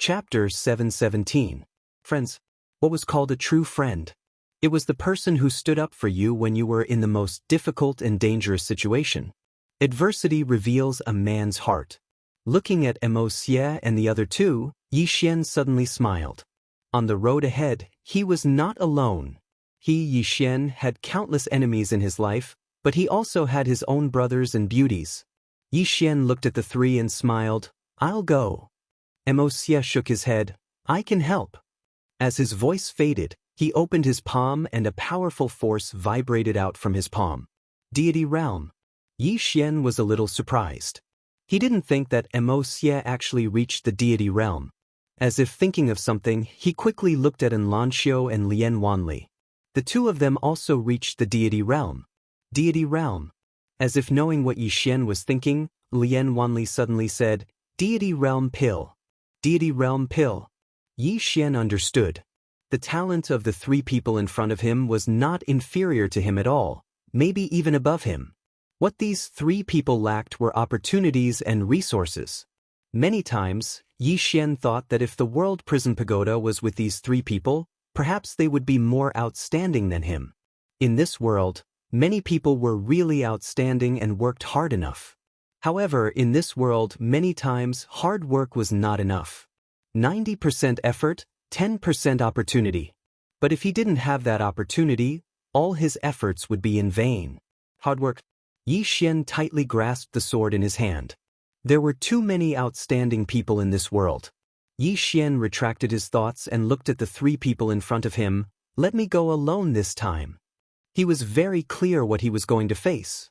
Chapter 717. Friends. What was called a true friend? It was the person who stood up for you when you were in the most difficult and dangerous situation. Adversity reveals a man's heart. Looking at Wuxia and the other two, Yixian suddenly smiled. On the road ahead, he was not alone. Yixian had countless enemies in his life, but he also had his own brothers and beauties. Yixian looked at the three and smiled. I'll go. Wuxia shook his head. I can help. As his voice faded, he opened his palm and a powerful force vibrated out from his palm. Deity realm. Yixian was a little surprised. He didn't think that Wuxia actually reached the deity realm. As if thinking of something, he quickly looked at Xianxia and Wang Lin. The two of them also reached the deity realm. Deity realm. As if knowing what Yixian was thinking, Wang Lin suddenly said, Deity realm pill. Deity realm pill. Yixian understood. The talent of the three people in front of him was not inferior to him at all, maybe even above him. What these three people lacked were opportunities and resources. Many times, Yixian thought that if the World Prison Pagoda was with these three people, perhaps they would be more outstanding than him. In this world, many people were really outstanding and worked hard enough. However, in this world, many times, hard work was not enough. 90% effort, 10% opportunity. But if he didn't have that opportunity, all his efforts would be in vain. Hard work. Yixian tightly grasped the sword in his hand. There were too many outstanding people in this world. Yixian retracted his thoughts and looked at the three people in front of him. Let me go alone this time. He was very clear what he was going to face.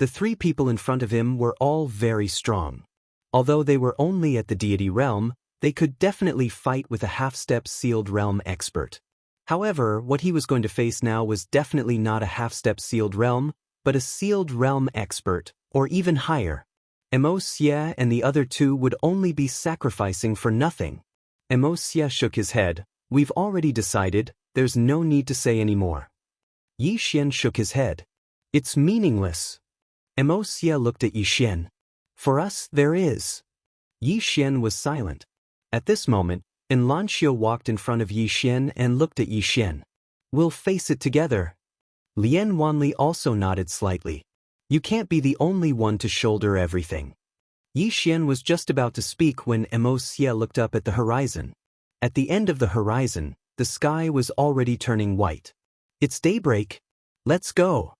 The three people in front of him were all very strong. Although they were only at the deity realm, they could definitely fight with a half-step sealed realm expert. However, what he was going to face now was definitely not a half-step sealed realm, but a sealed realm expert, or even higher. Wuxia and the other two would only be sacrificing for nothing. Wuxia shook his head. We've already decided, there's no need to say any more. Yixian shook his head. It's meaningless. Wuxia looked at Yixian. For us, there is. Yixian was silent. At this moment, Xianxia walked in front of Yixian and looked at Yixian. We'll face it together. Wang Lin also nodded slightly. You can't be the only one to shoulder everything. Yixian was just about to speak when Wuxia looked up at the horizon. At the end of the horizon, the sky was already turning white. It's daybreak. Let's go.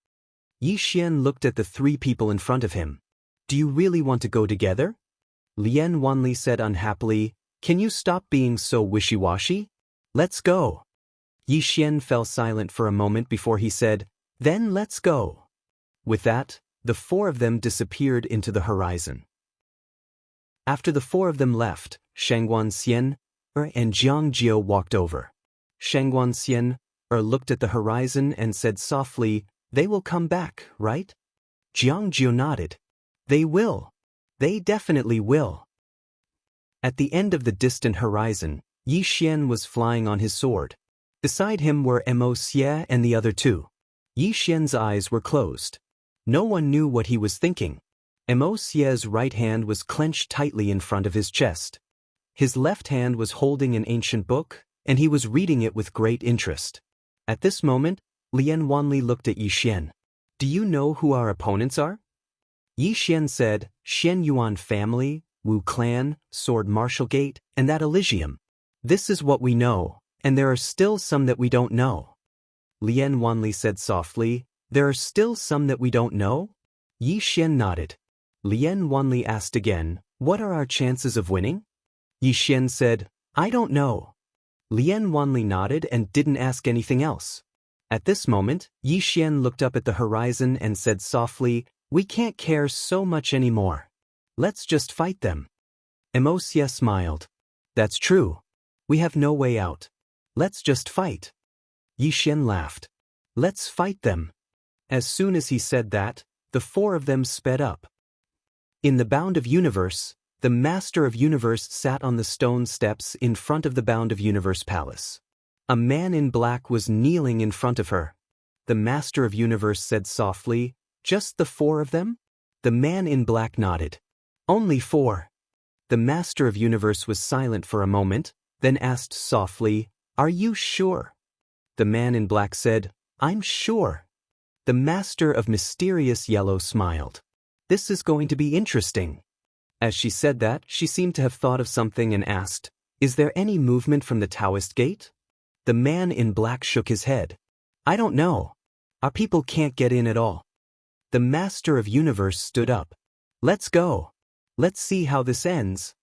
Yixian looked at the three people in front of him. Do you really want to go together? Wang Lin said unhappily, Can you stop being so wishy-washy? Let's go. Yixian fell silent for a moment before he said, Then let's go. With that, the four of them disappeared into the horizon. After the four of them left, Xianxia and Jiangjio walked over. Xianxia looked at the horizon and said softly, They will come back, right? Jiangjio nodded. They will. They definitely will. At the end of the distant horizon, Yixian was flying on his sword. Beside him were Wuxia and the other two. Yixian's eyes were closed. No one knew what he was thinking. Wuxia's right hand was clenched tightly in front of his chest. His left hand was holding an ancient book, and he was reading it with great interest. At this moment, Wang Lin looked at Yixian. Do you know who our opponents are? Yixian said, Shen Yuan family, Wu clan, Sword Martial Gate, and that Elysium. This is what we know, and there are still some that we don't know. Wang Lin said softly, There are still some that we don't know? Yixian nodded. Wang Lin asked again, What are our chances of winning? Yixian said, I don't know. Wang Lin nodded and didn't ask anything else. At this moment, Yixian looked up at the horizon and said softly, We can't care so much anymore. Let's just fight them. Wuxia smiled. That's true. We have no way out. Let's just fight. Yixian laughed. Let's fight them. As soon as he said that, the four of them sped up. In the Bound of Universe, the Master of Universe sat on the stone steps in front of the Bound of Universe palace. A man in black was kneeling in front of her. The Master of Universe said softly, Just the four of them? The man in black nodded. Only four. The Master of Universe was silent for a moment, then asked softly, "Are you sure?" The man in black said, "I'm sure." The Master of Mysterious Yellow smiled. "This is going to be interesting." As she said that, she seemed to have thought of something and asked, "Is there any movement from the Daoist gate?" The man in black shook his head. "I don't know. Our people can't get in at all." The Master of Universe stood up. "Let's go. Let's see how this ends."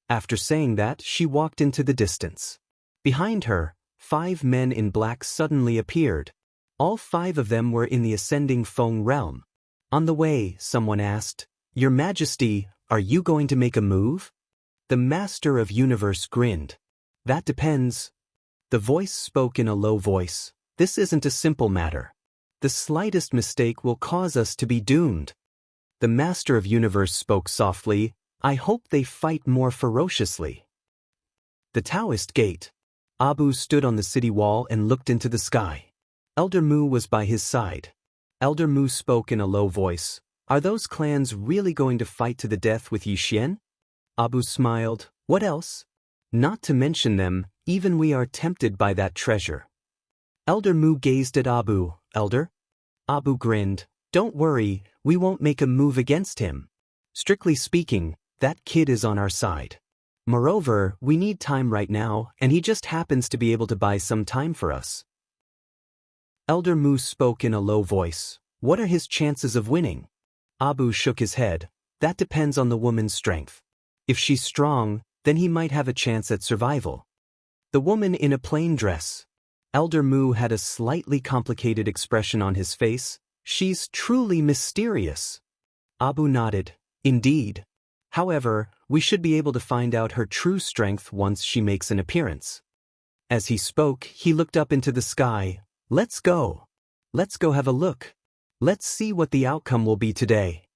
After saying that, she walked into the distance. Behind her, 5 men in black suddenly appeared. All 5 of them were in the ascending Feng realm. On the way, someone asked, "Your Majesty, are you going to make a move?" The Master of Universe grinned. "That depends." The voice spoke in a low voice. "This isn't a simple matter. The slightest mistake will cause us to be doomed." The Master of Universe spoke softly, "I hope they fight more ferociously." The Daoist gate. Abu stood on the city wall and looked into the sky. Elder Mu was by his side. Elder Mu spoke in a low voice, "Are those clans really going to fight to the death with Yixian?" Abu smiled, "What else? Not to mention them, even we are tempted by that treasure." Elder Mu gazed at Abu. "Elder?" Abu grinned, "Don't worry, we won't make a move against him. Strictly speaking, that kid is on our side. Moreover, we need time right now, and he just happens to be able to buy some time for us." Elder Mu spoke in a low voice, "What are his chances of winning?" Abu shook his head, "That depends on the woman's strength. If she's strong, then he might have a chance at survival." The woman in a plain dress. Elder Mu had a slightly complicated expression on his face. "She's truly mysterious." Abu nodded, "Indeed. However, we should be able to find out her true strength once she makes an appearance." As he spoke, he looked up into the sky. "Let's go. Let's go have a look. Let's see what the outcome will be today."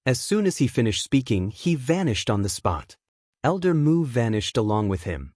As soon as he finished speaking, he vanished on the spot. Elder Mu vanished along with him.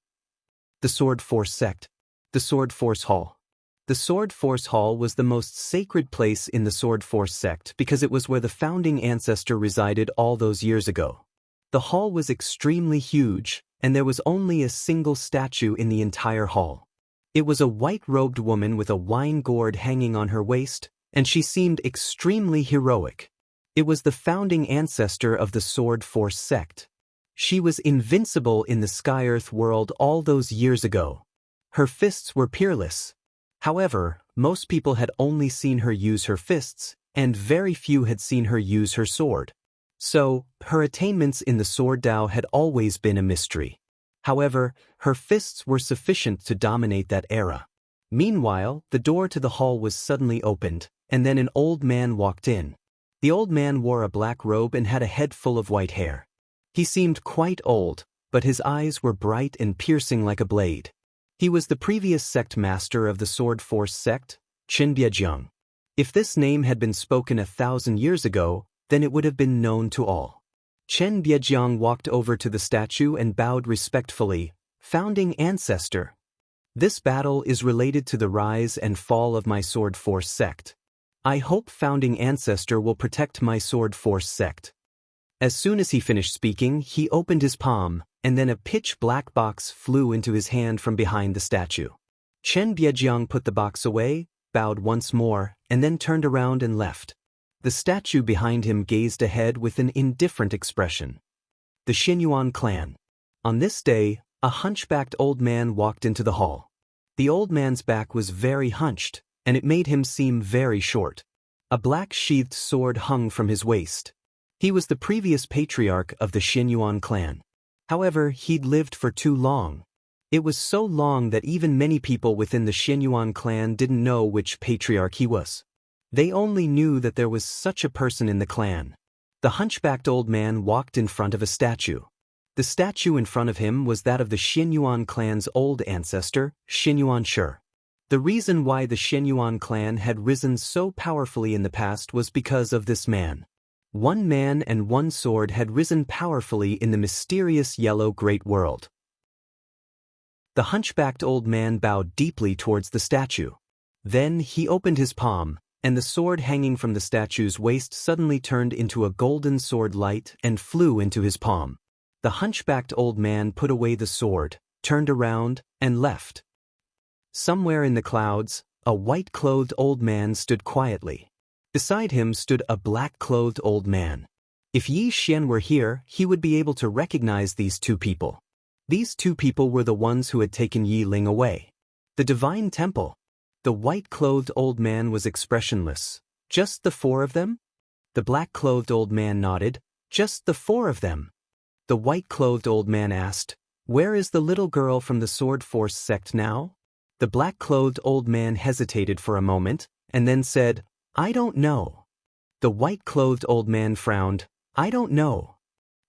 The Sword Force Sect. The Sword Force Hall. The Sword Force Hall was the most sacred place in the Sword Force Sect because it was where the founding ancestor resided all those years ago. The hall was extremely huge, and there was only a single statue in the entire hall. It was a white-robed woman with a wine gourd hanging on her waist, and she seemed extremely heroic. It was the founding ancestor of the Sword Force Sect. She was invincible in the Sky-Earth world all those years ago. Her fists were peerless. However, most people had only seen her use her fists, and very few had seen her use her sword. So, her attainments in the Sword Dao had always been a mystery. However, her fists were sufficient to dominate that era. Meanwhile, the door to the hall was suddenly opened, and then an old man walked in. The old man wore a black robe and had a head full of white hair. He seemed quite old, but his eyes were bright and piercing like a blade. He was the previous sect master of the Sword Force Sect, Chen Biejiang. If this name had been spoken 1,000 years ago, then it would have been known to all. Chen Biejiang walked over to the statue and bowed respectfully. "Founding ancestor. This battle is related to the rise and fall of my Sword Force Sect. I hope Founding Ancestor will protect my Sword Force Sect." As soon as he finished speaking, he opened his palm, and then a pitch-black box flew into his hand from behind the statue. Chen Biejiang put the box away, bowed once more, and then turned around and left. The statue behind him gazed ahead with an indifferent expression. The Xianyuan clan. On this day, a hunchbacked old man walked into the hall. The old man's back was very hunched, and it made him seem very short. A black sheathed sword hung from his waist. He was the previous patriarch of the Xianyuan clan. However, he'd lived for too long. It was so long that even many people within the Xianyuan clan didn't know which patriarch he was. They only knew that there was such a person in the clan. The hunchbacked old man walked in front of a statue. The statue in front of him was that of the Xianyuan clan's old ancestor, Xianyuan Shi. The reason why the Xianyuan clan had risen so powerfully in the past was because of this man. One man and one sword had risen powerfully in the mysterious yellow great world. The hunchbacked old man bowed deeply towards the statue. Then he opened his palm, and the sword hanging from the statue's waist suddenly turned into a golden sword light and flew into his palm. The hunchbacked old man put away the sword, turned around, and left. Somewhere in the clouds, a white-clothed old man stood quietly. Beside him stood a black-clothed old man. If Yi Xian were here, he would be able to recognize these two people. These two people were the ones who had taken Yi Ling away. The divine temple. The white-clothed old man was expressionless. Just the four of them? The black-clothed old man nodded. Just the four of them. The white-clothed old man asked, "Where is the little girl from the Sword Force sect now?" The black-clothed old man hesitated for a moment, and then said, "I don't know." The white-clothed old man frowned. "I don't know."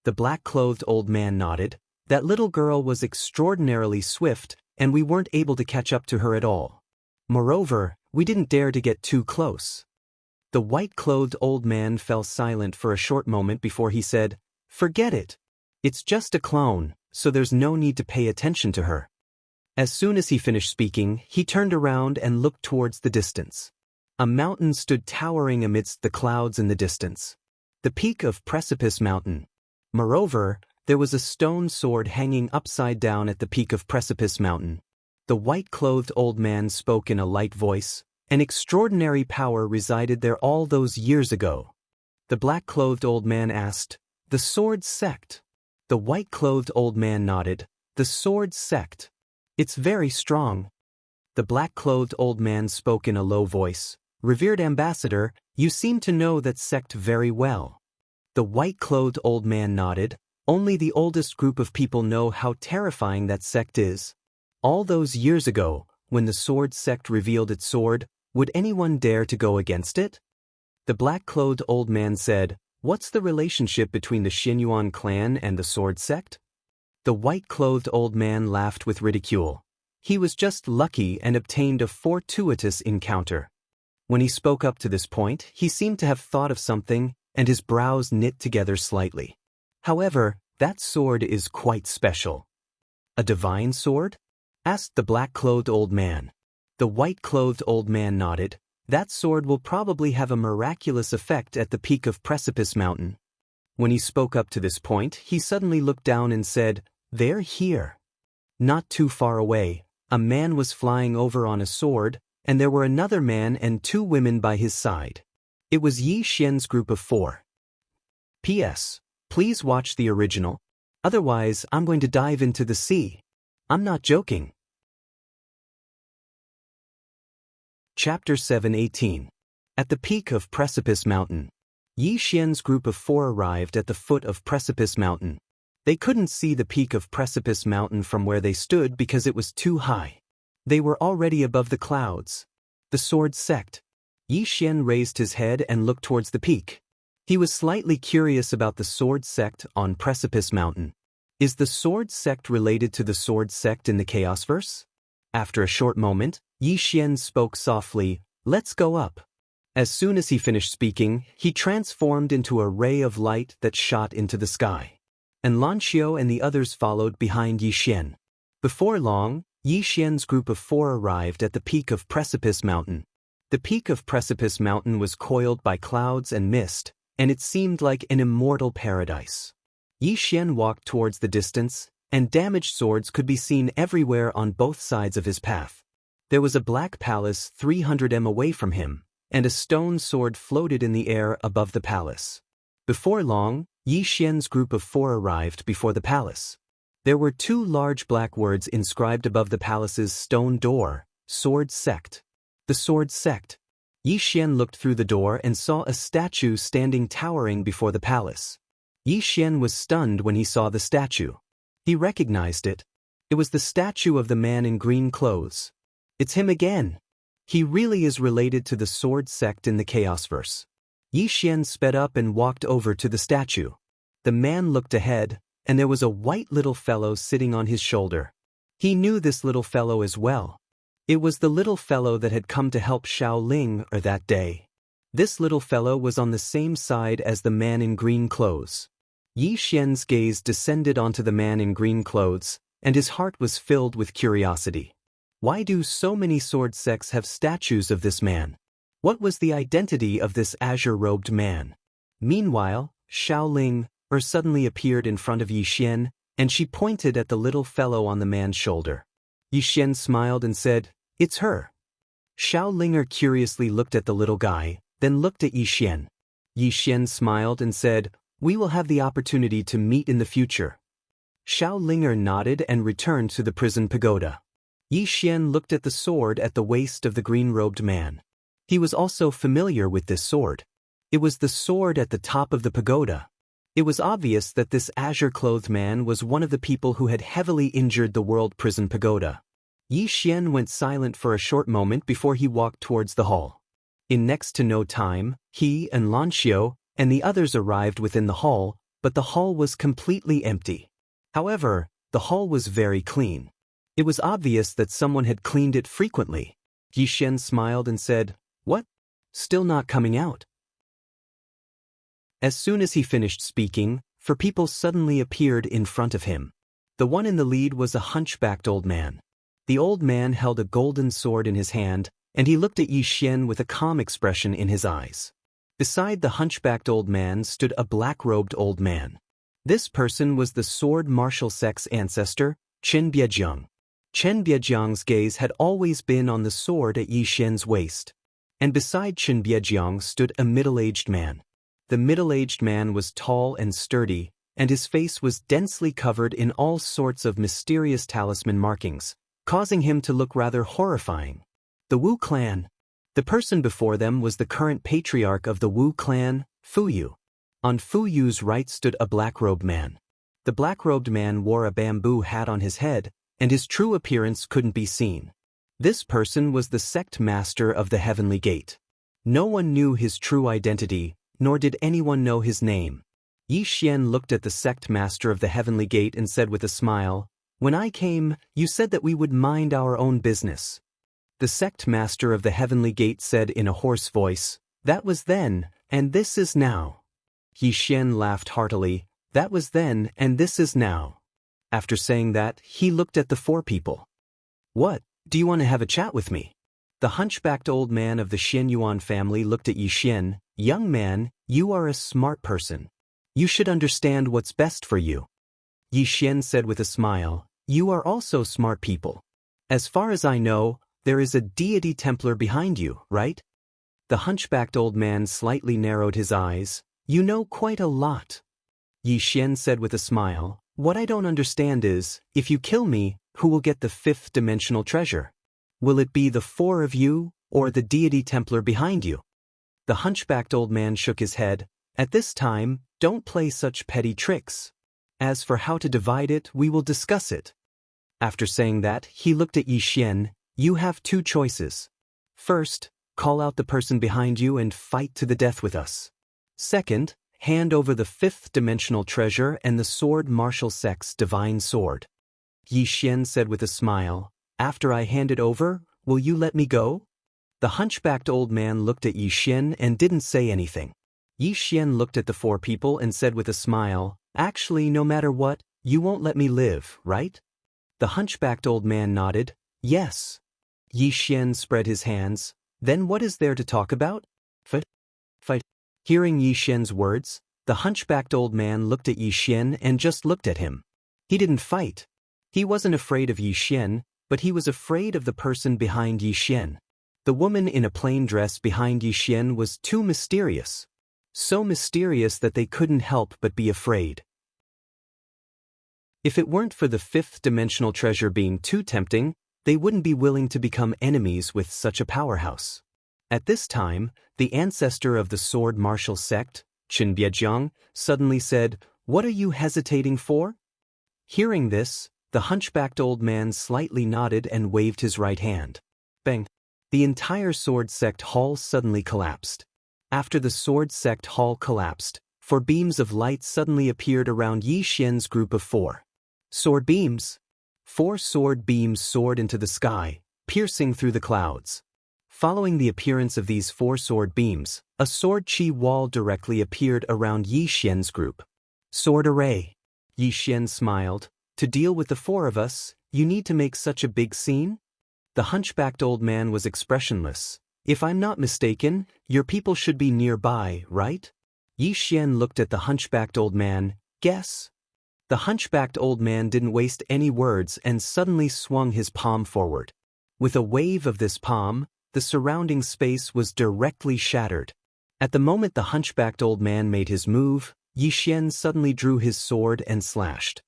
The black-clothed old man nodded. "That little girl was extraordinarily swift, and we weren't able to catch up to her at all. Moreover, we didn't dare to get too close." The white-clothed old man fell silent for a short moment before he said, "Forget it. It's just a clone, so there's no need to pay attention to her." As soon as he finished speaking, he turned around and looked towards the distance. A mountain stood towering amidst the clouds in the distance. The peak of Precipice Mountain. Moreover, there was a stone sword hanging upside down at the peak of Precipice Mountain. The white-clothed old man spoke in a light voice. An extraordinary power resided there all those years ago. The black-clothed old man asked, "The Sword Sect?" The white-clothed old man nodded. "The Sword Sect. It's very strong." The black-clothed old man spoke in a low voice. "Revered ambassador, you seem to know that sect very well." The white-clothed old man nodded. "Only the oldest group of people know how terrifying that sect is. All those years ago, when the Sword Sect revealed its sword, would anyone dare to go against it?" The black-clothed old man said, "What's the relationship between the Xinyuan clan and the Sword Sect?" The white-clothed old man laughed with ridicule. He was just lucky and obtained a fortuitous encounter. When he spoke up to this point, he seemed to have thought of something, and his brows knit together slightly. "However, that sword is quite special." "A divine sword?" asked the black-clothed old man. The white-clothed old man nodded. "That sword will probably have a miraculous effect at the peak of Precipice Mountain." When he spoke up to this point, he suddenly looked down and said, "They're here." Not too far away, a man was flying over on a sword, and there were another man and two women by his side. It was Yi Xian's group of four. P.S. Please watch the original. Otherwise, I'm going to dive into the sea. I'm not joking. Chapter 7:18. At the peak of Precipice Mountain. Yi Xian's group of four arrived at the foot of Precipice Mountain. They couldn't see the peak of Precipice Mountain from where they stood because it was too high. They were already above the clouds. The Sword Sect. Yi Xian raised his head and looked towards the peak. He was slightly curious about the Sword Sect on Precipice Mountain. Is the Sword Sect related to the Sword Sect in the Chaosverse? After a short moment, Yi Xian spoke softly, "Let's go up." As soon as he finished speaking, he transformed into a ray of light that shot into the sky. And Lanqiu and the others followed behind Yi Xian. Before long, Yi Xian's group of four arrived at the peak of Precipice Mountain. The peak of Precipice Mountain was coiled by clouds and mist, and it seemed like an immortal paradise. Yi Xian walked towards the distance, and damaged swords could be seen everywhere on both sides of his path. There was a black palace 300 m away from him, and a stone sword floated in the air above the palace. Before long, Yi Xian's group of four arrived before the palace. There were two large black words inscribed above the palace's stone door, Sword Sect. The Sword Sect. Yi Xian looked through the door and saw a statue standing towering before the palace. Yi Xian was stunned when he saw the statue. He recognized it. It was the statue of the man in green clothes. It's him again. He really is related to the Sword Sect in the Chaosverse. Yi Xian sped up and walked over to the statue. The man looked ahead, and there was a white little fellow sitting on his shoulder. He knew this little fellow as well. It was the little fellow that had come to help Xiaoling that day. This little fellow was on the same side as the man in green clothes. Yi Xian's gaze descended onto the man in green clothes, and his heart was filled with curiosity. Why do so many sword sects have statues of this man? What was the identity of this azure-robed man? Meanwhile, Xiaoling, suddenly appeared in front of Yi Xian, and she pointed at the little fellow on the man's shoulder. Yi Xian smiled and said, "It's her." Xiao Linger curiously looked at the little guy, then looked at Yi Xian. Yi Xian smiled and said, "We will have the opportunity to meet in the future." Xiao Linger nodded and returned to the prison pagoda. Yi Xian looked at the sword at the waist of the green-robed man. He was also familiar with this sword. It was the sword at the top of the pagoda. It was obvious that this azure-clothed man was one of the people who had heavily injured the world prison pagoda. Yi Xian went silent for a short moment before he walked towards the hall. In next to no time, he and Lanxiu and the others arrived within the hall, but the hall was completely empty. However, the hall was very clean. It was obvious that someone had cleaned it frequently. Yi Xian smiled and said, "What? Still not coming out?" As soon as he finished speaking, four people suddenly appeared in front of him. The one in the lead was a hunchbacked old man. The old man held a golden sword in his hand, and he looked at Yi Xian with a calm expression in his eyes. Beside the hunchbacked old man stood a black-robed old man. This person was the sword martial sect's ancestor, Chen Biejiang. Chen Biejiang's gaze had always been on the sword at Yi Xian's waist. And beside Chen Biejiang stood a middle-aged man. The middle-aged man was tall and sturdy, and his face was densely covered in all sorts of mysterious talisman markings, causing him to look rather horrifying. The Wu clan. The person before them was the current patriarch of the Wu clan, Fu Yu. On Fu Yu's right stood a black-robed man. The black-robed man wore a bamboo hat on his head, and his true appearance couldn't be seen. This person was the sect master of the Heavenly Gate. No one knew his true identity, nor did anyone know his name. Yi Xian looked at the sect master of the Heavenly Gate and said with a smile, "When I came, you said that we would mind our own business." The sect master of the Heavenly Gate said in a hoarse voice, "That was then, and this is now." Yi Xian laughed heartily, "That was then, and this is now." After saying that, he looked at the four people. "What, do you want to have a chat with me?" The hunchbacked old man of the Xianyuan family looked at Yi Xian. "Young man, you are a smart person. You should understand what's best for you." Yi Xian said with a smile, "You are also smart people. As far as I know, there is a deity Templar behind you, right?" The hunchbacked old man slightly narrowed his eyes. "You know quite a lot." Yi Xian said with a smile, "What I don't understand is, if you kill me, who will get the fifth dimensional treasure? Will it be the four of you, or the deity Templar behind you?" The hunchbacked old man shook his head. "At this time, don't play such petty tricks. As for how to divide it, we will discuss it." After saying that, he looked at Yi Xian. "You have two choices. First, call out the person behind you and fight to the death with us. Second, hand over the fifth dimensional treasure and the sword martial sect's divine sword." Yi Xian said with a smile, "After I hand it over, will you let me go?" The hunchbacked old man looked at Yi Xian and didn't say anything. Yi Xian looked at the four people and said with a smile, "Actually, no matter what, you won't let me live, right?" The hunchbacked old man nodded, "Yes." Yi Xian spread his hands. "Then what is there to talk about? Fight." Hearing Yi Xian's words, the hunchbacked old man looked at Yi Xian and just looked at him. He didn't fight. He wasn't afraid of Yi Xian, but he was afraid of the person behind Yi Xian. The woman in a plain dress behind Yi Xian was too mysterious. So mysterious that they couldn't help but be afraid. If it weren't for the fifth dimensional treasure being too tempting, they wouldn't be willing to become enemies with such a powerhouse. At this time, the ancestor of the sword martial sect, Chen Biejiang, suddenly said, "What are you hesitating for?" Hearing this, the hunchbacked old man slightly nodded and waved his right hand. Bang! The entire sword sect hall suddenly collapsed. After the sword sect hall collapsed, four beams of light suddenly appeared around Yi Xian's group of four. Sword beams. 4 sword beams soared into the sky, piercing through the clouds. Following the appearance of these 4 sword beams, a sword chi wall directly appeared around Yi Xian's group. Sword array. Yi Xian smiled. "To deal with the 4 of us, you need to make such a big scene?" The hunchbacked old man was expressionless. "If I'm not mistaken, your people should be nearby, right?" Yi Xian looked at the hunchbacked old man. Guess? The hunchbacked old man didn't waste any words and suddenly swung his palm forward. With a wave of this palm, the surrounding space was directly shattered. At the moment the hunchbacked old man made his move, Yi Xian suddenly drew his sword and slashed.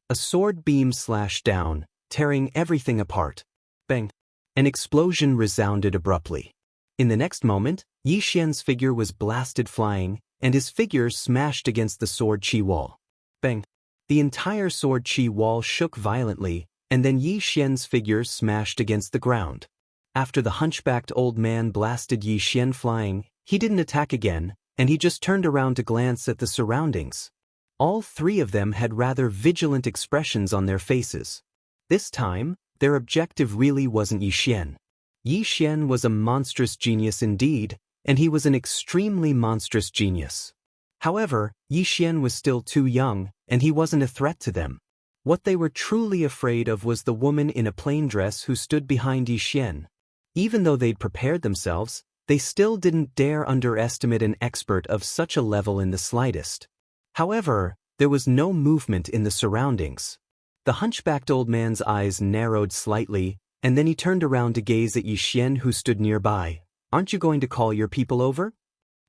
A sword beam slashed down, tearing everything apart. Bang! An explosion resounded abruptly. In the next moment, Yi Xian's figure was blasted flying, and his figure smashed against the sword chi wall. Bang! The entire sword chi wall shook violently, and then Yi Xian's figure smashed against the ground. After the hunchbacked old man blasted Yi Xian flying, he didn't attack again, and he just turned around to glance at the surroundings. All three of them had rather vigilant expressions on their faces. This time, their objective really wasn't Yi Xian. Yi Xian was a monstrous genius indeed, and he was an extremely monstrous genius. However, Yi Xian was still too young, and he wasn't a threat to them. What they were truly afraid of was the woman in a plain dress who stood behind Yi Xian. Even though they'd prepared themselves, they still didn't dare underestimate an expert of such a level in the slightest. However, there was no movement in the surroundings. The hunchbacked old man's eyes narrowed slightly, and then he turned around to gaze at Yi Xian who stood nearby. "Aren't you going to call your people over?"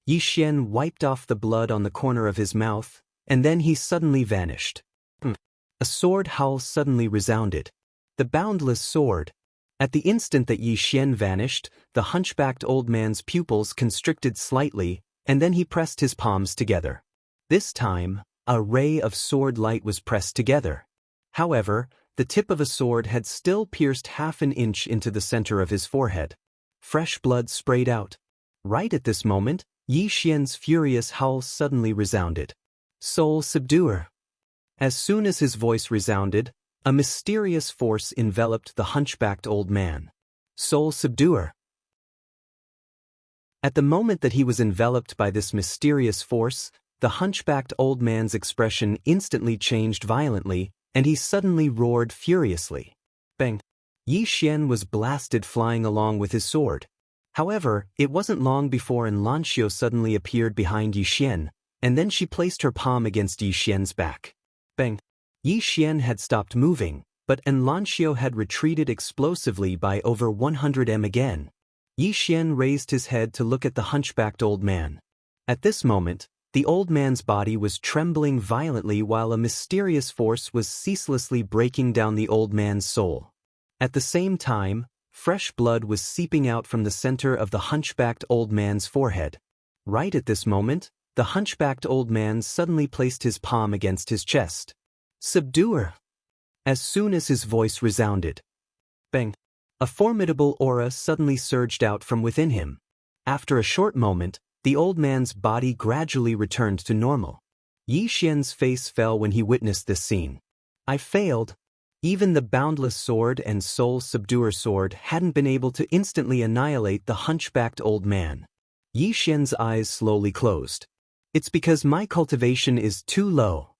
Yi Xian wiped off the blood on the corner of his mouth, and then he suddenly vanished. A sword howl suddenly resounded. The boundless sword. At the instant that Yi Xian vanished, the hunchbacked old man's pupils constricted slightly, and then he pressed his palms together. This time, a ray of sword light was pressed together. However, the tip of a sword had still pierced half an inch into the center of his forehead. Fresh blood sprayed out. Right at this moment, Yi Xian's furious howl suddenly resounded. "Soul subduer." As soon as his voice resounded, a mysterious force enveloped the hunchbacked old man. Soul subduer. At the moment that he was enveloped by this mysterious force, the hunchbacked old man's expression instantly changed violently, and he suddenly roared furiously. Bang! Yi Xian was blasted flying along with his sword. However, it wasn't long before Xianxia suddenly appeared behind Yi Xian, and then she placed her palm against Yi Xian's back. Bang! Yi Xian had stopped moving, but Xianxia had retreated explosively by over 100 m again. Yi Xian raised his head to look at the hunchbacked old man. At this moment, the old man's body was trembling violently while a mysterious force was ceaselessly breaking down the old man's soul. At the same time, fresh blood was seeping out from the center of the hunchbacked old man's forehead. Right at this moment, the hunchbacked old man suddenly placed his palm against his chest. "Subduer!" As soon as his voice resounded. Bang! A formidable aura suddenly surged out from within him. After a short moment, the old man's body gradually returned to normal. Yi Xian's face fell when he witnessed this scene. "I failed." Even the boundless sword and soul subduer sword hadn't been able to instantly annihilate the hunchbacked old man. Yi Xian's eyes slowly closed. "It's because my cultivation is too low.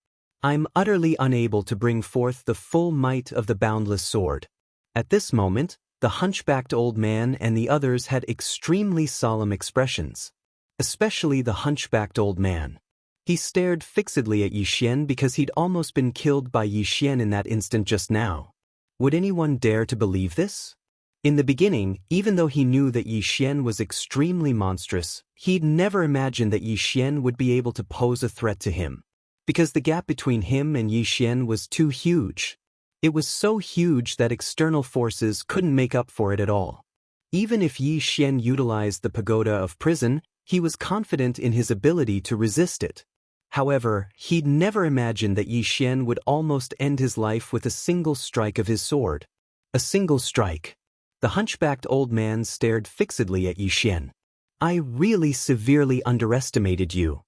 I'm utterly unable to bring forth the full might of the boundless sword." At this moment, the hunchbacked old man and the others had extremely solemn expressions. Especially the hunchbacked old man. He stared fixedly at Yi Xian because he'd almost been killed by Yi Xian in that instant just now. Would anyone dare to believe this? In the beginning, even though he knew that Yi Xian was extremely monstrous, he'd never imagined that Yi Xian would be able to pose a threat to him. Because the gap between him and Yi Xian was too huge. It was so huge that external forces couldn't make up for it at all. Even if Yi Xian utilized the pagoda of prison, he was confident in his ability to resist it. However, he'd never imagined that Yi Xian would almost end his life with a single strike of his sword. A single strike. The hunchbacked old man stared fixedly at Yi Xian. "I really severely underestimated you."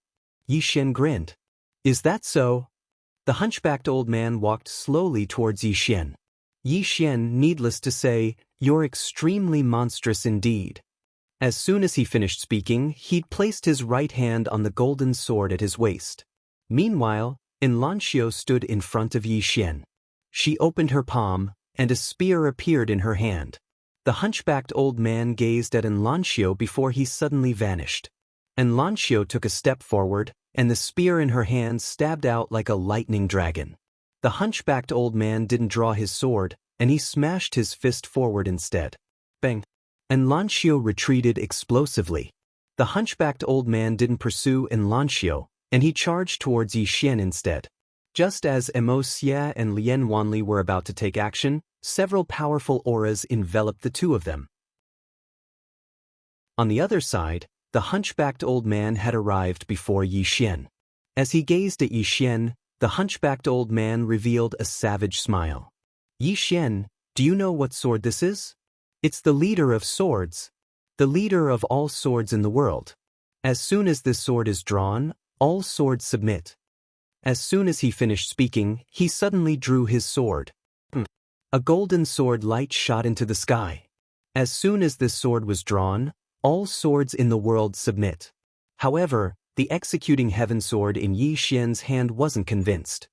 Yi Xian grinned. "Is that so?" The hunchbacked old man walked slowly towards Yi Xian. "Yi Xian, needless to say, you're extremely monstrous indeed." As soon as he finished speaking, he'd placed his right hand on the golden sword at his waist. Meanwhile, Xianxia stood in front of Yi Xian. She opened her palm, and a spear appeared in her hand. The hunchbacked old man gazed at Xianxia before he suddenly vanished. And Xianxia took a step forward, and the spear in her hand stabbed out like a lightning dragon. The hunchbacked old man didn't draw his sword, and he smashed his fist forward instead. Bang! And Xianxia retreated explosively. The hunchbacked old man didn't pursue Xianxia, and he charged towards Yixian instead. Just as Xia and Lian Wanli were about to take action, several powerful auras enveloped the two of them. On the other side, the hunchbacked old man had arrived before Yixian. As he gazed at Yixian, the hunchbacked old man revealed a savage smile. Yixian, do you know what sword this is? It's the leader of swords. The leader of all swords in the world. As soon as this sword is drawn, all swords submit. As soon as he finished speaking, he suddenly drew his sword. A golden sword light shot into the sky. As soon as this sword was drawn, all swords in the world submit. However, the executing heaven sword in Yixian's hand wasn't convinced.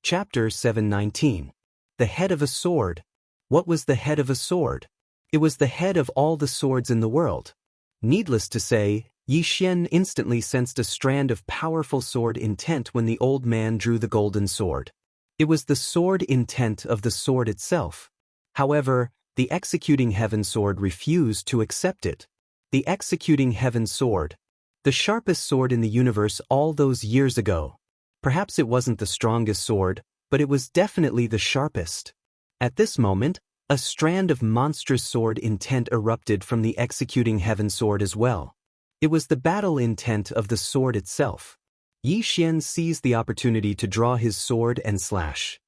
Chapter 719. The head of a sword. What was the head of a sword? It was the head of all the swords in the world. Needless to say, Yixian instantly sensed a strand of powerful sword intent when the old man drew the golden sword. It was the sword intent of the sword itself. However, the executing heaven sword refused to accept it. The executing heaven sword. The sharpest sword in the universe all those years ago. Perhaps it wasn't the strongest sword, but it was definitely the sharpest. At this moment, a strand of monstrous sword intent erupted from the executing heaven sword as well. It was the battle intent of the sword itself. Yixian seized the opportunity to draw his sword and slash.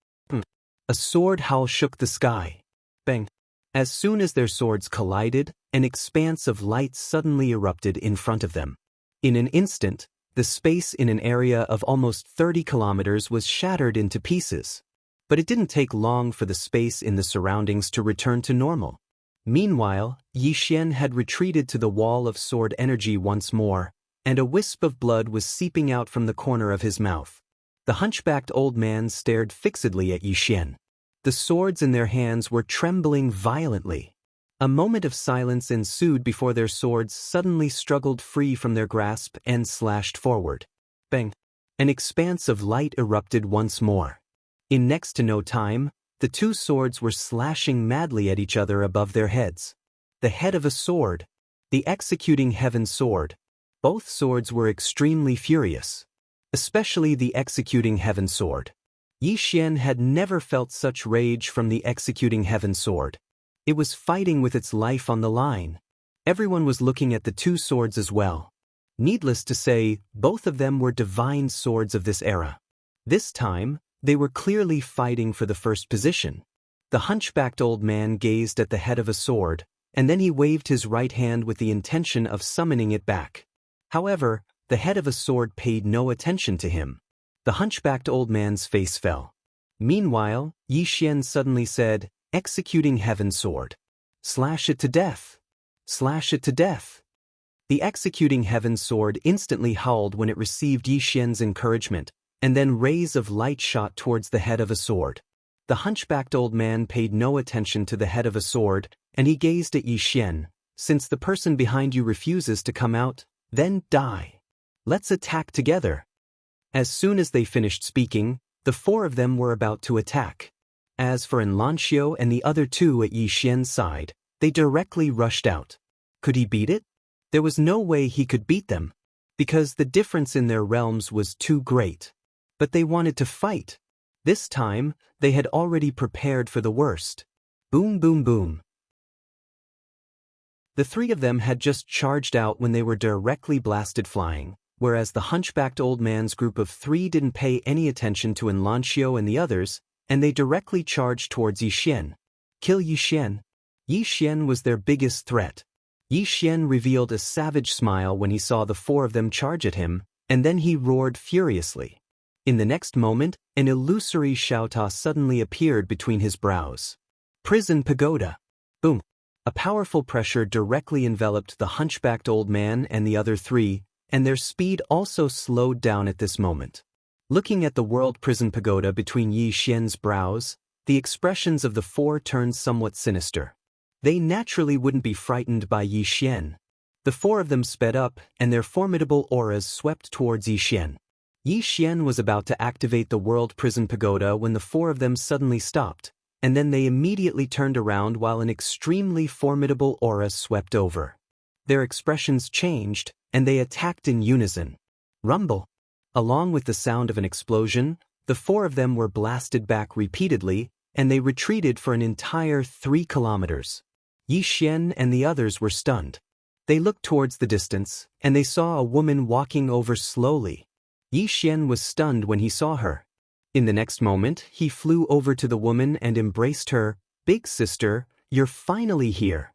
A sword howl shook the sky. Bang! As soon as their swords collided, an expanse of light suddenly erupted in front of them. In an instant, the space in an area of almost 30 kilometers was shattered into pieces. But it didn't take long for the space in the surroundings to return to normal. Meanwhile, Yixian had retreated to the wall of sword energy once more, and a wisp of blood was seeping out from the corner of his mouth. The hunchbacked old man stared fixedly at Yixian. The swords in their hands were trembling violently. A moment of silence ensued before their swords suddenly struggled free from their grasp and slashed forward. Bang! An expanse of light erupted once more. In next to no time, the two swords were slashing madly at each other above their heads. The head of a sword. The executing heaven sword. Both swords were extremely furious. Especially the executing heaven sword. Yixian had never felt such rage from the executing heaven sword. It was fighting with its life on the line. Everyone was looking at the two swords as well. Needless to say, both of them were divine swords of this era. This time, they were clearly fighting for the first position. The hunchbacked old man gazed at the head of a sword, and then he waved his right hand with the intention of summoning it back. However, the head of a sword paid no attention to him. The hunchbacked old man's face fell. Meanwhile, Yixian suddenly said, "Executing heaven sword. Slash it to death. Slash it to death." The executing heaven sword instantly howled when it received Yixian's encouragement, and then rays of light shot towards the head of a sword. The hunchbacked old man paid no attention to the head of a sword, and he gazed at Yixian. "Since the person behind you refuses to come out, then die. Let's attack together." As soon as they finished speaking, the four of them were about to attack. As for Xianxia and the other two at Yixian's side, they directly rushed out. Could he beat it? There was no way he could beat them, because the difference in their realms was too great. But they wanted to fight. This time, they had already prepared for the worst. Boom, boom, boom. The three of them had just charged out when they were directly blasted flying, whereas the hunchbacked old man's group of three didn't pay any attention to Xianxia and the others, and they directly charged towards Yixian. Kill Yixian. Yixian was their biggest threat. Yixian revealed a savage smile when he saw the four of them charge at him, and then he roared furiously. In the next moment, an illusory Xiaota suddenly appeared between his brows. Prison pagoda. Boom. A powerful pressure directly enveloped the hunchbacked old man and the other three, and their speed also slowed down at this moment. Looking at the world prison pagoda between Yixian's brows, the expressions of the four turned somewhat sinister. They naturally wouldn't be frightened by Yi Xian. The four of them sped up, and their formidable auras swept towards Yi Xian. Yi Xian was about to activate the World Prison Pagoda when the four of them suddenly stopped, and then they immediately turned around while an extremely formidable aura swept over. Their expressions changed, and they attacked in unison. Rumble! Along with the sound of an explosion, the four of them were blasted back repeatedly, and they retreated for an entire 3 kilometers. Yi Xian and the others were stunned. They looked towards the distance, and they saw a woman walking over slowly. Yi Xian was stunned when he saw her. In the next moment, he flew over to the woman and embraced her. "Big sister, you're finally here."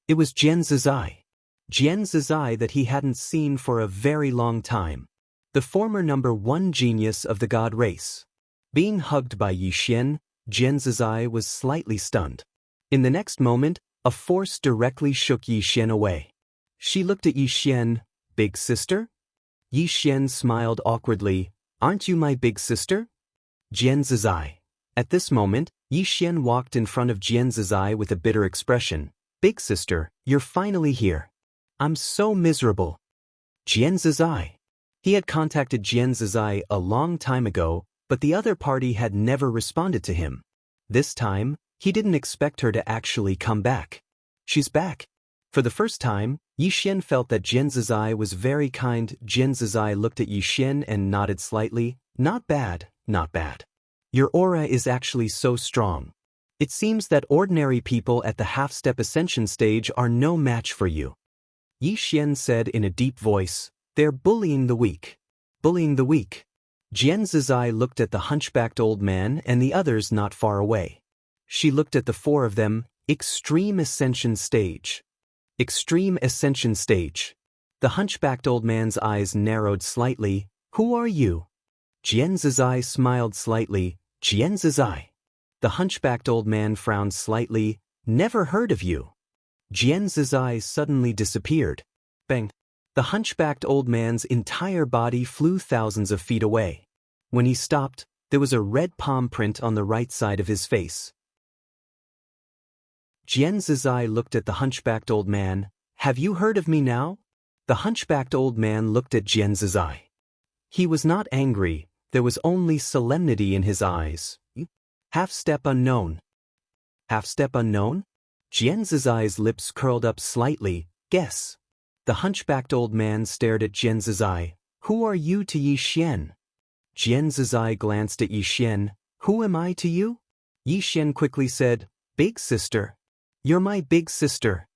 It was Jian Zizai. Jian Zizai that he hadn't seen for a very long time. The former #1 genius of the god race. Being hugged by Yi Xian, Jian Zizai was slightly stunned. In the next moment, a force directly shook Yi Xian away. She looked at Yi Xian. "Big sister?" Yi Xian smiled awkwardly. "Aren't you my big sister?" Jian Zizai. At this moment, Yi Xian walked in front of Jian Zizai with a bitter expression. "Big sister, you're finally here. I'm so miserable." Jian Zizai. He had contacted Jian Zizai a long time ago, but the other party had never responded to him. This time, he didn't expect her to actually come back. She's back. For the first time, Yi Xian felt that Jian Zizai was very kind. Jian Zizai looked at Yi Xian and nodded slightly. "Not bad, not bad. Your aura is actually so strong. It seems that ordinary people at the half-step ascension stage are no match for you." Yi Xian said in a deep voice, "They're bullying the weak. Bullying the weak." Jian Zizai looked at the hunchbacked old man and the others not far away. She looked at the four of them. Extreme ascension stage. Extreme ascension stage. The hunchbacked old man's eyes narrowed slightly. "Who are you?" Jian Zizai smiled slightly. "Jian Zizai." The hunchbacked old man frowned slightly. "Never heard of you." Jian Zizai suddenly disappeared. Bang! The hunchbacked old man's entire body flew thousands of feet away. When he stopped, there was a red palm print on the right side of his face. Jian Zizai looked at the hunchbacked old man. "Have you heard of me now?" The hunchbacked old man looked at Jian Zizai. He was not angry, there was only solemnity in his eyes. "Half-step unknown." "Half-step unknown?" Jian Zizai's lips curled up slightly. "Guess." The hunchbacked old man stared at Jian Zizai. "Who are you to Yi Xian?" Jian Zizai glanced at Yi Xian. "Who am I to you?" Yi Xian quickly said, "Big sister. You're my big sister."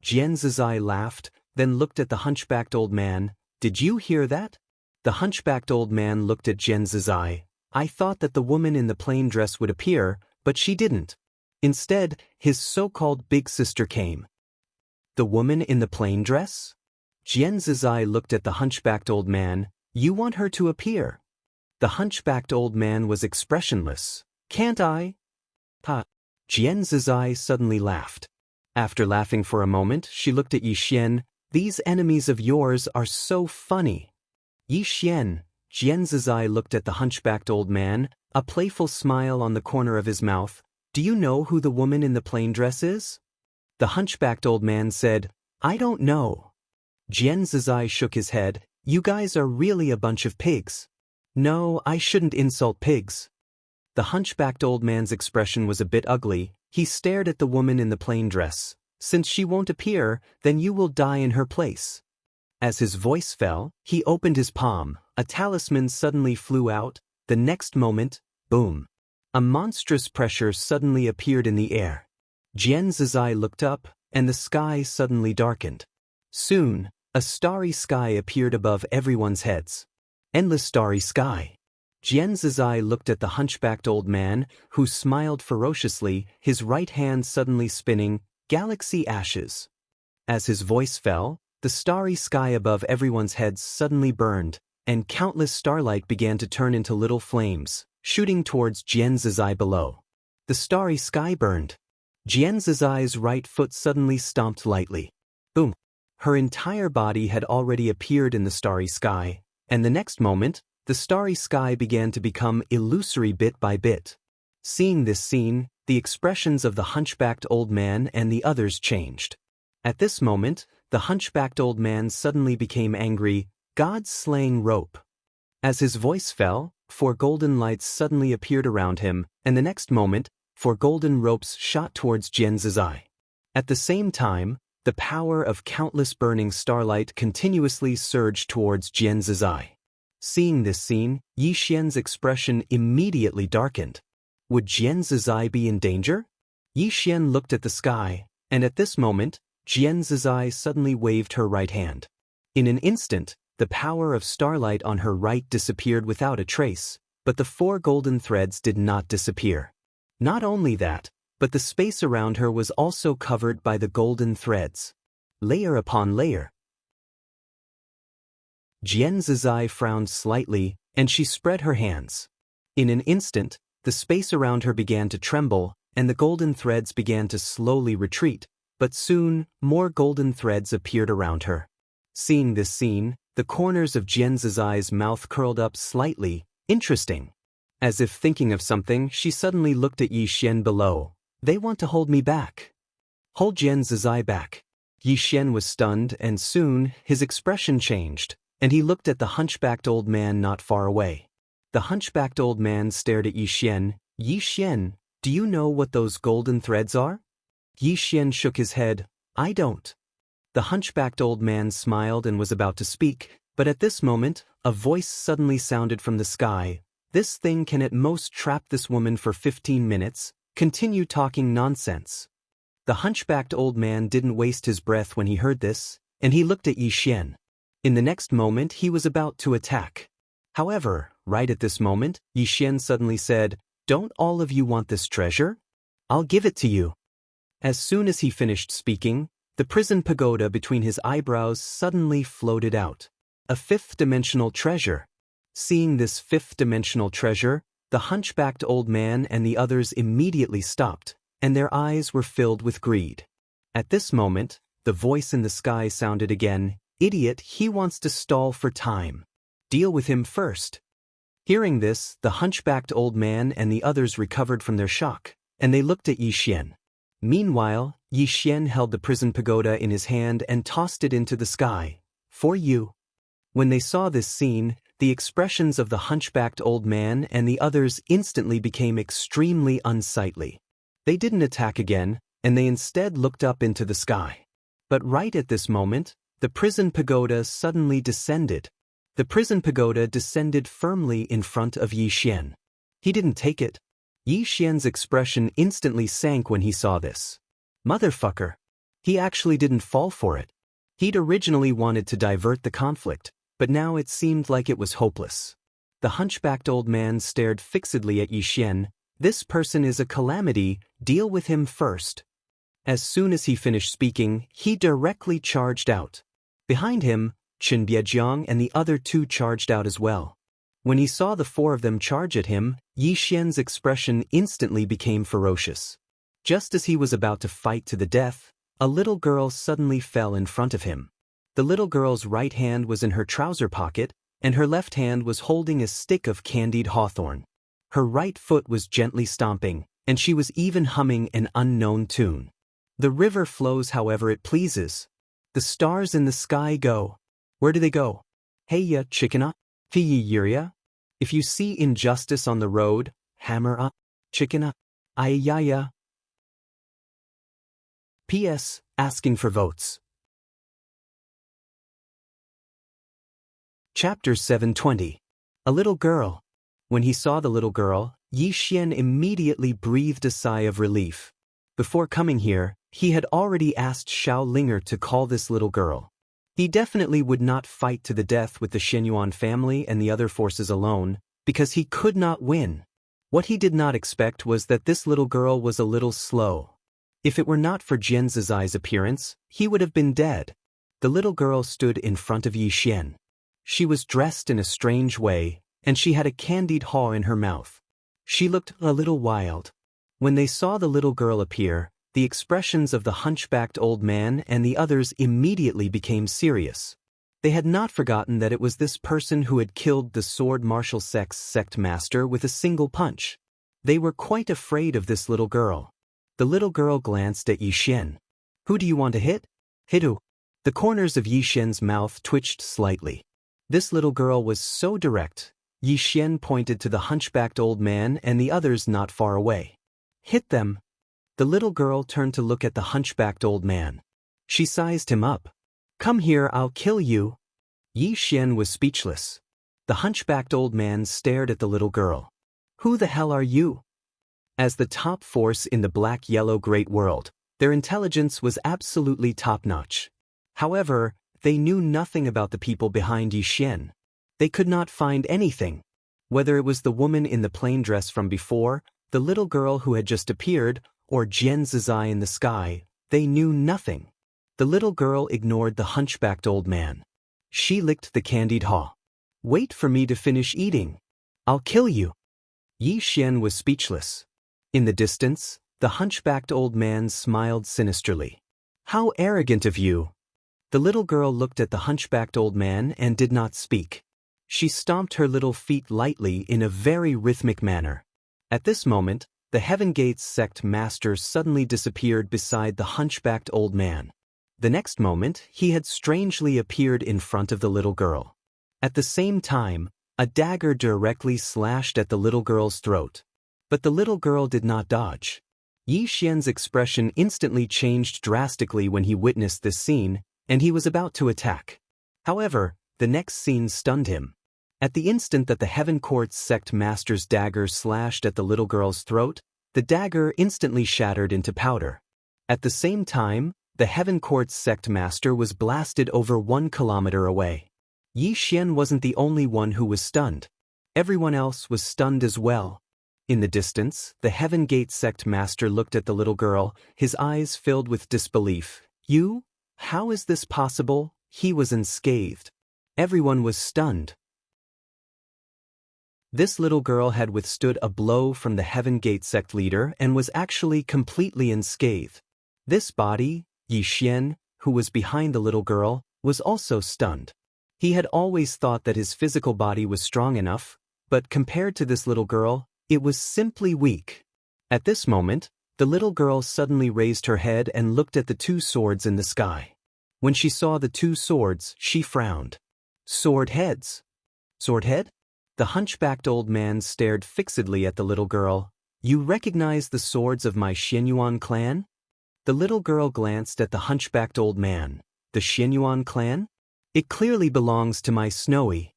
Jian Zizai laughed, then looked at the hunchbacked old man. "Did you hear that?" The hunchbacked old man looked at Jian Zizai. "I thought that the woman in the plain dress would appear, but she didn't. Instead, his so-called big sister came." "The woman in the plain dress?" Jian Zizai looked at the hunchbacked old man. "You want her to appear?" The hunchbacked old man was expressionless. "Can't I?" "Ha!" Jian Zizai suddenly laughed. After laughing for a moment, she looked at Yi Xian. "These enemies of yours are so funny." "Yi Xian." Jian Zizai looked at the hunchbacked old man, a playful smile on the corner of his mouth. "Do you know who the woman in the plain dress is?" The hunchbacked old man said, "I don't know." Jian Zizai shook his head. "You guys are really a bunch of pigs." "No, I shouldn't insult pigs." The hunchbacked old man's expression was a bit ugly. He stared at the woman in the plain dress. "Since she won't appear, then you will die in her place." As his voice fell, he opened his palm. A talisman suddenly flew out. The next moment, boom. A monstrous pressure suddenly appeared in the air. Jian Zizai looked up, and the sky suddenly darkened. Soon, a starry sky appeared above everyone's heads. Endless starry sky. Jian Zizai looked at the hunchbacked old man, who smiled ferociously, his right hand suddenly spinning. Galaxy ashes. As his voice fell, the starry sky above everyone's heads suddenly burned, and countless starlight began to turn into little flames, shooting towards Jian Zizai below. The starry sky burned. Jian Zizai's right foot suddenly stomped lightly. Boom! Her entire body had already appeared in the starry sky, and the next moment, the starry sky began to become illusory bit by bit. Seeing this scene, the expressions of the hunchbacked old man and the others changed. At this moment, the hunchbacked old man suddenly became angry, "God's slaying rope." As his voice fell, 4 golden lights suddenly appeared around him, and the next moment, 4 golden ropes shot towards Jianzi's eye. At the same time, the power of countless burning starlight continuously surged towards Jianzi's eye. Seeing this scene, Yi Xian's expression immediately darkened. Would Jianzi's eye be in danger? Yi Xian looked at the sky, and at this moment, Jianzi's eye suddenly waved her right hand. In an instant, the power of starlight on her right disappeared without a trace, but the 4 golden threads did not disappear. Not only that, but the space around her was also covered by the golden threads. Layer upon layer. Jianzi's eye frowned slightly, and she spread her hands. In an instant, the space around her began to tremble, and the golden threads began to slowly retreat, but soon, more golden threads appeared around her. Seeing this scene, the corners of Jianzi's eye's mouth curled up slightly. Interesting. As if thinking of something, she suddenly looked at Yi Xian below. They want to hold me back. Hold Jianzi's eye back. Yi Xian was stunned, and soon, his expression changed, and he looked at the hunchbacked old man not far away. The hunchbacked old man stared at Yi Xian. "Yi Xian, do you know what those golden threads are?" Yi Xian shook his head. "I don't." The hunchbacked old man smiled and was about to speak, but at this moment, a voice suddenly sounded from the sky. "This thing can at most trap this woman for 15 minutes. Continue talking nonsense." The hunchbacked old man didn't waste his breath when he heard this, and he looked at Yi Xian. In the next moment, he was about to attack. However, right at this moment, Yi Xian suddenly said, "Don't all of you want this treasure? I'll give it to you." As soon as he finished speaking, the prison pagoda between his eyebrows suddenly floated out. A 5th-dimensional treasure. Seeing this 5th-dimensional treasure, the hunchbacked old man and the others immediately stopped, and their eyes were filled with greed. At this moment, the voice in the sky sounded again, "Idiot, he wants to stall for time. Deal with him first." Hearing this, the hunchbacked old man and the others recovered from their shock, and they looked at Yi Xian. Meanwhile, Yi Xian held the prison pagoda in his hand and tossed it into the sky. "For you." When they saw this scene, the expressions of the hunchbacked old man and the others instantly became extremely unsightly. They didn't attack again, and they instead looked up into the sky. But right at this moment, the prison pagoda suddenly descended. The prison pagoda descended firmly in front of Yi Xian. He didn't take it. Yi Xian's expression instantly sank when he saw this. Motherfucker. He actually didn't fall for it. He'd originally wanted to divert the conflict, but now it seemed like it was hopeless. The hunchbacked old man stared fixedly at Yi Xian. "This person is a calamity, deal with him first." As soon as he finished speaking, he directly charged out. Behind him, Chen Biejiang and the other 2 charged out as well. When he saw the 4 of them charge at him, Yi Xian's expression instantly became ferocious. Just as he was about to fight to the death, a little girl suddenly fell in front of him. The little girl's right hand was in her trouser pocket, and her left hand was holding a stick of candied hawthorn. Her right foot was gently stomping, and she was even humming an unknown tune. The river flows however it pleases. The stars in the sky go. Where do they go? Hey ya, chickena, fiyi yuria. If you see injustice on the road, hammer up, chickena, ayaya. P.S. Asking for votes. Chapter 720. A little girl. When he saw the little girl, Yi Xian immediately breathed a sigh of relief. Before coming here, he had already asked Xiao Linger to call this little girl. He definitely would not fight to the death with the Shenyuan family and the other forces alone, because he could not win. What he did not expect was that this little girl was a little slow. If it were not for Jianzi's eye's appearance, he would have been dead. The little girl stood in front of Yi Xian. She was dressed in a strange way, and she had a candied haw in her mouth. She looked a little wild. When they saw the little girl appear, the expressions of the hunchbacked old man and the others immediately became serious. They had not forgotten that it was this person who had killed the sword martial sect master with a single punch. They were quite afraid of this little girl. The little girl glanced at Yi Xian. Who do you want to hit? Hit who? The corners of Yi Xian's mouth twitched slightly. This little girl was so direct. Yi Xian pointed to the hunchbacked old man and the others not far away. Hit them. The little girl turned to look at the hunchbacked old man. She sized him up. Come here, I'll kill you. Yi Xian was speechless. The hunchbacked old man stared at the little girl. Who the hell are you? As the top force in the black-yellow great world, their intelligence was absolutely top-notch. However, they knew nothing about the people behind Yi Xian. They could not find anything. Whether it was the woman in the plain dress from before, the little girl who had just appeared, or Jian Zizai in the sky, they knew nothing. The little girl ignored the hunchbacked old man. She licked the candied haw. Wait for me to finish eating. I'll kill you. Yi Xian was speechless. In the distance, the hunchbacked old man smiled sinisterly. How arrogant of you. The little girl looked at the hunchbacked old man and did not speak. She stomped her little feet lightly in a very rhythmic manner. At this moment, the Heaven Gates sect master suddenly disappeared beside the hunchbacked old man. The next moment, he had strangely appeared in front of the little girl. At the same time, a dagger directly slashed at the little girl's throat. But the little girl did not dodge. Yi Xian's expression instantly changed drastically when he witnessed this scene, and he was about to attack. However, the next scene stunned him. At the instant that the Heaven Court's sect master's dagger slashed at the little girl's throat, the dagger instantly shattered into powder. At the same time, the Heaven Court's sect master was blasted over 1 kilometer away. Yi Xian wasn't the only one who was stunned. Everyone else was stunned as well. In the distance, the Heaven Gate sect master looked at the little girl, his eyes filled with disbelief. You? How is this possible? He was unscathed. Everyone was stunned. This little girl had withstood a blow from the Heaven Gate sect leader and was actually completely unscathed. This body, Yi Xian, who was behind the little girl, was also stunned. He had always thought that his physical body was strong enough, but compared to this little girl, it was simply weak. At this moment, the little girl suddenly raised her head and looked at the 2 swords in the sky. When she saw the 2 swords, she frowned. Sword heads. Sword head? The hunchbacked old man stared fixedly at the little girl. You recognize the swords of my Xianyuan clan? The little girl glanced at the hunchbacked old man. The Xianyuan clan? It clearly belongs to my Snowy.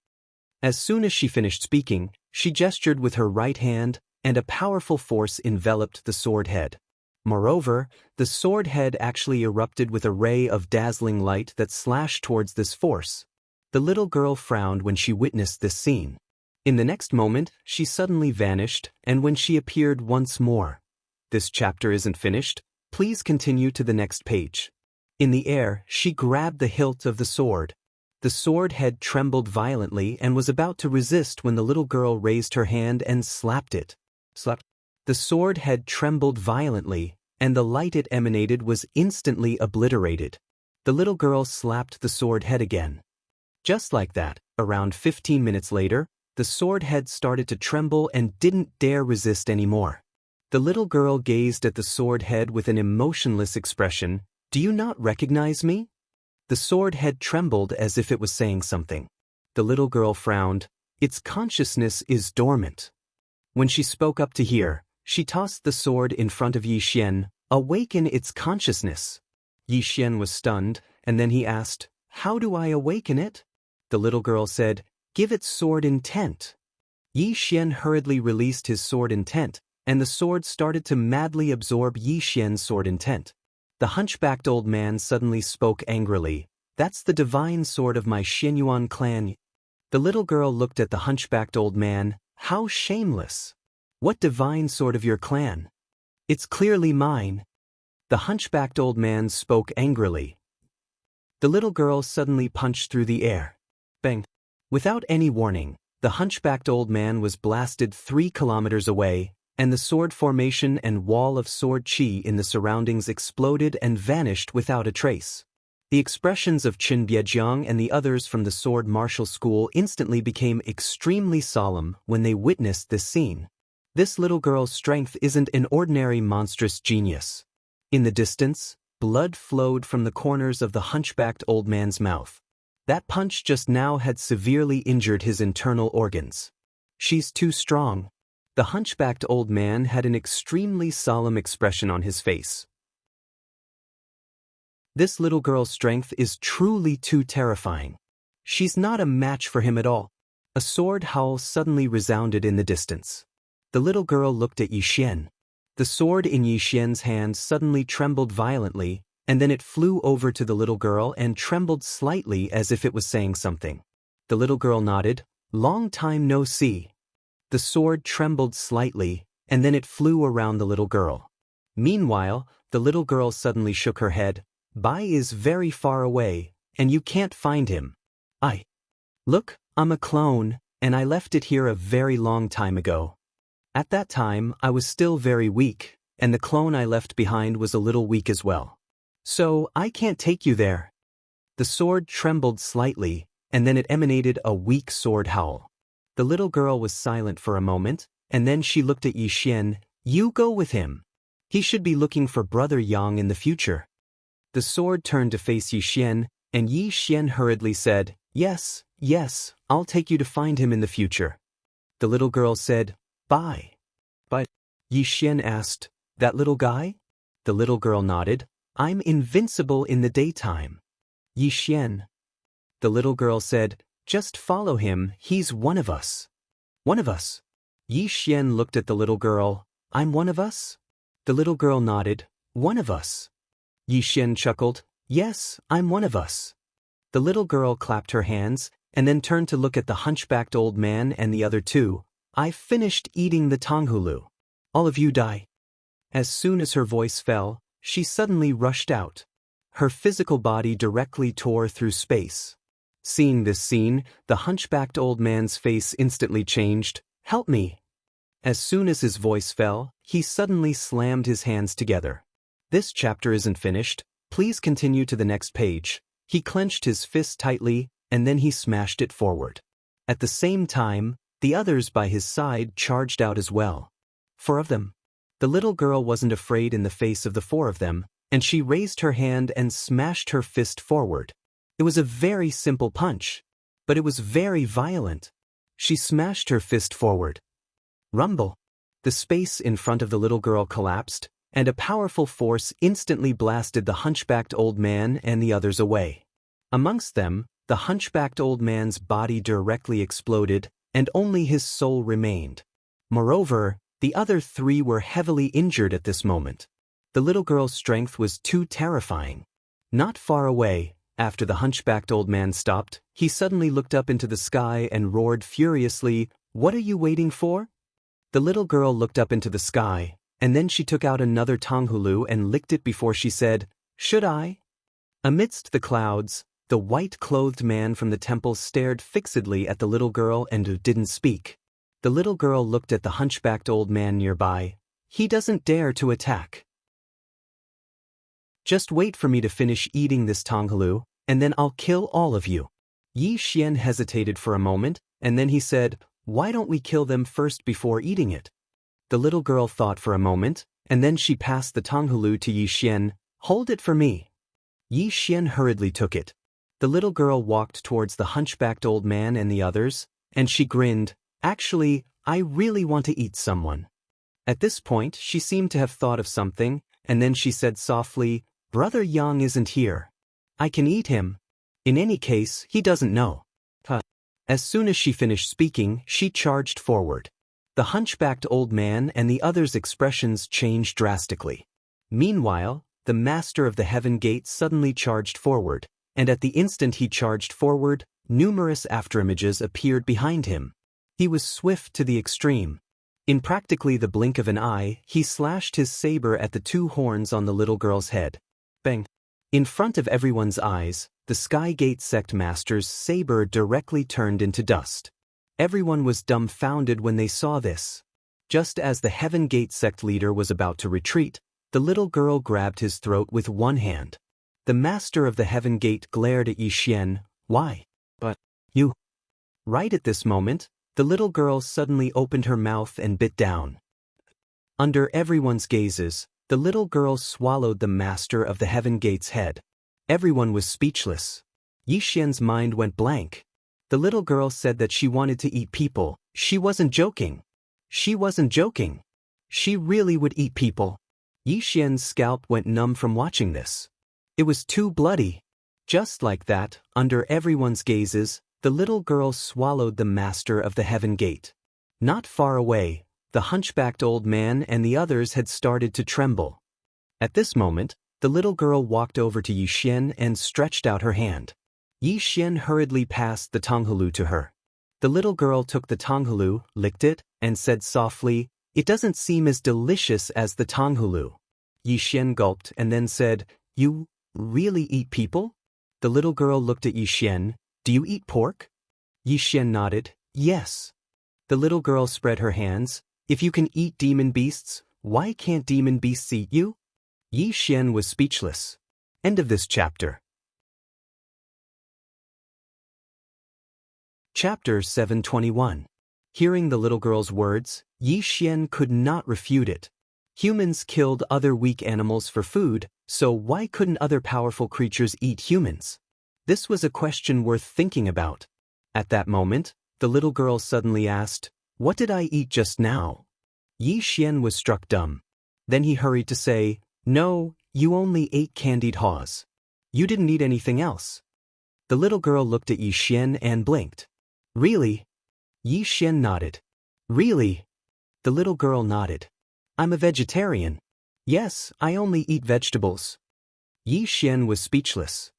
As soon as she finished speaking, she gestured with her right hand, and a powerful force enveloped the sword head. Moreover, the sword head actually erupted with a ray of dazzling light that slashed towards this force. The little girl frowned when she witnessed this scene. In the next moment, she suddenly vanished, and when she appeared once more. This chapter isn't finished. Please continue to the next page. In the air, she grabbed the hilt of the sword. The sword head trembled violently and was about to resist when the little girl raised her hand and slapped it. Slap. The sword head trembled violently, and the light it emanated was instantly obliterated. The little girl slapped the sword head again. Just like that, around 15 minutes later, the sword head started to tremble and didn't dare resist anymore. The little girl gazed at the sword head with an emotionless expression. Do you not recognize me? The sword head trembled as if it was saying something. The little girl frowned. Its consciousness is dormant. When she spoke up to hear, she tossed the sword in front of Yi Xian. Awaken its consciousness. Yi Xian was stunned, and then he asked, How do I awaken it? The little girl said, Give it sword intent. Yi Xian hurriedly released his sword intent, and the sword started to madly absorb Yi Xian's sword intent. The hunchbacked old man suddenly spoke angrily. That's the divine sword of my Xianyuan clan. The little girl looked at the hunchbacked old man. How shameless. What divine sword of your clan? It's clearly mine. The hunchbacked old man spoke angrily. The little girl suddenly punched through the air. Bang. Without any warning, the hunchbacked old man was blasted 3 kilometers away, and the sword formation and wall of sword chi in the surroundings exploded and vanished without a trace. The expressions of Qin Biejiang and the others from the sword martial school instantly became extremely solemn when they witnessed this scene. This little girl's strength isn't an ordinary monstrous genius. In the distance, blood flowed from the corners of the hunchbacked old man's mouth. That punch just now had severely injured his internal organs. She's too strong. The hunchbacked old man had an extremely solemn expression on his face. This little girl's strength is truly too terrifying. She's not a match for him at all. A sword howl suddenly resounded in the distance. The little girl looked at Yixian. The sword in Yixian's hand suddenly trembled violently, and then it flew over to the little girl and trembled slightly as if it was saying something. The little girl nodded. "Long time no see." The sword trembled slightly, and then it flew around the little girl. Meanwhile, the little girl suddenly shook her head. "Bai is very far away, and you can't find him." Look, I'm a clone, and I left it here a very long time ago. At that time, I was still very weak, and the clone I left behind was a little weak as well. So, I can't take you there." The sword trembled slightly, and then it emanated a weak sword howl. The little girl was silent for a moment, and then she looked at Yixian. "You go with him. He should be looking for Brother Yang in the future." The sword turned to face Yixian, and Yixian hurriedly said, Yes, I'll take you to find him in the future." The little girl said, "Bye." "But," Yixian asked, "that little guy?" The little girl nodded. "I'm invincible in the daytime." "Yixian." The little girl said, "Just follow him, he's one of us." "One of us?" Yixian looked at the little girl. "I'm one of us?" The little girl nodded. "One of us." Yixian chuckled. "Yes, I'm one of us." The little girl clapped her hands, and then turned to look at the hunchbacked old man and the other two. "I've finished eating the tanghulu. All of you die." As soon as her voice fell, she suddenly rushed out. Her physical body directly tore through space. Seeing this scene, the hunchbacked old man's face instantly changed. "Help me." As soon as his voice fell, he suddenly slammed his hands together. This chapter isn't finished. Please continue to the next page. He clenched his fist tightly, and then he smashed it forward. At the same time, the others by his side charged out as well. 4 of them. The little girl wasn't afraid in the face of the 4 of them, and she raised her hand and smashed her fist forward. It was a very simple punch, but it was very violent. She smashed her fist forward. Rumble. The space in front of the little girl collapsed, and a powerful force instantly blasted the hunchbacked old man and the others away. Amongst them, the hunchbacked old man's body directly exploded, and only his soul remained. Moreover, the other 3 were heavily injured at this moment. The little girl's strength was too terrifying. Not far away, after the hunchbacked old man stopped, he suddenly looked up into the sky and roared furiously, "What are you waiting for?" The little girl looked up into the sky, and then she took out another tanghulu and licked it before she said, "Should I?" Amidst the clouds, the white-clothed man from the temple stared fixedly at the little girl and didn't speak. The little girl looked at the hunchbacked old man nearby. "He doesn't dare to attack. Just wait for me to finish eating this tanghulu, and then I'll kill all of you." Yixian hesitated for a moment, and then he said, "Why don't we kill them first before eating it?" The little girl thought for a moment, and then she passed the tanghulu to Yixian. "Hold it for me." Yixian hurriedly took it. The little girl walked towards the hunchbacked old man and the others, and she grinned. "Actually, I really want to eat someone." At this point, she seemed to have thought of something, and then she said softly, "Brother Yang isn't here. I can eat him. In any case, he doesn't know." As soon as she finished speaking, she charged forward. The hunchbacked old man and the others' expressions changed drastically. Meanwhile, the master of the heaven gate suddenly charged forward, and at the instant he charged forward, numerous afterimages appeared behind him. He was swift to the extreme. In practically the blink of an eye, he slashed his saber at the 2 horns on the little girl's head. Bang! In front of everyone's eyes, the Sky Gate sect master's saber directly turned into dust. Everyone was dumbfounded when they saw this. Just as the Heaven Gate sect leader was about to retreat, the little girl grabbed his throat with one hand. The master of the Heaven Gate glared at Yixian. "Why? But you..." Right at this moment, The little girl suddenly opened her mouth and bit down. Under everyone's gazes, the little girl swallowed the master of the heaven gate's head. Everyone was speechless. Yixian's mind went blank. The little girl said that she wanted to eat people. She wasn't joking. She wasn't joking. She really would eat people. Yixian's scalp went numb from watching this. It was too bloody. Just like that, under everyone's gazes, the little girl swallowed the master of the heaven gate. Not far away, the hunchbacked old man and the others had started to tremble. At this moment, the little girl walked over to Yixian and stretched out her hand. Yixian hurriedly passed the tonghalu to her. The little girl took the tonghalu, licked it, and said softly, "It doesn't seem as delicious as the tonghalu." Yixian gulped and then said, "You really eat people?" The little girl looked at Yixian. "Do you eat pork?" Yixian nodded, "Yes." The little girl spread her hands. "If you can eat demon beasts, why can't demon beasts eat you?" Yixian was speechless. End of this chapter. Chapter 721. Hearing the little girl's words, Yixian could not refute it. Humans killed other weak animals for food, so why couldn't other powerful creatures eat humans? This was a question worth thinking about. At that moment, the little girl suddenly asked, "What did I eat just now?" Yixian was struck dumb. Then he hurried to say, "No, you only ate candied haws. You didn't eat anything else." The little girl looked at Yixian and blinked. "Really?" Yixian nodded. "Really?" The little girl nodded. "I'm a vegetarian. Yes, I only eat vegetables." Yixian was speechless.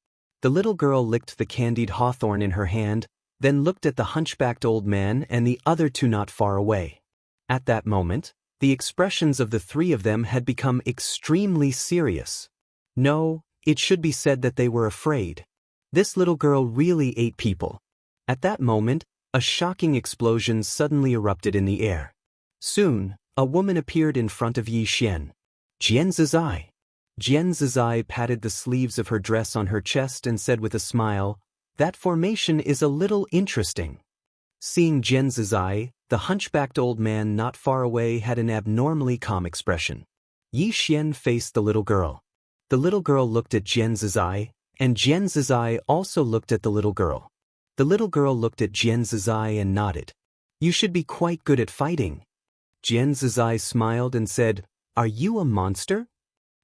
The little girl licked the candied hawthorn in her hand, then looked at the hunchbacked old man and the other two not far away. At that moment, the expressions of the three of them had become extremely serious. No, it should be said that they were afraid. This little girl really ate people. At that moment, a shocking explosion suddenly erupted in the air. Soon, a woman appeared in front of Yixian. Jianzizai. Jianzizai patted the sleeves of her dress on her chest and said with a smile, "That formation is a little interesting." Seeing Jianzizai, the hunchbacked old man not far away had an abnormally calm expression. Yixian faced the little girl. The little girl looked at Jianzizai, and Jianzizai also looked at the little girl. The little girl looked at Jianzizai and nodded. "You should be quite good at fighting." Jianzizai smiled and said, "Are you a monster?"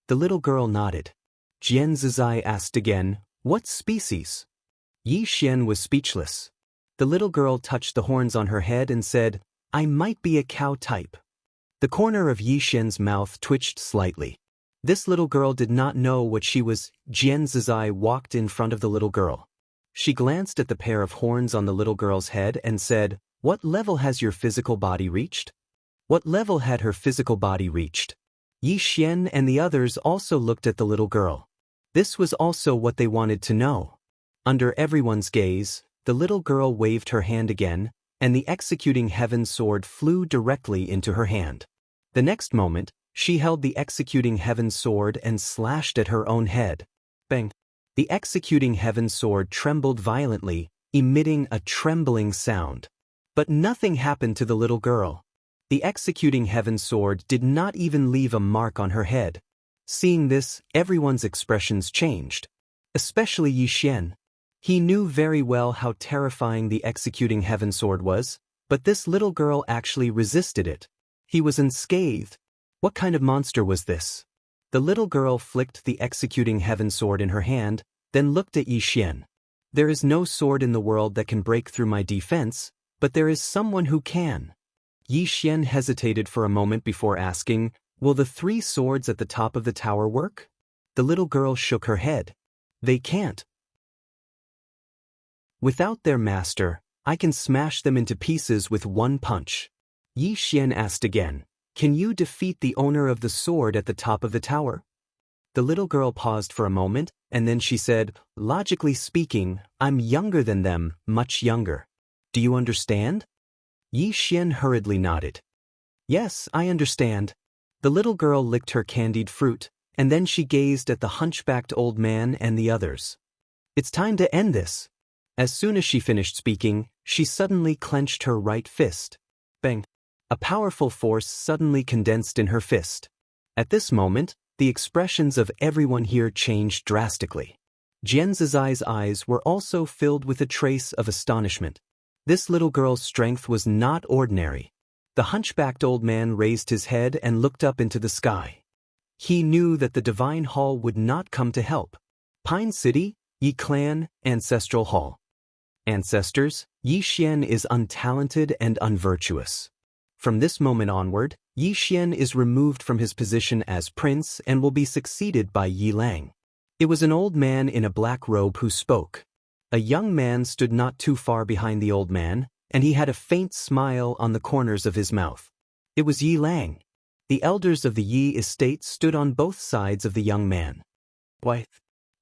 The little girl nodded. Jianzizai asked again, "What species?" Yixian was speechless. The little girl touched the horns on her head and said, "I might be a cow type." The corner of Yixian's mouth twitched slightly. This little girl did not know what she was. Jianzizai walked in front of the little girl. She glanced at the pair of horns on the little girl's head and said, "What level has your physical body reached?" What level had her physical body reached? Yixian and the others also looked at the little girl. This was also what they wanted to know. Under everyone's gaze, the little girl waved her hand again, and the executing heaven sword flew directly into her hand. The next moment, she held the executing heaven sword and slashed at her own head. Bang! The executing heaven sword trembled violently, emitting a trembling sound. But nothing happened to the little girl. The executing heaven sword did not even leave a mark on her head. Seeing this, everyone's expressions changed. Especially Yixian. He knew very well how terrifying the executing heaven sword was, but this little girl actually resisted it. He was unscathed. What kind of monster was this? The little girl flicked the executing heaven sword in her hand, then looked at Yixian. "There is no sword in the world that can break through my defense, but there is someone who can." Yixian hesitated for a moment before asking, "Will the three swords at the top of the tower work?" The little girl shook her head. "They can't. Without their master, I can smash them into pieces with one punch." Yixian asked again, "Can you defeat the owner of the sword at the top of the tower?" The little girl paused for a moment, and then she said, "Logically speaking, I'm younger than them, much younger. Do you understand?" Yixian hurriedly nodded. "Yes, I understand." The little girl licked her candied fruit, and then she gazed at the hunchbacked old man and the others. "It's time to end this." As soon as she finished speaking, she suddenly clenched her right fist. Bang! A powerful force suddenly condensed in her fist. At this moment, the expressions of everyone here changed drastically. Jianzi's eyes were also filled with a trace of astonishment. This little girl's strength was not ordinary. The hunchbacked old man raised his head and looked up into the sky. He knew that the Divine Hall would not come to help. Pine City, Yi Clan, Ancestral Hall. Ancestors, Yi Xian is untalented and unvirtuous. From this moment onward, Yi Xian is removed from his position as prince and will be succeeded by Yi Lang. It was an old man in a black robe who spoke. A young man stood not too far behind the old man, and he had a faint smile on the corners of his mouth. It was Yi Lang. The elders of the Yi estate stood on both sides of the young man. Why?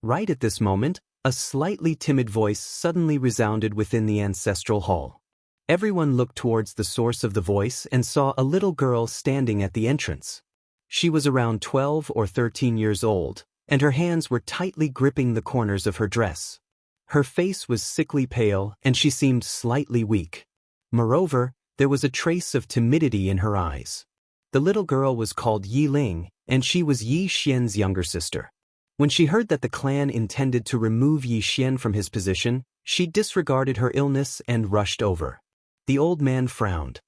Right at this moment, a slightly timid voice suddenly resounded within the ancestral hall. Everyone looked towards the source of the voice and saw a little girl standing at the entrance. She was around 12 or 13 years old, and her hands were tightly gripping the corners of her dress. Her face was sickly pale, and she seemed slightly weak. Moreover, there was a trace of timidity in her eyes. The little girl was called Yi Ling, and she was Yi Xian's younger sister. When she heard that the clan intended to remove Yi Xian from his position, she disregarded her illness and rushed over. The old man frowned.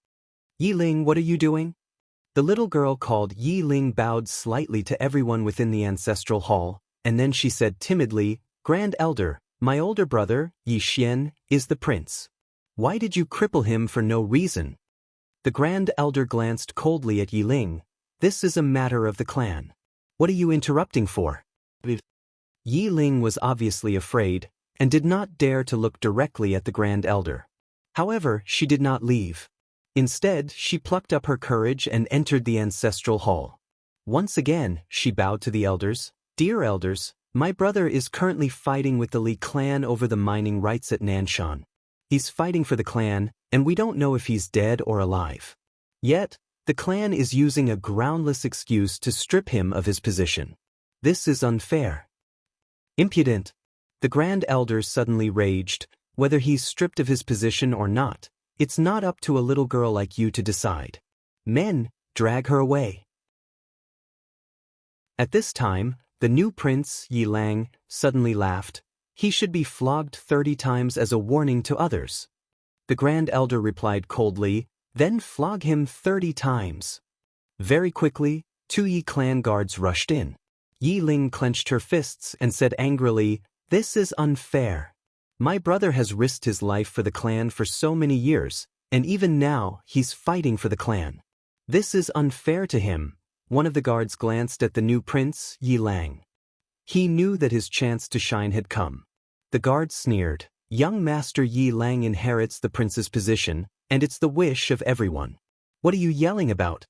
Yi Ling, what are you doing? The little girl called Yi Ling bowed slightly to everyone within the ancestral hall, and then she said timidly, Grand Elder, my older brother, Yi Xian, is the prince. Why did you cripple him for no reason? The Grand Elder glanced coldly at Yi Ling. This is a matter of the clan. What are you interrupting for? Yi Ling was obviously afraid, and did not dare to look directly at the Grand Elder. However, she did not leave. Instead, she plucked up her courage and entered the ancestral hall. Once again, she bowed to the elders. Dear elders, my brother is currently fighting with the Li clan over the mining rights at Nanshan. He's fighting for the clan, and we don't know if he's dead or alive. Yet, the clan is using a groundless excuse to strip him of his position. This is unfair. Impudent. The Grand Elder suddenly raged. Whether he's stripped of his position or not, it's not up to a little girl like you to decide. Men, drag her away. At this time, the new prince, Yi Lang, suddenly laughed. He should be flogged 30 times as a warning to others. The Grand Elder replied coldly, then flog him 30 times. Very quickly, 2 Yi clan guards rushed in. Yi Ling clenched her fists and said angrily, This is unfair. My brother has risked his life for the clan for so many years, and even now he's fighting for the clan. This is unfair to him. One of the guards glanced at the new prince, Yi Lang. He knew that his chance to shine had come. The guard sneered, Young Master Yi Lang inherits the prince's position, and it's the wish of everyone. What are you yelling about?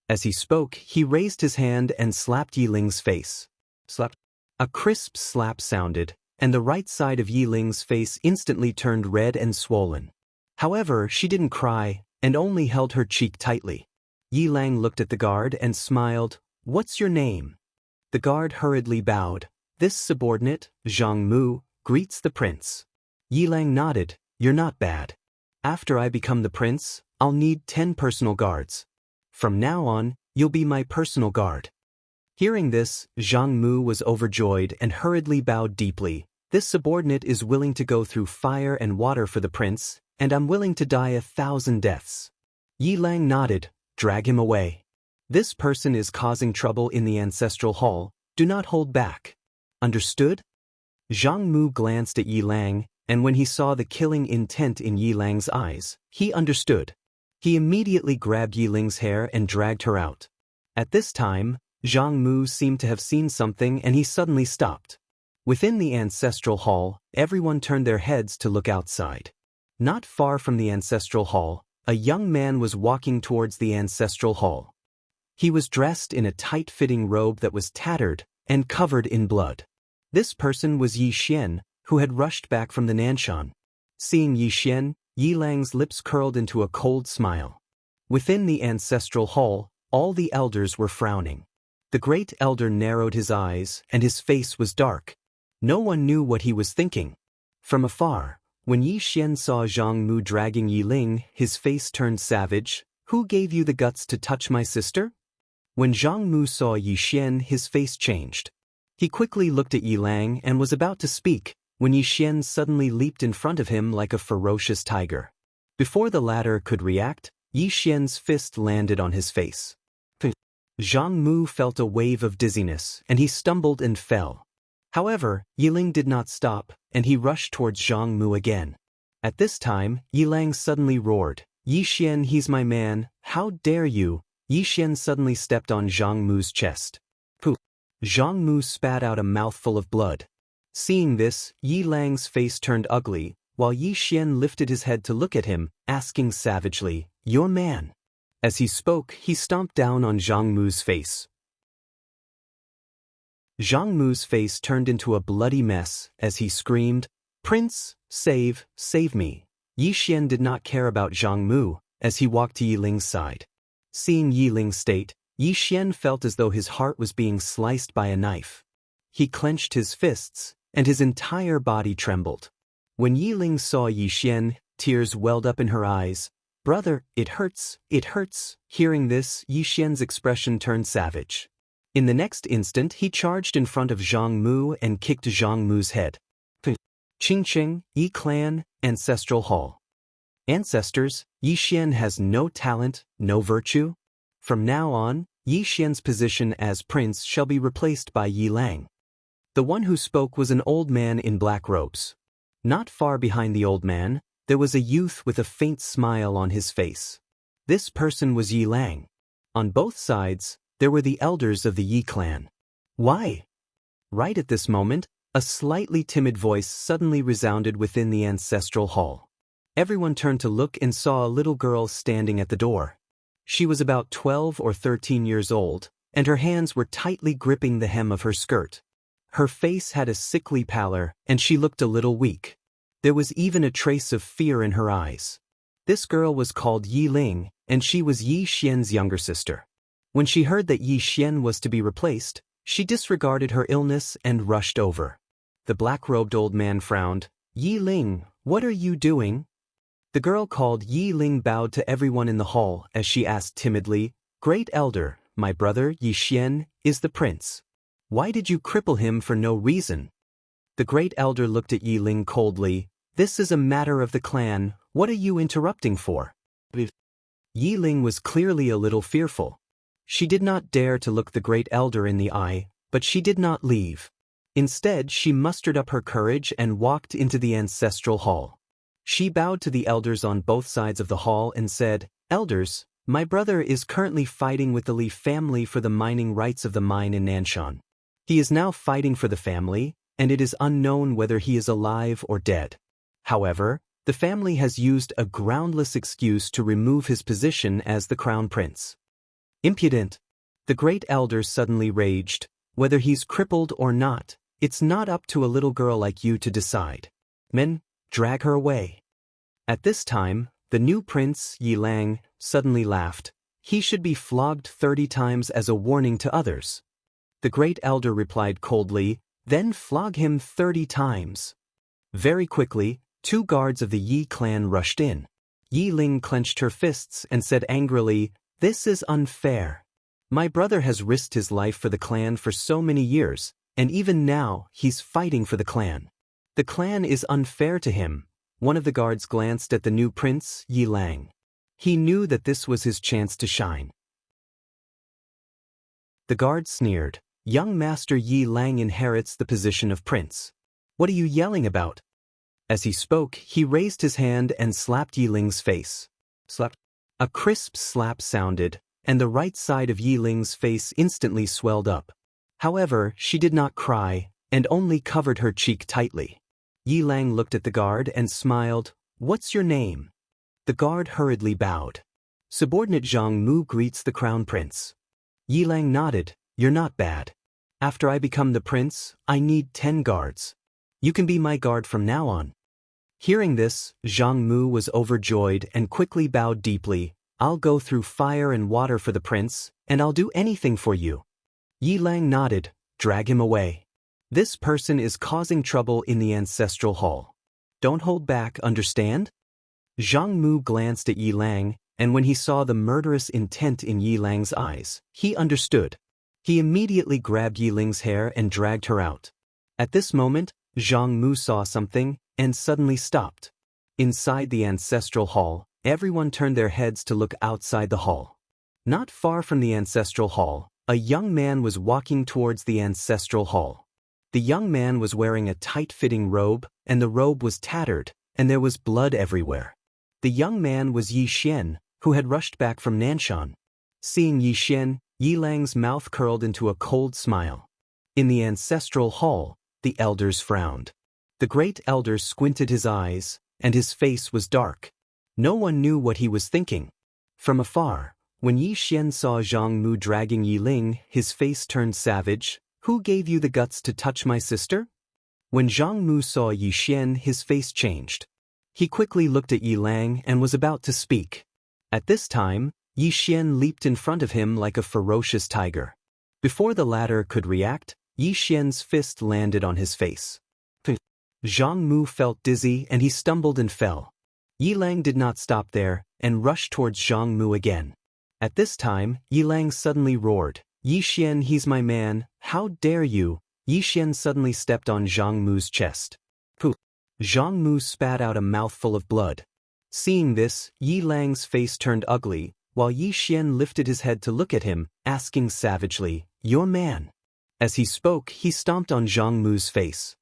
As he spoke, he raised his hand and slapped Yi Ling's face. Slap. A crisp slap sounded, and the right side of Yi Ling's face instantly turned red and swollen. However, she didn't cry, and only held her cheek tightly. Yi Lang looked at the guard and smiled, What's your name? The guard hurriedly bowed. This subordinate, Zhang Mu, greets the prince. Yi Lang nodded, You're not bad. After I become the prince, I'll need 10 personal guards. From now on, you'll be my personal guard. Hearing this, Zhang Mu was overjoyed and hurriedly bowed deeply. This subordinate is willing to go through fire and water for the prince, and I'm willing to die 1,000 deaths. Yi Lang nodded, Drag him away. This person is causing trouble in the ancestral hall. Do not hold back. Understood? Zhang Mu glanced at Yi Lang, and when he saw the killing intent in Yi Lang's eyes, he understood. He immediately grabbed Yi Ling's hair and dragged her out. At this time, Zhang Mu seemed to have seen something and he suddenly stopped. Within the ancestral hall, everyone turned their heads to look outside. Not far from the ancestral hall, a young man was walking towards the ancestral hall. He was dressed in a tight-fitting robe that was tattered and covered in blood. This person was Yi Xian, who had rushed back from the Nanshan. Seeing Yi Xian, Yi Lang's lips curled into a cold smile. Within the ancestral hall, all the elders were frowning. The great elder narrowed his eyes, and his face was dark. No one knew what he was thinking. From afar, When Yi Xian saw Zhang Mu dragging Yi Ling, his face turned savage. Who gave you the guts to touch my sister? When Zhang Mu saw Yi Xian, his face changed. He quickly looked at Yi Lang and was about to speak, when Yi Xian suddenly leaped in front of him like a ferocious tiger. Before the latter could react, Yi Xian's fist landed on his face. Zhang Mu felt a wave of dizziness, and he stumbled and fell. However, Yi Ling did not stop, and he rushed towards Zhang Mu again. At this time, Yi Lang suddenly roared, "Yi Xian, he's my man, how dare you!" Yi Xian suddenly stepped on Zhang Mu's chest. Pooh! Zhang Mu spat out a mouthful of blood. Seeing this, Yi Lang's face turned ugly, while Yi Xian lifted his head to look at him, asking savagely, "Your man?" As he spoke, he stomped down on Zhang Mu's face. Zhang Mu's face turned into a bloody mess as he screamed, "Prince, save me." Yi Xian did not care about Zhang Mu as he walked to Yi Ling's side. Seeing Yi Ling's state, Yi Xian felt as though his heart was being sliced by a knife. He clenched his fists, and his entire body trembled. When Yi Ling saw Yi Xian, tears welled up in her eyes. "Brother, it hurts, it hurts." Hearing this, Yi Xian's expression turned savage. In the next instant, he charged in front of Zhang Mu and kicked Zhang Mu's head. Qingqing, Yi Clan, Ancestral Hall. Ancestors, Yi Xian has no talent, no virtue. From now on, Yi Xian's position as prince shall be replaced by Yi Lang. The one who spoke was an old man in black robes. Not far behind the old man, there was a youth with a faint smile on his face. This person was Yi Lang. On both sides, there were the elders of the Yi clan. Why? Right at this moment, a slightly timid voice suddenly resounded within the ancestral hall. Everyone turned to look and saw a little girl standing at the door. She was about 12 or 13 years old, and her hands were tightly gripping the hem of her skirt. Her face had a sickly pallor, and she looked a little weak. There was even a trace of fear in her eyes. This girl was called Yi Ling, and she was Yi Xian's younger sister. When she heard that Yi Xian was to be replaced, she disregarded her illness and rushed over. The black-robed old man frowned. "Yi Ling, what are you doing?" The girl called Yi Ling bowed to everyone in the hall as she asked timidly, "Great elder, my brother Yi Xian is the prince. Why did you cripple him for no reason?" The great elder looked at Yi Ling coldly. "This is a matter of the clan, what are you interrupting for?" Yi Ling was clearly a little fearful. She did not dare to look the great elder in the eye, but she did not leave. Instead, she mustered up her courage and walked into the ancestral hall. She bowed to the elders on both sides of the hall and said, "Elders, my brother is currently fighting with the Li family for the mining rights of the mine in Nanshan. He is now fighting for the family, and it is unknown whether he is alive or dead. However, the family has used a groundless excuse to remove his position as the crown prince." Impudent! The great elder suddenly raged. "Whether he's crippled or not, it's not up to a little girl like you to decide. Men, drag her away." At this time, the new prince, Yi Lang, suddenly laughed. "He should be flogged 30 times as a warning to others." The great elder replied coldly, "Then flog him 30 times. Very quickly, 2 guards of the Yi clan rushed in. Yi Ling clenched her fists and said angrily, "This is unfair. My brother has risked his life for the clan for so many years, and even now he's fighting for the clan. The clan is unfair to him." One of the guards glanced at the new prince, Yi Lang. He knew that this was his chance to shine. The guard sneered, "Young Master Yi Lang inherits the position of prince. What are you yelling about?" As he spoke, he raised his hand and slapped Yi Ling's face. Slap. A crisp slap sounded, and the right side of Yi Ling's face instantly swelled up. However, she did not cry, and only covered her cheek tightly. Yi Lang looked at the guard and smiled. "What's your name?" The guard hurriedly bowed. "Subordinate Zhang Mu greets the crown prince." Yi Lang nodded. "You're not bad. After I become the prince, I need 10 guards. You can be my guard from now on." Hearing this, Zhang Mu was overjoyed and quickly bowed deeply. "I'll go through fire and water for the prince, and I'll do anything for you." Yi Lang nodded. "Drag him away. This person is causing trouble in the ancestral hall." Don't hold back, understand? Zhang Mu glanced at Yi Lang, and when he saw the murderous intent in Yi Lang's eyes, he understood. He immediately grabbed Yi Ling's hair and dragged her out. At this moment, Zhang Mu saw something, and suddenly stopped. Inside the ancestral hall, everyone turned their heads to look outside the hall. Not far from the ancestral hall, a young man was walking towards the ancestral hall. The young man was wearing a tight-fitting robe, and the robe was tattered, and there was blood everywhere. The young man was Yi Xian, who had rushed back from Nanshan. Seeing Yi Xian, Yi Lang's mouth curled into a cold smile. In the ancestral hall, the elders frowned. The great elder squinted his eyes, and his face was dark. No one knew what he was thinking. From afar, when Yi Xian saw Zhang Mu dragging Yi Ling, his face turned savage. Who gave you the guts to touch my sister? When Zhang Mu saw Yi Xian, his face changed. He quickly looked at Yi Lang and was about to speak. At this time, Yi Xian leaped in front of him like a ferocious tiger. Before the latter could react, Yi Xian's fist landed on his face. Zhang Mu felt dizzy and he stumbled and fell. Yi Lang did not stop there and rushed towards Zhang Mu again. At this time, Yi Lang suddenly roared, "Yi Xian, he's my man, how dare you!" Yi Xian suddenly stepped on Zhang Mu's chest. Pooh! Zhang Mu spat out a mouthful of blood. Seeing this, Yi Lang's face turned ugly, while Yi Xian lifted his head to look at him, asking savagely, "Your man." As he spoke, he stomped on Zhang Mu's face.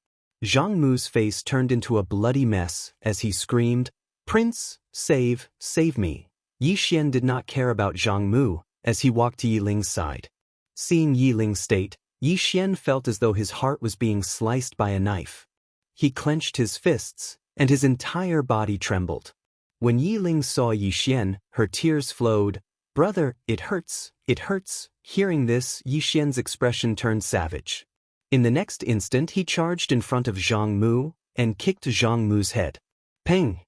Zhang Mu's face turned into a bloody mess as he screamed, "Prince, save me." Yi Xian did not care about Zhang Mu as he walked to Yi Ling's side. Seeing Yi Ling's state, Yi Xian felt as though his heart was being sliced by a knife. He clenched his fists, and his entire body trembled. When Yi Ling saw Yi Xian, her tears flowed. "Brother, it hurts, it hurts." Hearing this, Yi Xian's expression turned savage. In the next instant he charged in front of Zhang Mu and kicked Zhang Mu's head. Peng!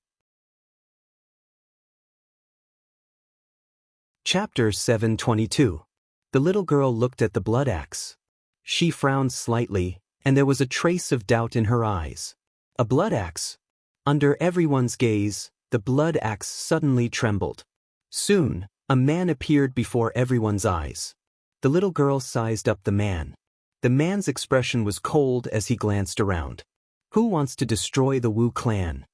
Chapter 722. The little girl looked at the blood axe. She frowned slightly, and there was a trace of doubt in her eyes. A blood axe? Under everyone's gaze, the blood axe suddenly trembled. Soon, a man appeared before everyone's eyes. The little girl sized up the man. The man's expression was cold as he glanced around. Who wants to destroy the Wu clan?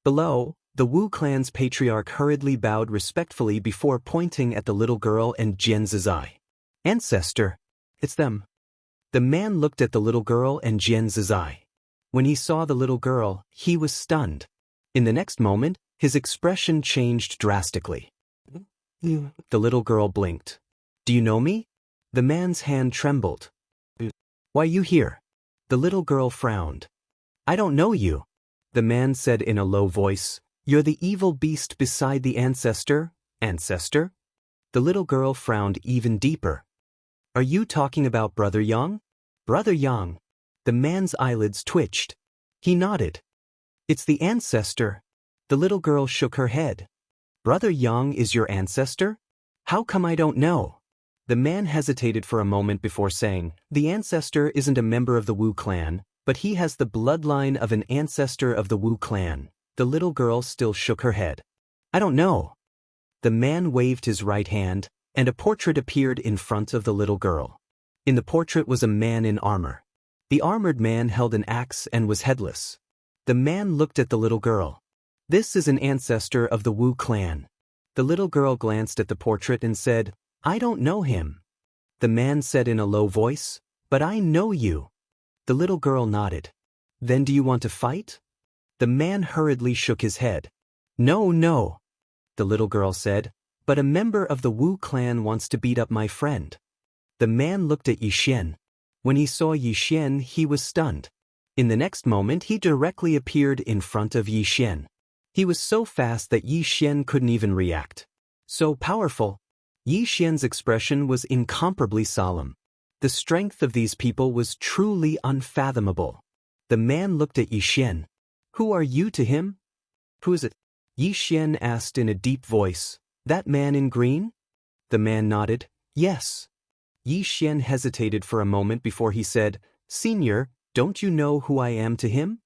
Below, the Wu clan's patriarch hurriedly bowed respectfully before pointing at the little girl and Jian Zizai. Ancestor, it's them. The man looked at the little girl and Jian Zizai. When he saw the little girl, he was stunned. In the next moment, his expression changed drastically. The little girl blinked. "Do you know me?" The man's hand trembled. "Why are you here?" The little girl frowned. "I don't know you." The man said in a low voice, "You're the evil beast beside the ancestor, ancestor?" The little girl frowned even deeper. "Are you talking about Brother Yang?" "Brother Yang." The man's eyelids twitched. He nodded. "It's the ancestor." The little girl shook her head. "Brother Yang is your ancestor? How come I don't know?" The man hesitated for a moment before saying, "The ancestor isn't a member of the Wu clan, but he has the bloodline of an ancestor of the Wu clan." The little girl still shook her head. "I don't know." The man waved his right hand, and a portrait appeared in front of the little girl. In the portrait was a man in armor. The armored man held an axe and was headless. The man looked at the little girl. "This is an ancestor of the Wu clan." The little girl glanced at the portrait and said, "I don't know him." The man said in a low voice, "But I know you." The little girl nodded. "Then do you want to fight?" The man hurriedly shook his head. "No, no." The little girl said, "But a member of the Wu clan wants to beat up my friend." The man looked at Yi Xian. When he saw Yi Xian, he was stunned. In the next moment, he directly appeared in front of Yi Xian. He was so fast that Yi Xian couldn't even react. So powerful. Yi Xian's expression was incomparably solemn. The strength of these people was truly unfathomable. The man looked at Yi Xian. "Who are you to him?" "Who is it?" Yi Xian asked in a deep voice. "That man in green?" The man nodded. "Yes." Yi Xian hesitated for a moment before he said, "Senior, don't you know who I am to him?"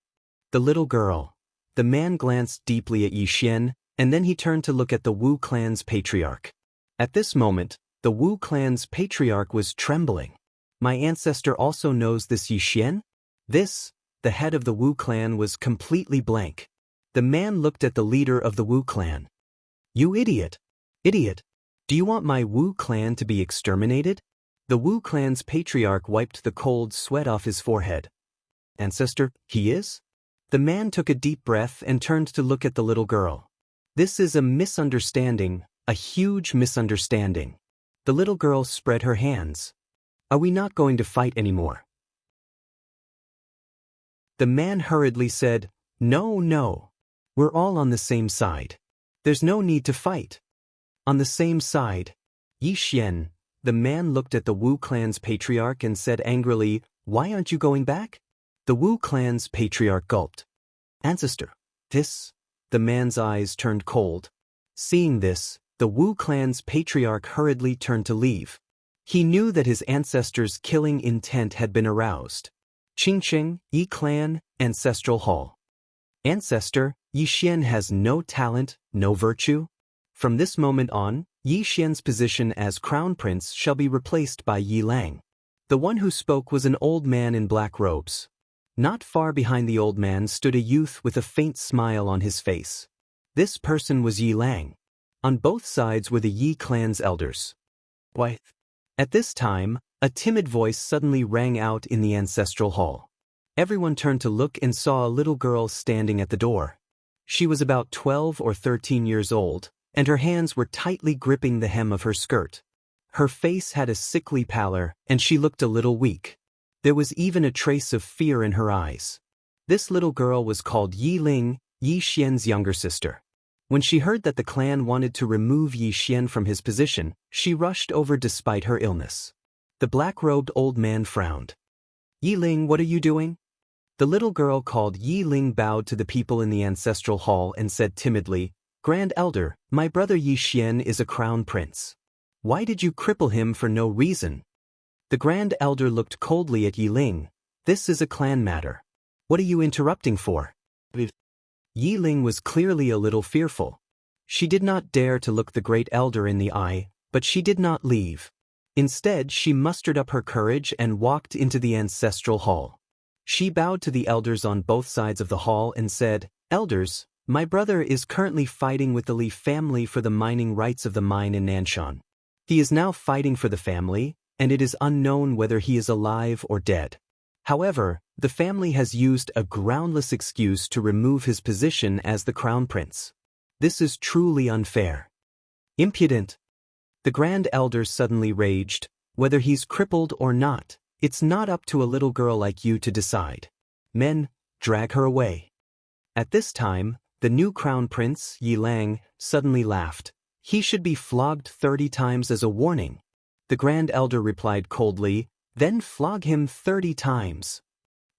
The little girl. The man glanced deeply at Yi Xian, and then he turned to look at the Wu clan's patriarch. At this moment, the Wu clan's patriarch was trembling. My ancestor also knows this Yi Xian? This, the head of the Wu clan, was completely blank. The man looked at the leader of the Wu clan. You idiot! Idiot! Do you want my Wu clan to be exterminated? The Wu clan's patriarch wiped the cold sweat off his forehead. Ancestor, he is? The man took a deep breath and turned to look at the little girl. This is a misunderstanding, a huge misunderstanding. The little girl spread her hands. Are we not going to fight anymore? The man hurriedly said, No, no. We're all on the same side. There's no need to fight. On the same side. Yi Xian, the man looked at the Wu clan's patriarch and said angrily, Why aren't you going back? The Wu clan's patriarch gulped. Ancestor, this? The man's eyes turned cold. Seeing this, the Wu clan's patriarch hurriedly turned to leave. He knew that his ancestor's killing intent had been aroused. Qingqing, Yi clan, Ancestral Hall. Ancestor, Yi Xian has no talent, no virtue. From this moment on, Yi Xian's position as crown prince shall be replaced by Yi Lang. The one who spoke was an old man in black robes. Not far behind the old man stood a youth with a faint smile on his face. This person was Yi Lang. On both sides were the Yi clan's elders. Why? At this time, a timid voice suddenly rang out in the ancestral hall. Everyone turned to look and saw a little girl standing at the door. She was about 12 or 13 years old, and her hands were tightly gripping the hem of her skirt. Her face had a sickly pallor, and she looked a little weak. There was even a trace of fear in her eyes. This little girl was called Yi Ling, Yi Xian's younger sister. When she heard that the clan wanted to remove Yi Xian from his position, she rushed over despite her illness. The black-robed old man frowned. Yi Ling, what are you doing? The little girl called Yi Ling bowed to the people in the ancestral hall and said timidly, Grand Elder, my brother Yi Xian is a crown prince. Why did you cripple him for no reason? The Grand Elder looked coldly at Yi Ling. This is a clan matter. What are you interrupting for? Yi Ling was clearly a little fearful. She did not dare to look the Great Elder in the eye, but she did not leave. Instead, she mustered up her courage and walked into the ancestral hall. She bowed to the elders on both sides of the hall and said, Elders, my brother is currently fighting with the Li family for the mining rights of the mine in Nanshan. He is now fighting for the family, and it is unknown whether he is alive or dead. However, the family has used a groundless excuse to remove his position as the crown prince. This is truly unfair. Impudent. The Grand Elder suddenly raged. Whether he's crippled or not, it's not up to a little girl like you to decide. Men, drag her away. At this time, the new crown prince, Yi Lang, suddenly laughed. He should be flogged 30 times as a warning. The Grand Elder replied coldly, Then flog him 30 times.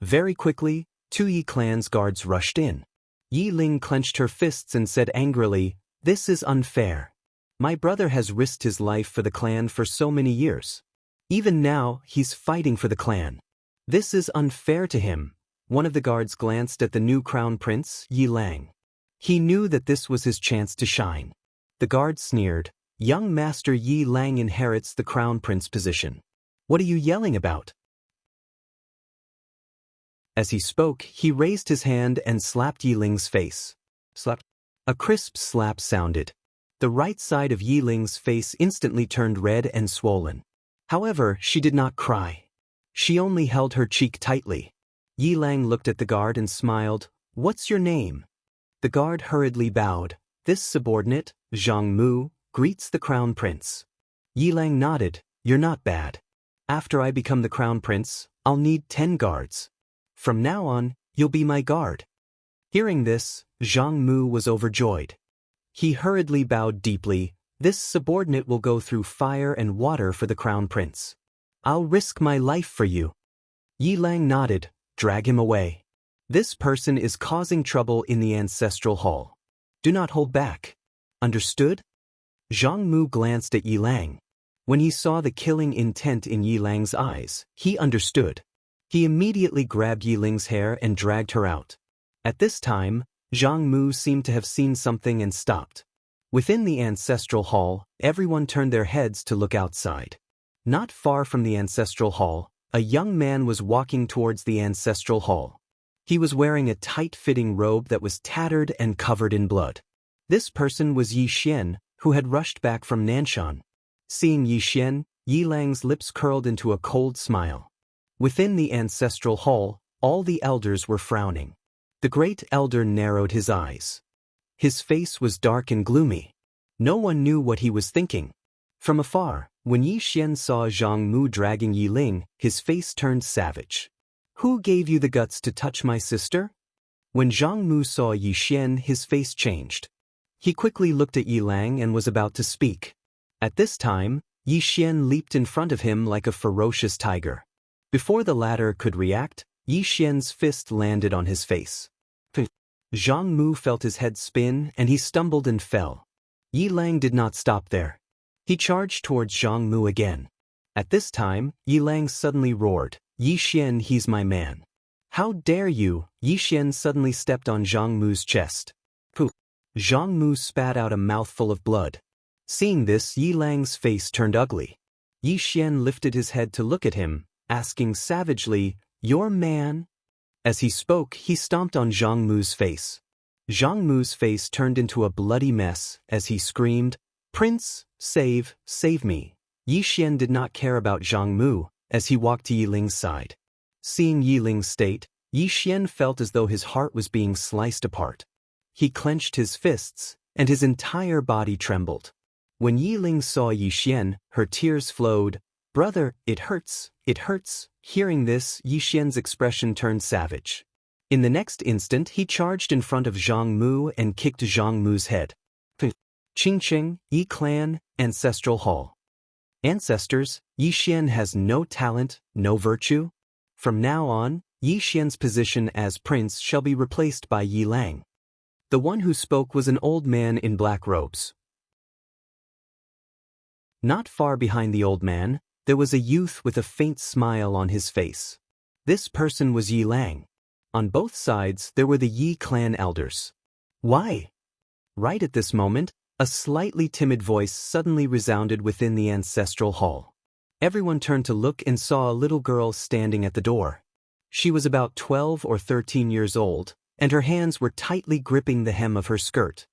Very quickly, 2 Yi clan's guards rushed in. Yi Ling clenched her fists and said angrily, This is unfair. My brother has risked his life for the clan for so many years. Even now, he's fighting for the clan. This is unfair to him. One of the guards glanced at the new crown prince, Yi Lang. He knew that this was his chance to shine. The guard sneered, Young Master Yi Lang inherits the crown prince position. What are you yelling about? As he spoke, he raised his hand and slapped Yi Ling's face. Slap. A crisp slap sounded. The right side of Yi Ling's face instantly turned red and swollen. However, she did not cry. She only held her cheek tightly. Yi Lang looked at the guard and smiled. What's your name? The guard hurriedly bowed. This subordinate, Zhang Mu, greets the crown prince. Yi Lang nodded. You're not bad. After I become the crown prince, I'll need 10 guards. From now on, you'll be my guard. Hearing this, Zhang Mu was overjoyed. He hurriedly bowed deeply. This subordinate will go through fire and water for the crown prince. I'll risk my life for you. Yi Lang nodded. Drag him away. This person is causing trouble in the ancestral hall. Do not hold back. Understood? Zhang Mu glanced at Yi Lang. When he saw the killing intent in Yi Lang's eyes, he understood. He immediately grabbed Yi Ling's hair and dragged her out. At this time, Zhang Mu seemed to have seen something and stopped. Within the ancestral hall, everyone turned their heads to look outside. Not far from the ancestral hall, a young man was walking towards the ancestral hall. He was wearing a tight-fitting robe that was tattered and covered in blood. This person was Yi Xian, who had rushed back from Nanshan. Seeing Yi Xian, Yi Lang's lips curled into a cold smile. Within the ancestral hall, all the elders were frowning. The great elder narrowed his eyes. His face was dark and gloomy. No one knew what he was thinking. From afar, when Yi Xian saw Zhang Mu dragging Yi Ling, his face turned savage. "Who gave you the guts to touch my sister?" When Zhang Mu saw Yi Xian, his face changed. He quickly looked at Yi Lang and was about to speak. At this time, Yi Xian leaped in front of him like a ferocious tiger. Before the latter could react, Yi Xian's fist landed on his face. Zhang Mu felt his head spin and he stumbled and fell. Yi Lang did not stop there. He charged towards Zhang Mu again. At this time, Yi Lang suddenly roared, "Yi Xian, he's my man." "How dare you?" Yi Xian suddenly stepped on Zhang Mu's chest. Pooh! Zhang Mu spat out a mouthful of blood. Seeing this, Yi Lang's face turned ugly. Yi Xian lifted his head to look at him, asking savagely, "Your man?" As he spoke, he stomped on Zhang Mu's face. Zhang Mu's face turned into a bloody mess as he screamed, "Prince, save me." Yi Xian did not care about Zhang Mu as he walked to Yi Ling's side. Seeing Yi Ling's state, Yi Xian felt as though his heart was being sliced apart. He clenched his fists, and his entire body trembled. When Yi Ling saw Yi Xian, her tears flowed. "Brother, it hurts, it hurts." Hearing this, Yi Xian's expression turned savage. In the next instant, he charged in front of Zhang Mu and kicked Zhang Mu's head. Qingqing, Yi Clan, Ancestral Hall. Ancestors, Yi Xian has no talent, no virtue. From now on, Yi Xian's position as prince shall be replaced by Yi Lang. The one who spoke was an old man in black robes. Not far behind the old man, there was a youth with a faint smile on his face. This person was Yi Lang. On both sides, there were the Yi clan elders. "Why?" Right at this moment, a slightly timid voice suddenly resounded within the ancestral hall. Everyone turned to look and saw a little girl standing at the door. She was about 12 or 13 years old, and her hands were tightly gripping the hem of her skirt.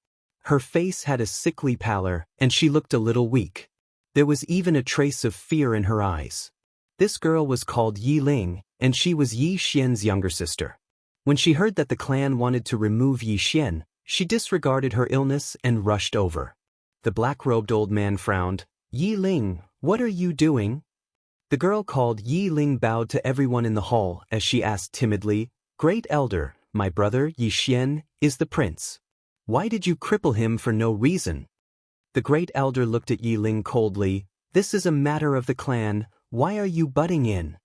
Her face had a sickly pallor, and she looked a little weak. There was even a trace of fear in her eyes. This girl was called Yi Ling, and she was Yi Xian's younger sister. When she heard that the clan wanted to remove Yi Xian, she disregarded her illness and rushed over. The black-robed old man frowned. "Yi Ling, what are you doing?" The girl called Yi Ling bowed to everyone in the hall as she asked timidly, "Great elder, my brother Yi Xian is the prince. Why did you cripple him for no reason?" The great elder looked at Yi Ling coldly. "This is a matter of the clan. Why are you butting in?"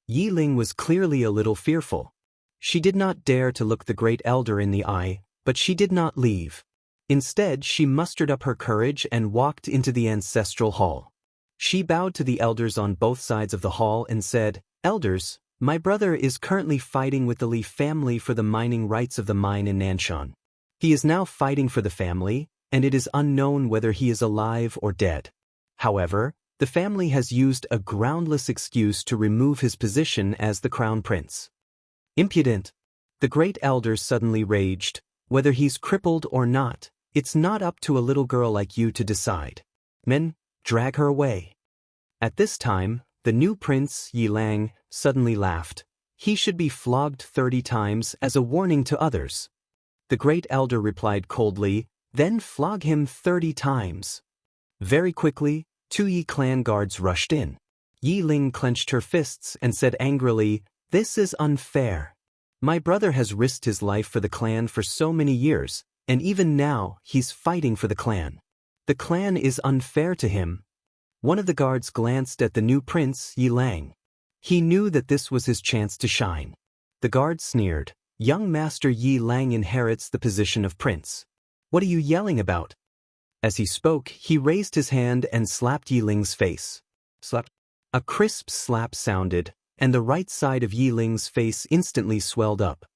Yi Ling was clearly a little fearful. She did not dare to look the great elder in the eye, but she did not leave. Instead, she mustered up her courage and walked into the ancestral hall. She bowed to the elders on both sides of the hall and said, "Elders, my brother is currently fighting with the Li family for the mining rights of the mine in Nanshan. He is now fighting for the family, and it is unknown whether he is alive or dead. However, the family has used a groundless excuse to remove his position as the crown prince." "Impudent!" The great elder suddenly raged. "Whether he's crippled or not, it's not up to a little girl like you to decide. Men, drag her away." At this time, the new prince, Yi Lang, suddenly laughed. "He should be flogged 30 times as a warning to others." The great elder replied coldly, "Then flog him 30 times. Very quickly, 2 Yi clan guards rushed in. Yi Ling clenched her fists and said angrily, "This is unfair. My brother has risked his life for the clan for so many years, and even now he's fighting for the clan. The clan is unfair to him." One of the guards glanced at the new prince, Yi Lang. He knew that this was his chance to shine. The guard sneered, "Young Master Yi Lang inherits the position of prince. What are you yelling about?" As he spoke, he raised his hand and slapped Yi Ling's face. Slap. A crisp slap sounded, and the right side of Yi Ling's face instantly swelled up.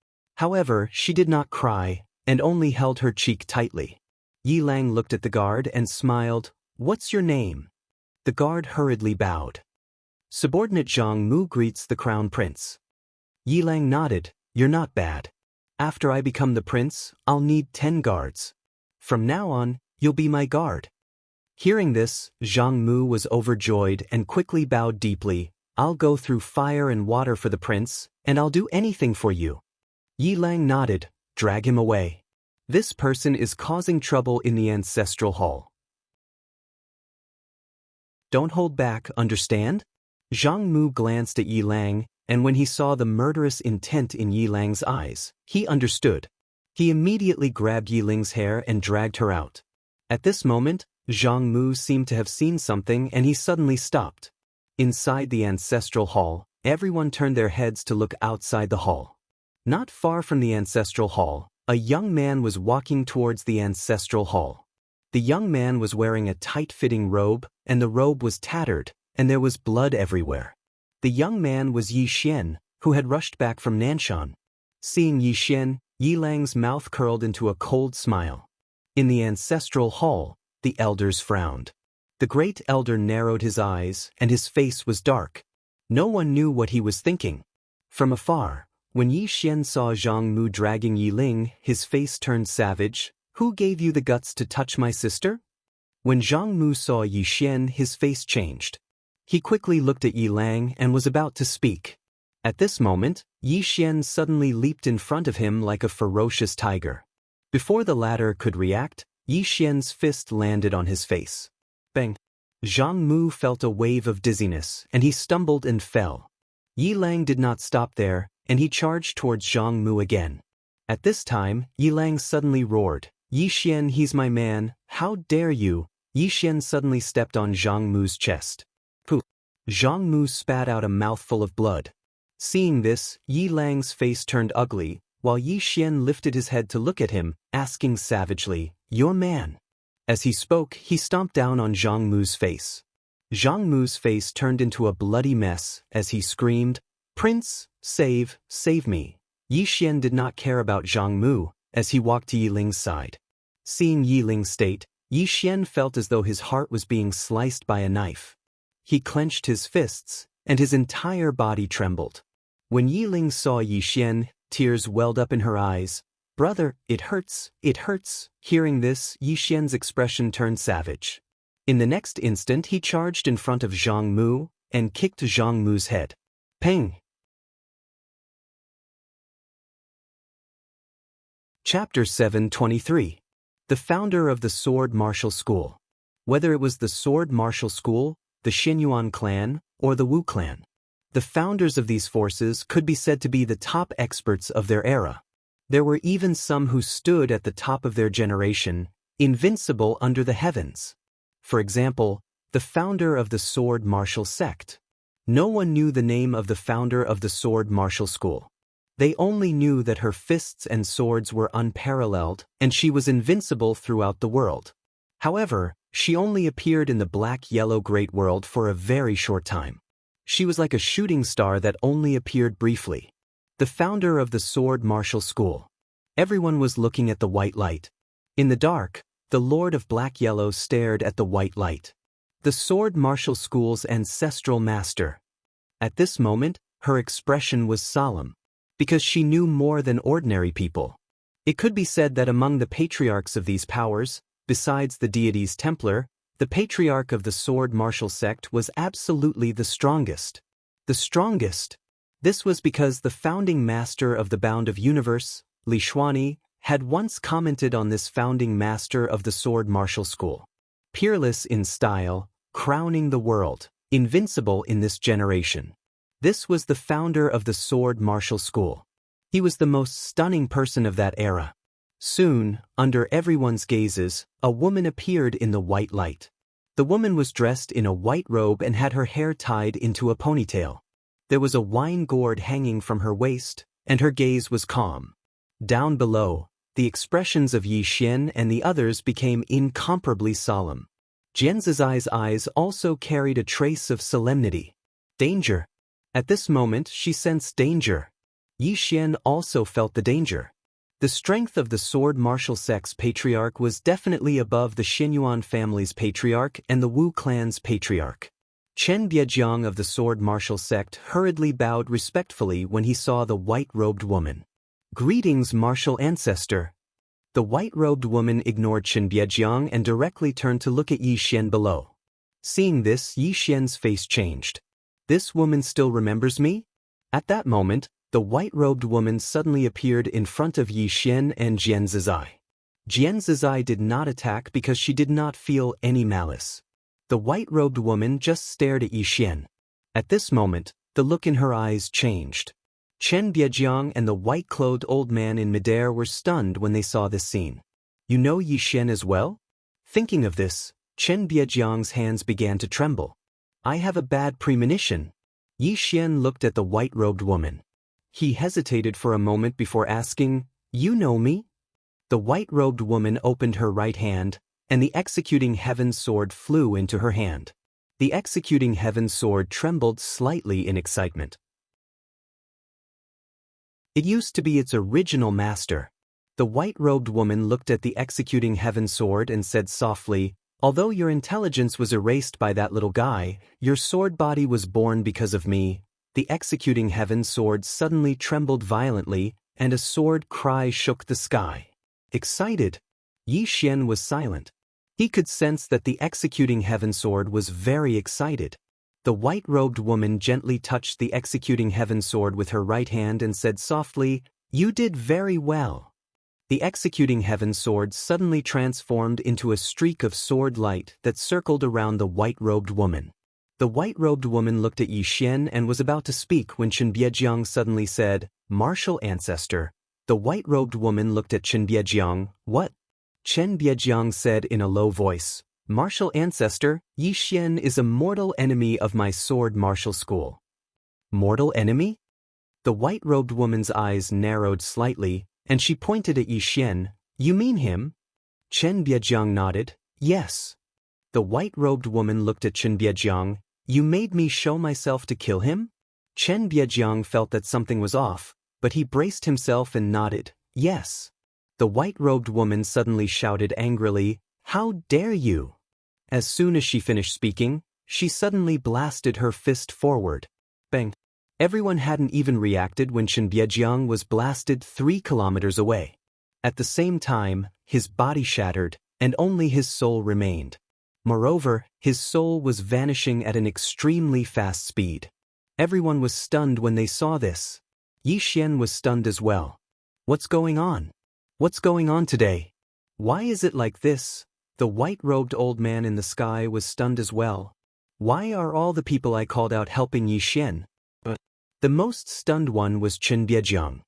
However, she did not cry, and only held her cheek tightly. Yi Lang looked at the guard and smiled. "What's your name?" The guard hurriedly bowed. "Subordinate Zhang Mu greets the crown prince." Yi Lang nodded. "You're not bad. After I become the prince, I'll need 10 guards. From now on, you'll be my guard." Hearing this, Zhang Mu was overjoyed and quickly bowed deeply. "I'll go through fire and water for the prince, and I'll do anything for you." Yi Lang nodded. "Drag him away. This person is causing trouble in the ancestral hall. Don't hold back, understand?" Zhang Mu glanced at Yi Lang, and when he saw the murderous intent in Yi Lang's eyes, he understood. He immediately grabbed Yi Ling's hair and dragged her out. At this moment, Zhang Mu seemed to have seen something and he suddenly stopped. Inside the ancestral hall, everyone turned their heads to look outside the hall. Not far from the ancestral hall, a young man was walking towards the ancestral hall. The young man was wearing a tight-fitting robe, and the robe was tattered, and there was blood everywhere. The young man was Yi Xian, who had rushed back from Nanshan. Seeing Yi Xian, Yi Lang's mouth curled into a cold smile. In the ancestral hall, the elders frowned. The great elder narrowed his eyes, and his face was dark. No one knew what he was thinking. From afar, when Yi Xian saw Zhang Mu dragging Yi Ling, his face turned savage. "Who gave you the guts to touch my sister?" When Zhang Mu saw Yi Xian, his face changed. He quickly looked at Yi Lang and was about to speak. At this moment, Yi Xian suddenly leaped in front of him like a ferocious tiger. Before the latter could react, Yi Xian's fist landed on his face. Bang! Zhang Mu felt a wave of dizziness, and he stumbled and fell. Yi Lang did not stop there, and he charged towards Zhang Mu again. At this time, Yi Lang suddenly roared, "Yi Xian, he's my man, how dare you!" Yi Xian suddenly stepped on Zhang Mu's chest. Pooh! Zhang Mu spat out a mouthful of blood. Seeing this, Yi Lang's face turned ugly, while Yi Xian lifted his head to look at him, asking savagely, "Your man?" As he spoke, he stomped down on Zhang Mu's face. Zhang Mu's face turned into a bloody mess as he screamed, "Prince, save me." Yi Xian did not care about Zhang Mu as he walked to Yi Ling's side. Seeing Yi Ling's state, Yi Xian felt as though his heart was being sliced by a knife. He clenched his fists, and his entire body trembled. When Yi Ling saw Yi Xian, tears welled up in her eyes. "Brother, it hurts, it hurts." Hearing this, Yi Xian's expression turned savage. In the next instant he charged in front of Zhang Mu and kicked Zhang Mu's head. Ping! Chapter 723. The founder of the Sword Martial School. Whether it was the Sword Martial School, the Xinyuan clan, or the Wu clan, the founders of these forces could be said to be the top experts of their era. There were even some who stood at the top of their generation, invincible under the heavens. For example, the founder of the Sword Martial Sect. No one knew the name of the founder of the Sword Martial School. They only knew that her fists and swords were unparalleled, and she was invincible throughout the world. However, she only appeared in the black-yellow great world for a very short time. She was like a shooting star that only appeared briefly. The founder of the Sword Martial School. Everyone was looking at the white light. In the dark, the Lord of Black-Yellow stared at the white light. The Sword Martial School's ancestral master. At this moment, her expression was solemn, because she knew more than ordinary people. It could be said that among the patriarchs of these powers, besides the deity's Templar, the patriarch of the Sword Martial Sect was absolutely the strongest. The strongest. This was because the founding master of the Bound of Universe, Li Xuani, had once commented on this founding master of the Sword Martial School. Peerless in style, crowning the world, invincible in this generation. This was the founder of the Sword Martial School. He was the most stunning person of that era. Soon, under everyone's gazes, a woman appeared in the white light. The woman was dressed in a white robe and had her hair tied into a ponytail. There was a wine gourd hanging from her waist, and her gaze was calm. Down below, the expressions of Yi Xian and the others became incomparably solemn. Jianzizai's eyes also carried a trace of solemnity. Danger. At this moment she sensed danger. Yi Xian also felt the danger. The strength of the sword martial sex patriarch was definitely above the Xinyuan family's patriarch and the Wu clan's patriarch. Chen Biejiang of the sword martial sect hurriedly bowed respectfully when he saw the white-robed woman. "Greetings, martial ancestor." The white-robed woman ignored Chen Biejiang and directly turned to look at Yi Xian below. Seeing this, Yi Xian's face changed. "This woman still remembers me?" At that moment, the white-robed woman suddenly appeared in front of Yi Xian and Jian Zizai. Jian Zizai did not attack because she did not feel any malice. The white-robed woman just stared at Yi Xian. At this moment, the look in her eyes changed. Chen Biejiang and the white-clothed old man in midair were stunned when they saw this scene. "You know Yi Xian as well?" Thinking of this, Chen Biejiang's hands began to tremble. "I have a bad premonition." Yi Xian looked at the white-robed woman. He hesitated for a moment before asking, "You know me?" The white-robed woman opened her right hand, and the executing heaven sword flew into her hand. The executing heaven sword trembled slightly in excitement. It used to be its original master. The white-robed woman looked at the executing heaven sword and said softly, "Although your intelligence was erased by that little guy, your sword body was born because of me." The executing heaven sword suddenly trembled violently, and a sword cry shook the sky. Excited, Yi Xian was silent. He could sense that the executing heaven sword was very excited. The white-robed woman gently touched the executing heaven sword with her right hand and said softly, "You did very well." The executing heaven sword suddenly transformed into a streak of sword light that circled around the white-robed woman. The white-robed woman looked at Yi Xian and was about to speak when Chen Biejiang suddenly said, "Martial ancestor." The white-robed woman looked at Chen Biejiang. "What?" Chen Biejiang said in a low voice, "Martial ancestor, Yi Xian is a mortal enemy of my sword martial school." "Mortal enemy?" The white-robed woman's eyes narrowed slightly, and she pointed at Yi Xian. "You mean him?" Chen Biejiang nodded. "Yes." The white-robed woman looked at Chen Biejiang. "You made me show myself to kill him?" Chen Biejiang felt that something was off, but he braced himself and nodded. "Yes." The white-robed woman suddenly shouted angrily, "How dare you!" As soon as she finished speaking, she suddenly blasted her fist forward. Bang! Everyone hadn't even reacted when Chen Biejiang was blasted 3 kilometers away. At the same time, his body shattered, and only his soul remained. Moreover, his soul was vanishing at an extremely fast speed. Everyone was stunned when they saw this. Yi Xian was stunned as well. "What's going on? What's going on today? Why is it like this?" The white-robed old man in the sky was stunned as well. "Why are all the people I called out helping Yi Xian?" But the most stunned one was Chen Biejiang.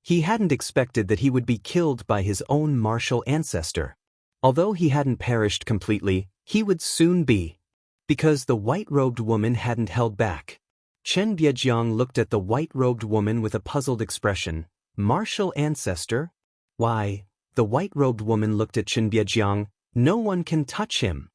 He hadn't expected that he would be killed by his own martial ancestor. Although he hadn't perished completely, he would soon be. Because the white-robed woman hadn't held back. Chen Biejiang looked at the white-robed woman with a puzzled expression. "Martial ancestor? Why?" The white-robed woman looked at Chen Biejiang. "No one can touch him."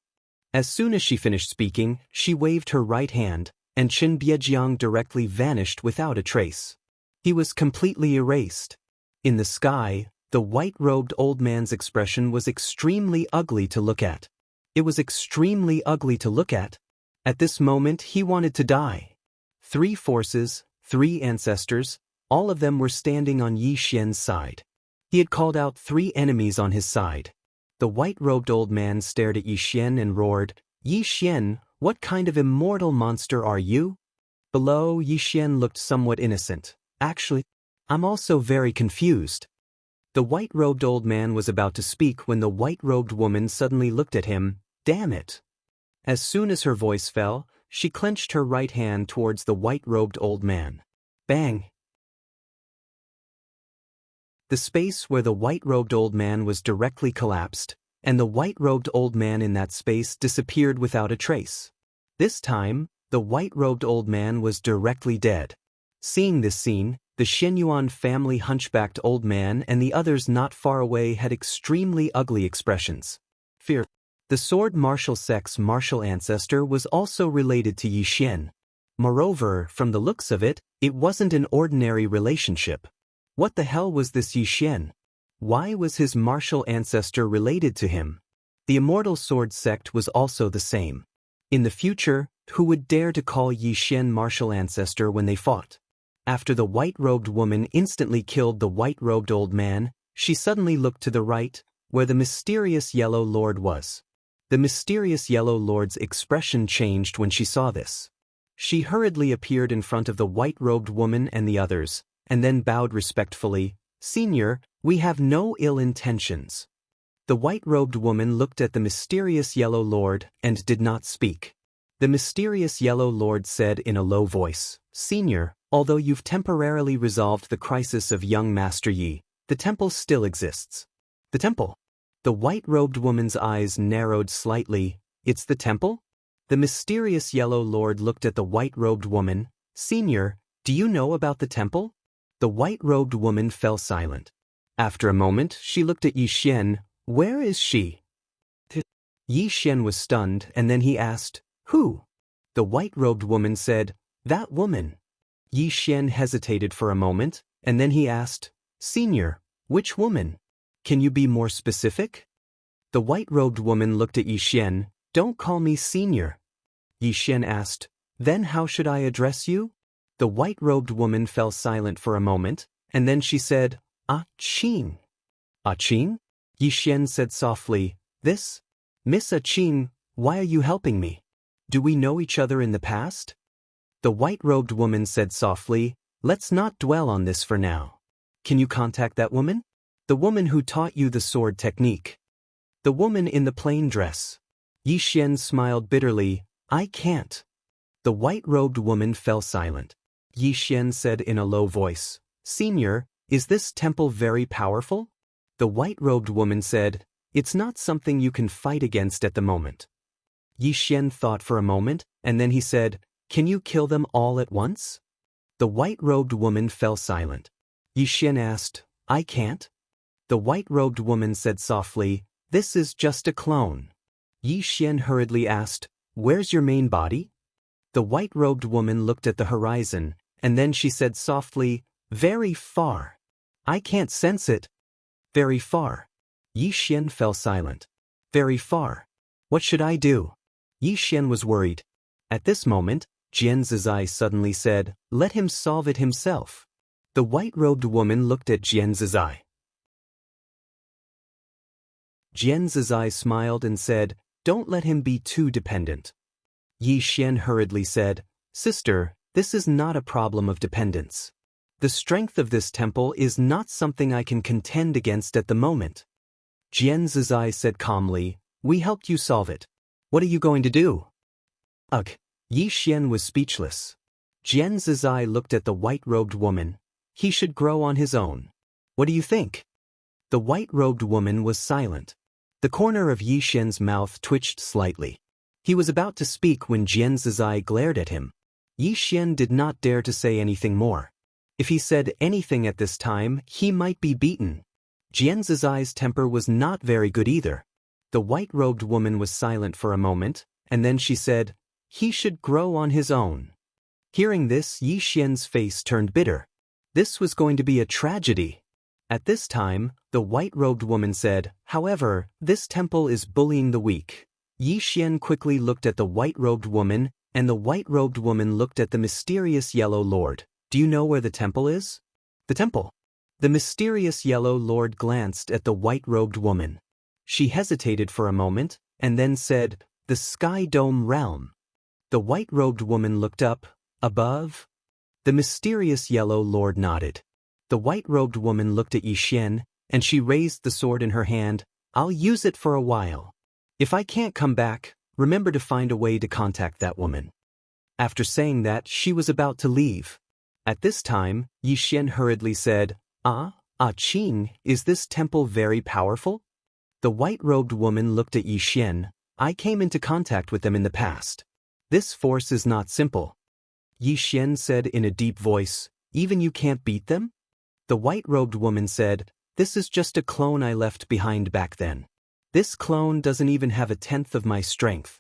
As soon as she finished speaking, she waved her right hand, and Chen Biejiang directly vanished without a trace. He was completely erased. In the sky, the white-robed old man's expression was extremely ugly to look at. It was extremely ugly to look at. At this moment, he wanted to die. 3 forces, 3 ancestors, all of them were standing on Yi Xian's side. He had called out 3 enemies on his side. The white-robed old man stared at Yi Xian and roared, "Yi Xian, what kind of immortal monster are you?" Below, Yi Xian looked somewhat innocent. "Actually, I'm also very confused." The white-robed old man was about to speak when the white-robed woman suddenly looked at him. "Damn it." As soon as her voice fell, she clenched her right hand towards the white-robed old man. Bang! The space where the white-robed old man was directly collapsed, and the white-robed old man in that space disappeared without a trace. This time, the white-robed old man was directly dead. Seeing this scene, the Xinyuan family hunchbacked old man and the others not far away had extremely ugly expressions. Fear. The sword martial sex martial ancestor was also related to Yi Xian. Moreover, from the looks of it, it wasn't an ordinary relationship. What the hell was this Yixian? Why was his martial ancestor related to him? The Immortal Sword sect was also the same. In the future, who would dare to call Yixian martial ancestor when they fought? After the white-robed woman instantly killed the white-robed old man, she suddenly looked to the right, where the mysterious Yellow Lord was. The mysterious Yellow Lord's expression changed when she saw this. She hurriedly appeared in front of the white-robed woman and the others, and then bowed respectfully. "Senior, we have no ill intentions." The white-robed woman looked at the mysterious Yellow Lord and did not speak. The mysterious Yellow Lord said in a low voice, "Senior, although you've temporarily resolved the crisis of young Master Yi, the temple still exists." "The temple?" The white-robed woman's eyes narrowed slightly. "It's the temple?" The mysterious Yellow Lord looked at the white-robed woman. "Senior, do you know about the temple?" The white-robed woman fell silent. After a moment, she looked at Yixian. "Where is she?" Yixian was stunned, and then he asked, "Who?" The white-robed woman said, "That woman." Yixian hesitated for a moment, and then he asked, "Senior, which woman? Can you be more specific?" The white-robed woman looked at Yixian. "Don't call me senior." Yixian asked, "Then how should I address you?" The white-robed woman fell silent for a moment, and then she said, "Ah Qing." "Ah Qing?" Yixian said softly, "This? Miss Ah Qing, why are you helping me? Do we know each other in the past?" The white-robed woman said softly, "Let's not dwell on this for now. Can you contact that woman? The woman who taught you the sword technique. The woman in the plain dress." Yixian smiled bitterly, "I can't." The white-robed woman fell silent. Yixian said in a low voice, "Senior, is this temple very powerful?" The white-robed woman said, "It's not something you can fight against at the moment." Yixian thought for a moment, and then he said, "Can you kill them all at once?" The white-robed woman fell silent. Yixian asked, "I can't?" The white-robed woman said softly, "This is just a clone." Yixian hurriedly asked, "Where's your main body?" The white-robed woman looked at the horizon, and then she said softly, "Very far. I can't sense it." "Very far." Yixian fell silent. "Very far. What should I do?" Yixian was worried. At this moment, Jian Zizai suddenly said, "Let him solve it himself." The white-robed woman looked at Jian Zizai. Jian Zizai smiled and said, "Don't let him be too dependent." Yixian hurriedly said, "Sister, this is not a problem of dependence. The strength of this temple is not something I can contend against at the moment." Jian Zizai said calmly, "We helped you solve it. What are you going to do?" Ugh. Yixian was speechless. Jian Zizai looked at the white-robed woman. "He should grow on his own. What do you think?" The white-robed woman was silent. The corner of Yixian's mouth twitched slightly. He was about to speak when Jian Zizai glared at him. Yixian did not dare to say anything more. If he said anything at this time, he might be beaten. Jian Zizai's temper was not very good either. The white-robed woman was silent for a moment, and then she said, "He should grow on his own." Hearing this, Yixian's face turned bitter. This was going to be a tragedy. At this time, the white-robed woman said, "However, this temple is bullying the weak." Yixian quickly looked at the white-robed woman, and the white-robed woman looked at the mysterious Yellow Lord. "Do you know where the temple is?" "The temple?" The mysterious Yellow Lord glanced at the white-robed woman. She hesitated for a moment, and then said, "The Sky Dome Realm." The white-robed woman looked up. "Above?" The mysterious Yellow Lord nodded. The white-robed woman looked at Yixian, and she raised the sword in her hand. "I'll use it for a while. If I can't come back, remember to find a way to contact that woman." After saying that, she was about to leave. At this time, Yixian hurriedly said, Ah Qing, is this temple very powerful?" The white-robed woman looked at Yixian. "I came into contact with them in the past. This force is not simple." Yixian said in a deep voice, "Even you can't beat them?" The white-robed woman said, "This is just a clone I left behind back then. This clone doesn't even have 1/10 of my strength."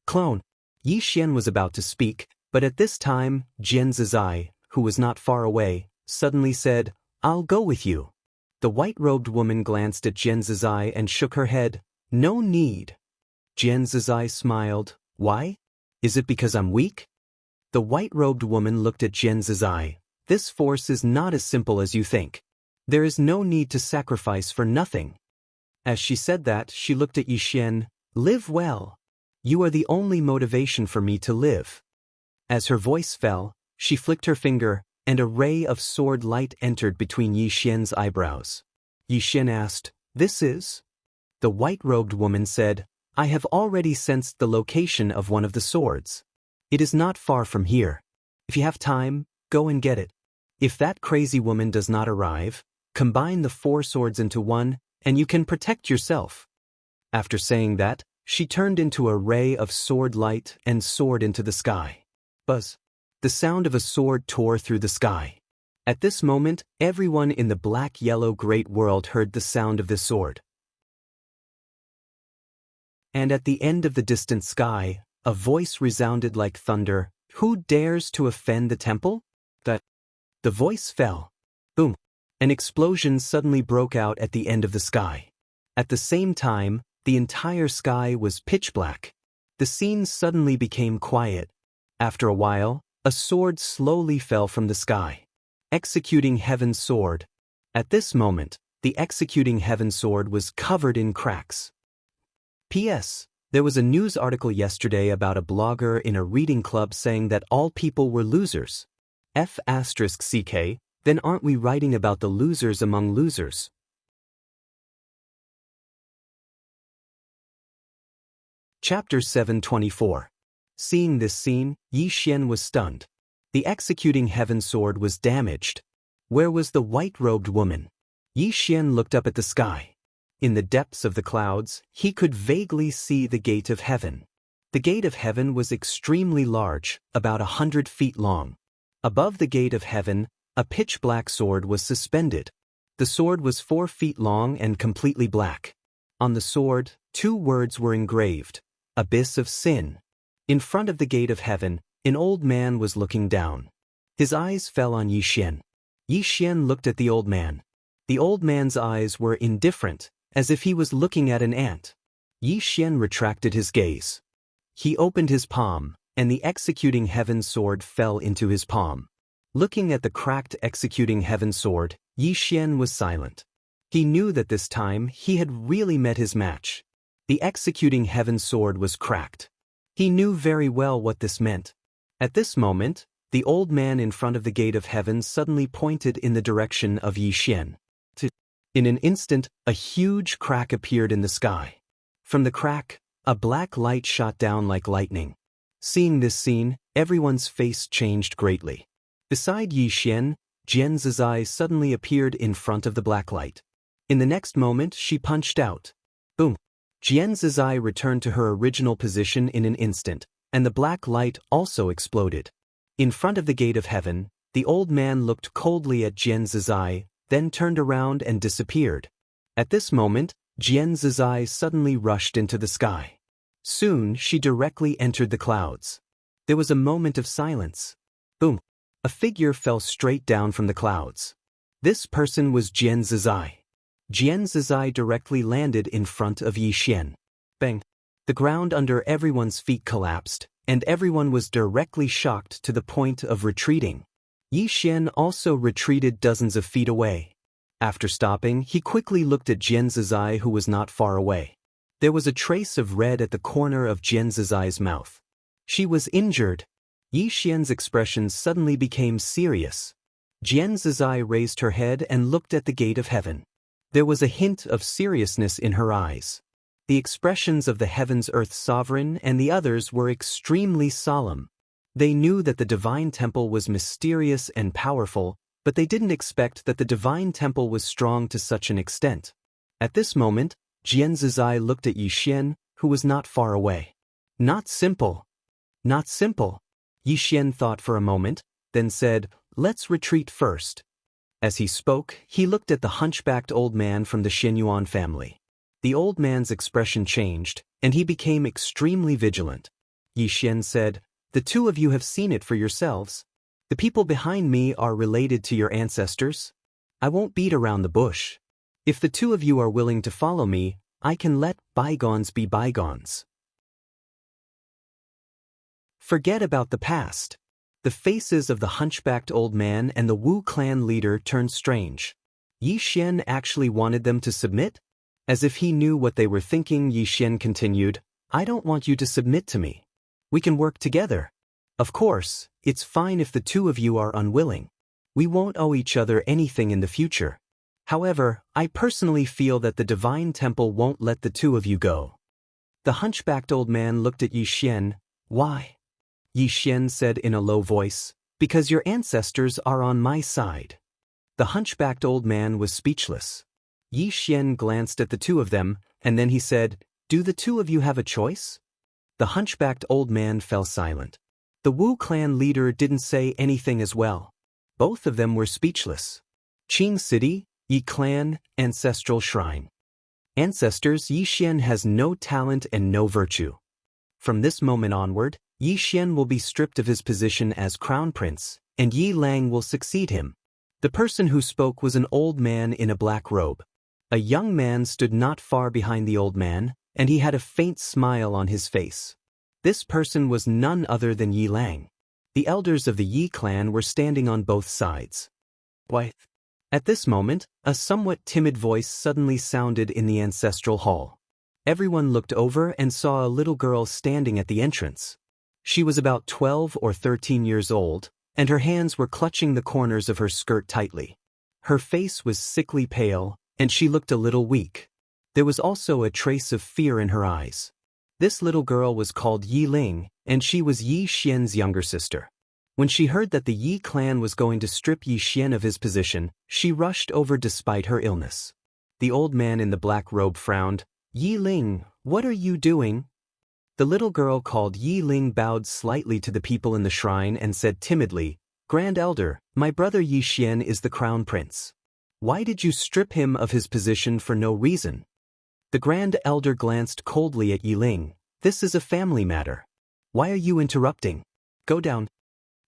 "Clone?" Yixian was about to speak, But at this time, Jian Zizai, who was not far away, suddenly said, "I'll go with you." The white-robed woman glanced at Jian Zizai and shook her head. "No need." Jian Zizai smiled. "Why? Is it because I'm weak?" The white-robed woman looked at Jian Zizai. "This force is not as simple as you think. There is no need to sacrifice for nothing." As she said that, she looked at Yixian. "Live well. You are the only motivation for me to live." As her voice fell, she flicked her finger, and a ray of sword light entered between Yixian's eyebrows. Yixian asked, "This is?" The white-robed woman said, "I have already sensed the location of one of the swords. It is not far from here. If you have time, go and get it. If that crazy woman does not arrive, combine the 4 swords into one, and you can protect yourself." After saying that, she turned into a ray of sword light and soared into the sky. Buzz! The sound of a sword tore through the sky. At this moment, everyone in the black-yellow great world heard the sound of the sword. And at the end of the distant sky, a voice resounded like thunder. "Who dares to offend the temple?" The voice fell. Boom! An explosion suddenly broke out at the end of the sky. At the same time, the entire sky was pitch black. The scene suddenly became quiet. After a while, a sword slowly fell from the sky. Executing Heaven's sword. At this moment, the executing Heaven's sword was covered in cracks. P.S. There was a news article yesterday about a blogger in a reading club saying that all people were losers. F***ck, then aren't we writing about the losers among losers? Chapter 724. Seeing this scene, Yixian was stunned. The executing Heaven's sword was damaged. Where was the white-robed woman? Yixian looked up at the sky. In the depths of the clouds, he could vaguely see the gate of heaven. The gate of heaven was extremely large, about 100 feet long. Above the gate of heaven, a pitch-black sword was suspended. The sword was 4 feet long and completely black. On the sword, 2 words were engraved: Abyss of Sin. In front of the gate of heaven, an old man was looking down. His eyes fell on Yixian. Yixian looked at the old man. The old man's eyes were indifferent, as if he was looking at an ant. Yixian retracted his gaze. He opened his palm, and the executing Heaven's sword fell into his palm. Looking at the cracked executing Heaven's sword, Yixian was silent. He knew that this time he had really met his match. The executing Heaven's sword was cracked. He knew very well what this meant. At this moment, the old man in front of the gate of heaven suddenly pointed in the direction of Yixian. In an instant, a huge crack appeared in the sky. From the crack, a black light shot down like lightning. Seeing this scene, everyone's face changed greatly. Beside Yixian, Jian Zizai suddenly appeared in front of the black light. In the next moment, she punched out. Boom! Jian Zizai returned to her original position in an instant, and the black light also exploded. In front of the gate of heaven, the old man looked coldly at Jian Zizai, then turned around and disappeared. At this moment, Jian Zizai suddenly rushed into the sky. Soon, she directly entered the clouds. There was a moment of silence. Boom! A figure fell straight down from the clouds. This person was Jian Zizai. Jian Zizai directly landed in front of Yixian. Bang! The ground under everyone's feet collapsed, and everyone was directly shocked to the point of retreating. Yixian also retreated dozens of feet away. After stopping, he quickly looked at Jian Zizai, who was not far away. There was a trace of red at the corner of Jian Zizai's mouth. She was injured. Yixian's expression suddenly became serious. Jian Zizai raised her head and looked at the gate of heaven. There was a hint of seriousness in her eyes. The expressions of the Heaven's Earth Sovereign and the others were extremely solemn. They knew that the Divine Temple was mysterious and powerful, but they didn't expect that the Divine Temple was strong to such an extent. At this moment, Jian Zizai looked at Yixian, who was not far away. Not simple. Not simple. Yixian thought for a moment, then said, "Let's retreat first." As he spoke, he looked at the hunchbacked old man from the Xianyuan family. The old man's expression changed, and he became extremely vigilant. Yixian said, The two of you have seen it for yourselves. The people behind me are related to your ancestors. I won't beat around the bush. If the two of you are willing to follow me, I can let bygones be bygones. Forget about the past. The faces of the hunchbacked old man and the Wu clan leader turned strange. Yi Xian actually wanted them to submit? As if he knew what they were thinking, Yi Xian continued, I don't want you to submit to me. We can work together. Of course, it's fine if the two of you are unwilling. We won't owe each other anything in the future. However, I personally feel that the Divine Temple won't let the two of you go. The hunchbacked old man looked at Yi Xian. Why? Yi Xian said in a low voice, because your ancestors are on my side. The hunchbacked old man was speechless. Yi Xian glanced at the two of them, and then he said, Do the two of you have a choice? The hunchbacked old man fell silent. The Wu clan leader didn't say anything as well. Both of them were speechless. Qing City, Yi Clan, Ancestral Shrine. Ancestors, Yi Xian has no talent and no virtue. From this moment onward, Yi Xian will be stripped of his position as crown prince, and Yi Lang will succeed him. The person who spoke was an old man in a black robe. A young man stood not far behind the old man, and he had a faint smile on his face. This person was none other than Yi Lang. The elders of the Yi clan were standing on both sides. Why? At this moment, a somewhat timid voice suddenly sounded in the ancestral hall. Everyone looked over and saw a little girl standing at the entrance. She was about 12 or 13 years old, and her hands were clutching the corners of her skirt tightly. Her face was sickly pale, and she looked a little weak. There was also a trace of fear in her eyes. This little girl was called Yi Ling, and she was Yi Xian's younger sister. When she heard that the Yi clan was going to strip Yi Xian of his position, she rushed over despite her illness. The old man in the black robe frowned. Yi Ling, what are you doing? The little girl called Yi Ling bowed slightly to the people in the shrine and said timidly, Grand Elder, my brother Yi Xian is the crown prince. Why did you strip him of his position for no reason? The Grand Elder glanced coldly at Yi Ling. This is a family matter. Why are you interrupting? Go down.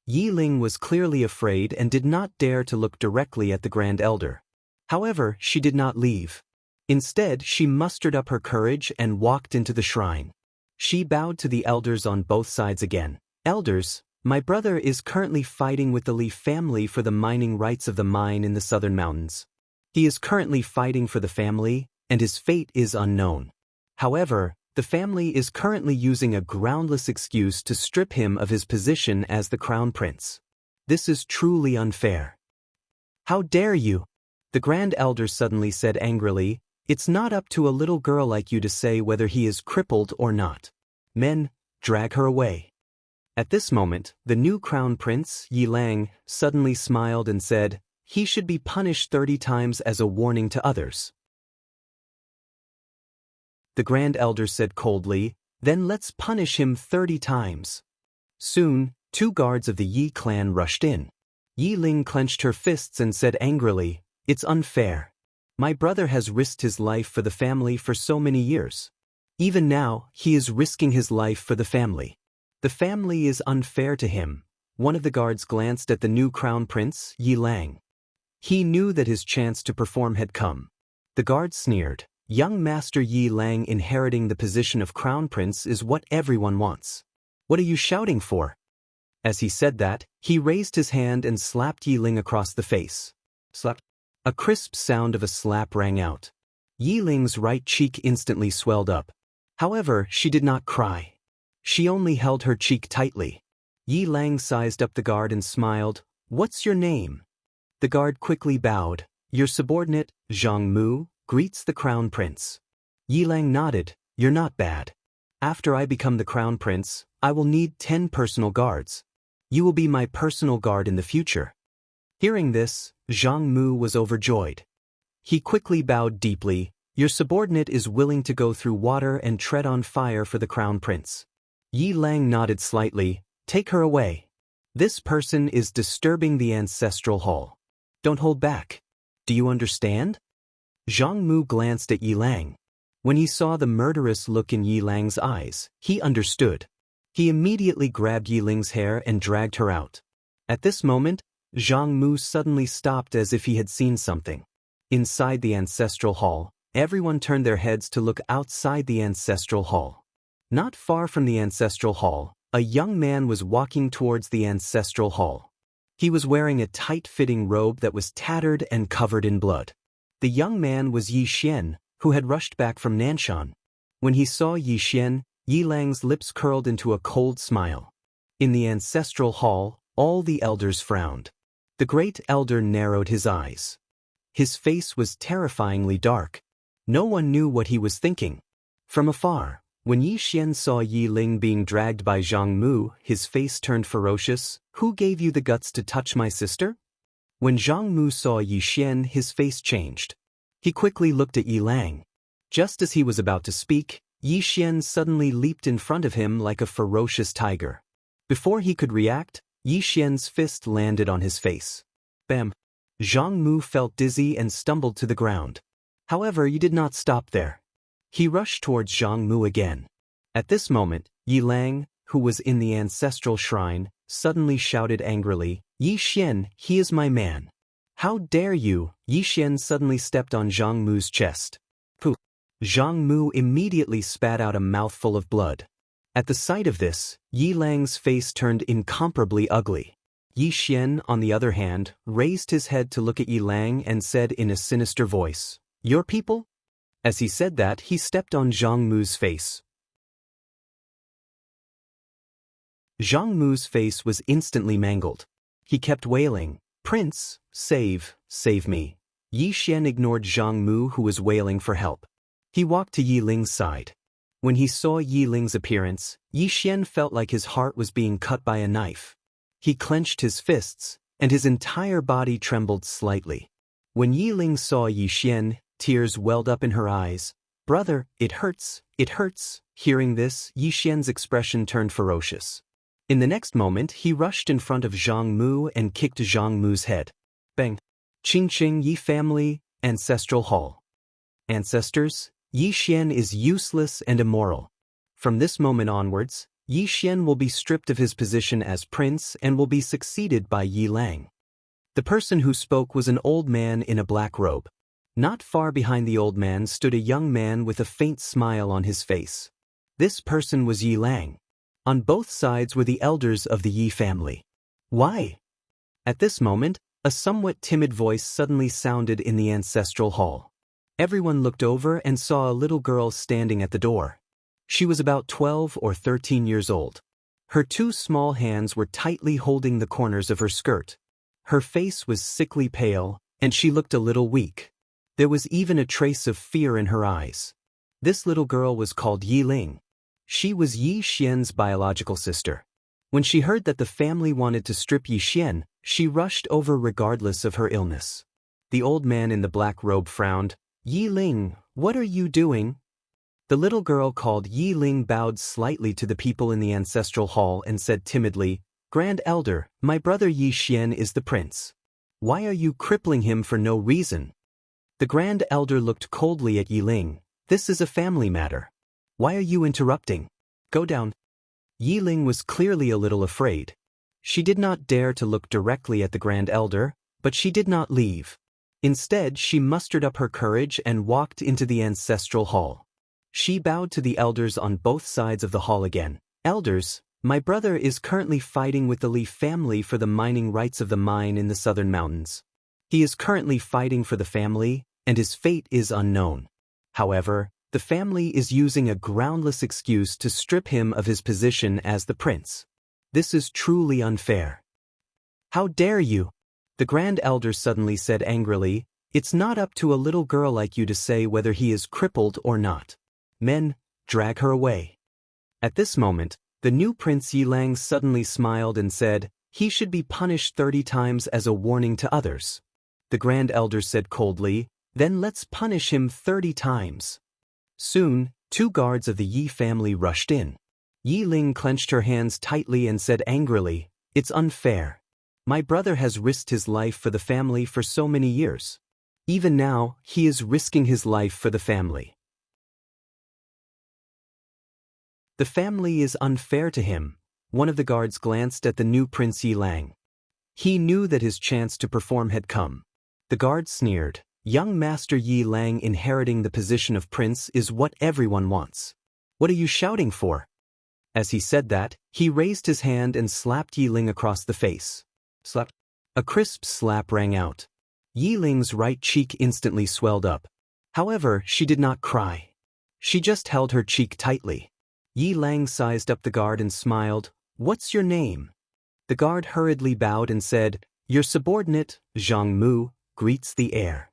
Yi Ling was clearly afraid and did not dare to look directly at the Grand Elder. However, she did not leave. Instead, she mustered up her courage and walked into the shrine. She bowed to the elders on both sides again. Elders, my brother is currently fighting with the Li family for the mining rights of the mine in the southern mountains. He is currently fighting for the family, and his fate is unknown. However, the family is currently using a groundless excuse to strip him of his position as the crown prince. This is truly unfair. How dare you? The Grand Elder suddenly said angrily, It's not up to a little girl like you to say whether he is crippled or not. Men, drag her away. At this moment, the new crown prince, Yi Lang, suddenly smiled and said, He should be punished 30 times as a warning to others. The Grand Elder said coldly, Then let's punish him 30 times. Soon, 2 guards of the Yi clan rushed in. Yi Ling clenched her fists and said angrily, It's unfair. My brother has risked his life for the family for so many years. Even now, he is risking his life for the family. The family is unfair to him. One of the guards glanced at the new crown prince, Yi Lang. He knew that his chance to perform had come. The guard sneered, Young Master Yi Lang inheriting the position of crown prince is what everyone wants. What are you shouting for? As he said that, he raised his hand and slapped Yi Ling across the face. Slap. A crisp sound of a slap rang out. Yi Ling's right cheek instantly swelled up. However, she did not cry. She only held her cheek tightly. Yi Lang sized up the guard and smiled, What's your name? The guard quickly bowed. Your subordinate, Zhang Mu, greets the crown prince. Yi Lang nodded, You're not bad. After I become the crown prince, I will need 10 personal guards. You will be my personal guard in the future. Hearing this, Zhang Mu was overjoyed. He quickly bowed deeply, Your subordinate is willing to go through water and tread on fire for the crown prince. Yi Lang nodded slightly, Take her away. This person is disturbing the ancestral hall. Don't hold back. Do you understand? Zhang Mu glanced at Yi Lang. When he saw the murderous look in Yi Lang's eyes, he understood. He immediately grabbed Yi Ling's hair and dragged her out. At this moment, Zhang Mu suddenly stopped as if he had seen something. Inside the ancestral hall, everyone turned their heads to look outside the ancestral hall. Not far from the ancestral hall, a young man was walking towards the ancestral hall. He was wearing a tight-fitting robe that was tattered and covered in blood. The young man was Yi Xian, who had rushed back from Nanshan. When he saw Yi Xian, Yi Lang's lips curled into a cold smile. In the ancestral hall, all the elders frowned. The great elder narrowed his eyes. His face was terrifyingly dark. No one knew what he was thinking. From afar, when Yi Xian saw Yi Ling being dragged by Zhang Mu, his face turned ferocious. "Who gave you the guts to touch my sister?" When Zhang Mu saw Yi Xian, his face changed. He quickly looked at Yi Lang. Just as he was about to speak, Yi Xian suddenly leaped in front of him like a ferocious tiger. Before he could react, Yi Xian's fist landed on his face. Bam! Zhang Mu felt dizzy and stumbled to the ground. However, he did not stop there. He rushed towards Zhang Mu again. At this moment, Yi Lang, who was in the ancestral shrine, suddenly shouted angrily, "Yi Xian, he is my man. How dare you?" Yi Xian suddenly stepped on Zhang Mu's chest. Pooh! Zhang Mu immediately spat out a mouthful of blood. At the sight of this, Yi Lang's face turned incomparably ugly. Yi Xian, on the other hand, raised his head to look at Yi Lang and said in a sinister voice, "Your people?" As he said that, he stepped on Zhang Mu's face. Zhang Mu's face was instantly mangled. He kept wailing, "Prince, save me." Yi Xian ignored Zhang Mu, who was wailing for help. He walked to Yi Ling's side. When he saw Yi Ling's appearance, Yi Xian felt like his heart was being cut by a knife. He clenched his fists, and his entire body trembled slightly. When Yi Ling saw Yi Xian, tears welled up in her eyes. "Brother, it hurts, it hurts." Hearing this, Yi Xian's expression turned ferocious. In the next moment, he rushed in front of Zhang Mu and kicked Zhang Mu's head. Bang! Ching Yi family, ancestral hall. Ancestors, Yi Xian is useless and immoral. From this moment onwards, Yi Xian will be stripped of his position as prince and will be succeeded by Yi Lang. The person who spoke was an old man in a black robe. Not far behind the old man stood a young man with a faint smile on his face. This person was Yi Lang. On both sides were the elders of the Yi family. Why? At this moment, a somewhat timid voice suddenly sounded in the ancestral hall. Everyone looked over and saw a little girl standing at the door. She was about 12 or 13 years old. Her two small hands were tightly holding the corners of her skirt. Her face was sickly pale, and she looked a little weak. There was even a trace of fear in her eyes. This little girl was called Yi Ling. She was Yi Xian's biological sister. When she heard that the family wanted to strip Yi Xian, she rushed over regardless of her illness. The old man in the black robe frowned. "Yi Ling, what are you doing?" The little girl called Yi Ling bowed slightly to the people in the ancestral hall and said timidly, "Grand Elder, my brother Yi Xian is the prince. Why are you crippling him for no reason?" The Grand Elder looked coldly at Yi Ling. "This is a family matter. Why are you interrupting? Go down." Yi Ling was clearly a little afraid. She did not dare to look directly at the Grand Elder, but she did not leave. Instead, she mustered up her courage and walked into the ancestral hall. She bowed to the elders on both sides of the hall again. "Elders, my brother is currently fighting with the Li family for the mining rights of the mine in the southern mountains. He is currently fighting for the family, and his fate is unknown. However, the family is using a groundless excuse to strip him of his position as the prince. This is truly unfair." "How dare you?" The Grand Elder suddenly said angrily. "It's not up to a little girl like you to say whether he is crippled or not. Men, drag her away." At this moment, the new Prince Yi Lang suddenly smiled and said, "He should be punished 30 times as a warning to others." The Grand Elder said coldly, "Then let's punish him 30 times. Soon, 2 guards of the Yi family rushed in. Yi Ling clenched her hands tightly and said angrily, "It's unfair. My brother has risked his life for the family for so many years. Even now, he is risking his life for the family." The family is unfair to him. One of the guards glanced at the new Prince Yi Lang. He knew that his chance to perform had come. The guard sneered. Young Master Yi Lang inheriting the position of prince is what everyone wants. What are you shouting for? As he said that, he raised his hand and slapped Yi Ling across the face. Slap. A crisp slap rang out. Yi Ling's right cheek instantly swelled up. However, she did not cry. She just held her cheek tightly. Yi Lang sized up the guard and smiled. What's your name? The guard hurriedly bowed and said, Your subordinate, Zhang Mu, greets the heir.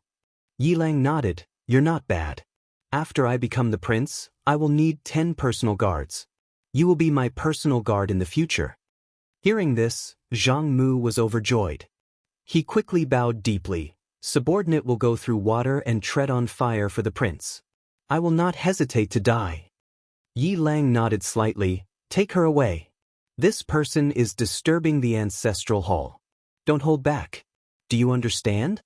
Yi Lang nodded. You're not bad. After I become the prince, I will need 10 personal guards. You will be my personal guard in the future. Hearing this, Zhang Mu was overjoyed. He quickly bowed deeply. Subordinate will go through water and tread on fire for the prince. I will not hesitate to die. Yi Lang nodded slightly. Take her away. This person is disturbing the ancestral hall. Don't hold back. Do you understand?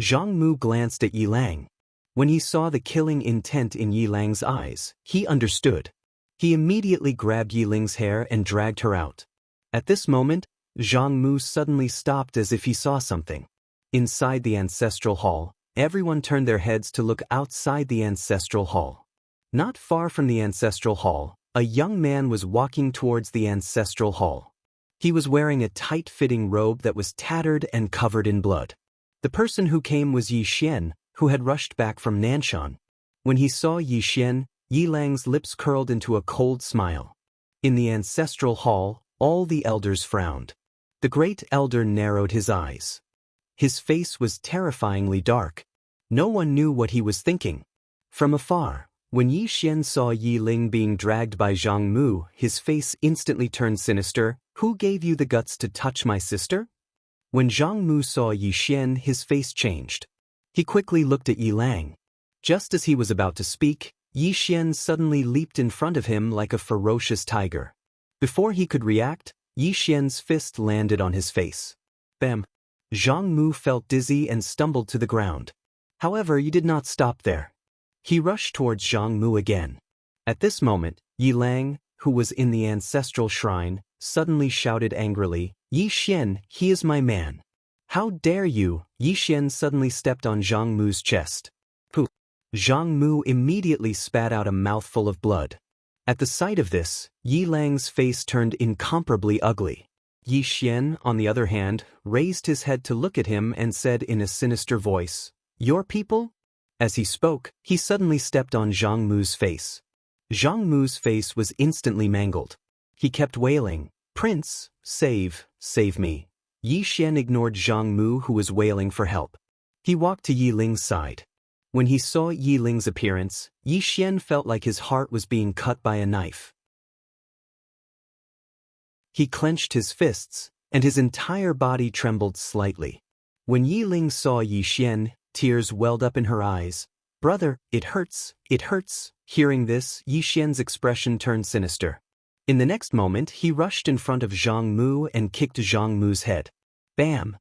Zhang Mu glanced at Yi Lang. When he saw the killing intent in Yi Lang's eyes, he understood. He immediately grabbed Yi Ling's hair and dragged her out. At this moment, Zhang Mu suddenly stopped as if he saw something. Inside the ancestral hall, everyone turned their heads to look outside the ancestral hall. Not far from the ancestral hall, a young man was walking towards the ancestral hall. He was wearing a tight-fitting robe that was tattered and covered in blood. The person who came was Yi Xian, who had rushed back from Nanshan. When he saw Yi Xian, Yi Lang's lips curled into a cold smile. In the ancestral hall, all the elders frowned. The great elder narrowed his eyes. His face was terrifyingly dark. No one knew what he was thinking. From afar, when Yi Xian saw Yi Ling being dragged by Zhang Mu, his face instantly turned sinister. Who gave you the guts to touch my sister? When Zhang Mu saw Yi Xian, his face changed. He quickly looked at Yi Lang. Just as he was about to speak, Yi Xian suddenly leaped in front of him like a ferocious tiger. Before he could react, Yi Xian's fist landed on his face. Bam! Zhang Mu felt dizzy and stumbled to the ground. However, he did not stop there. He rushed towards Zhang Mu again. At this moment, Yi Lang, who was in the ancestral shrine, suddenly shouted angrily, Yi Xian, he is my man. How dare you? Yi Xian suddenly stepped on Zhang Mu's chest. Pooh! Zhang Mu immediately spat out a mouthful of blood. At the sight of this, Yi Lang's face turned incomparably ugly. Yi Xian, on the other hand, raised his head to look at him and said in a sinister voice, Your people? As he spoke, he suddenly stepped on Zhang Mu's face. Zhang Mu's face was instantly mangled. He kept wailing, Prince, save me. Yi Xian ignored Zhang Mu, who was wailing for help. He walked to Yi Ling's side. When he saw Yi Ling's appearance, Yi Xian felt like his heart was being cut by a knife. He clenched his fists, and his entire body trembled slightly. When Yi Ling saw Yi Xian, tears welled up in her eyes. Brother, it hurts, it hurts. Hearing this, Yi Xian's expression turned sinister. In the next moment, he rushed in front of Zhang Mu and kicked Zhang Mu's head. Bam!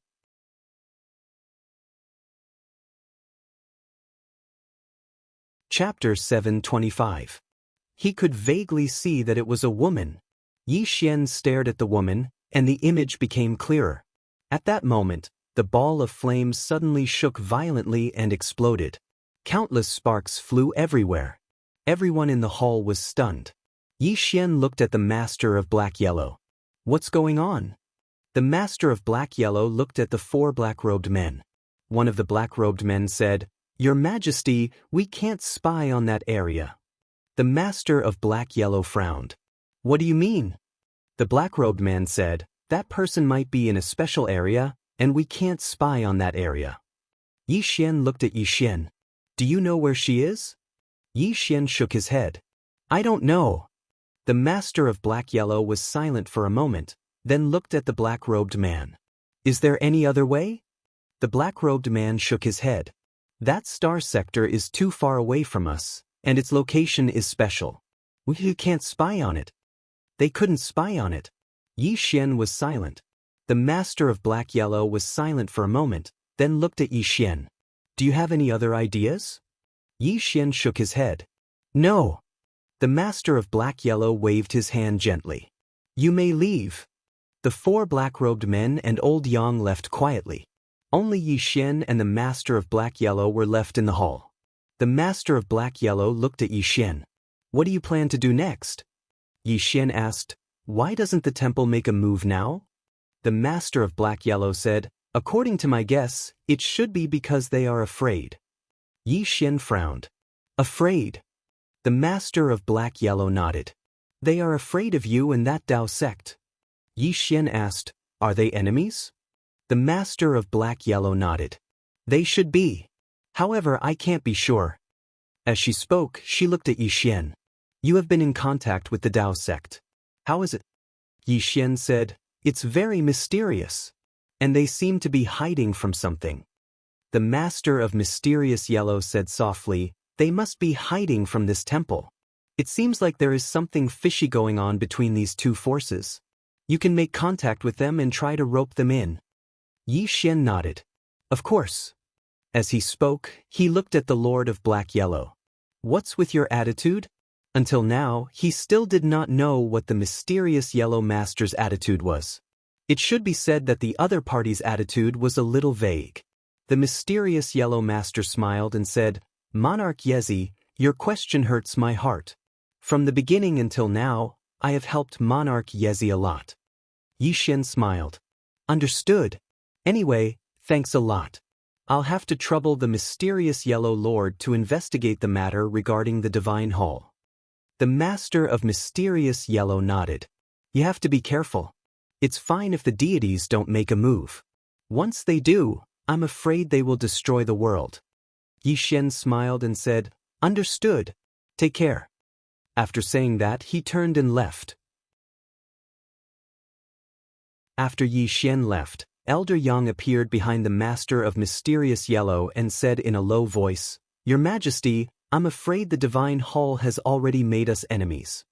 Chapter 725. He could vaguely see that it was a woman. Yi Xian stared at the woman, and the image became clearer. At that moment, the ball of flames suddenly shook violently and exploded. Countless sparks flew everywhere. Everyone in the hall was stunned. Yi Xian looked at the Master of Black-Yellow. What's going on? The Master of Black-Yellow looked at the 4 black-robed men. One of the black-robed men said, Your Majesty, we can't spy on that area. The Master of Black-Yellow frowned. What do you mean? The black-robed man said, That person might be in a special area, and we can't spy on that area. Yi Xian looked at Yi Xian. Do you know where she is? Yi Xian shook his head. I don't know. The Master of Black-Yellow was silent for a moment, then looked at the black-robed man. Is there any other way? The black-robed man shook his head. That star sector is too far away from us, and its location is special. We can't spy on it. They couldn't spy on it. Yi Xian was silent. The Master of Black-Yellow was silent for a moment, then looked at Yi Xian. Do you have any other ideas? Yi Xian shook his head. No. The master of black-yellow waved his hand gently. You may leave. The 4 black-robed men and old Yang left quietly. Only Yi Xian and the master of black-yellow were left in the hall. The master of black-yellow looked at Yi Xian. What do you plan to do next? Yi Xian asked, why doesn't the temple make a move now? The master of black-yellow said, according to my guess, it should be because they are afraid. Yi Xian frowned. Afraid? The master of black-yellow nodded. They are afraid of you and that Dao sect. Yi Xian asked, are they enemies? The master of black-yellow nodded. They should be. However, I can't be sure. As she spoke, she looked at Yi Xian. You have been in contact with the Dao sect. How is it? Yi Xian said, it's very mysterious. And they seem to be hiding from something. The master of mysterious yellow said softly, they must be hiding from this temple. It seems like there is something fishy going on between these 2 forces. You can make contact with them and try to rope them in. Yi Xian nodded. Of course. As he spoke, he looked at the Lord of Black-Yellow. What's with your attitude? Until now, he still did not know what the mysterious Yellow Master's attitude was. It should be said that the other party's attitude was a little vague. The mysterious Yellow Master smiled and said, Monarch Yezi, your question hurts my heart. From the beginning until now, I have helped Monarch Yezi a lot. Yi Xian smiled. Understood. Anyway, thanks a lot. I'll have to trouble the mysterious Yellow Lord to investigate the matter regarding the Divine Hall. The Master of Mysterious Yellow nodded. You have to be careful. It's fine if the deities don't make a move. Once they do, I'm afraid they will destroy the world. Yi Xian smiled and said, Understood. Take care. After saying that, he turned and left. After Yi Xian left, Elder Yang appeared behind the Master of Mysterious Yellow and said in a low voice, Your Majesty, I'm afraid the Divine Hall has already made us enemies.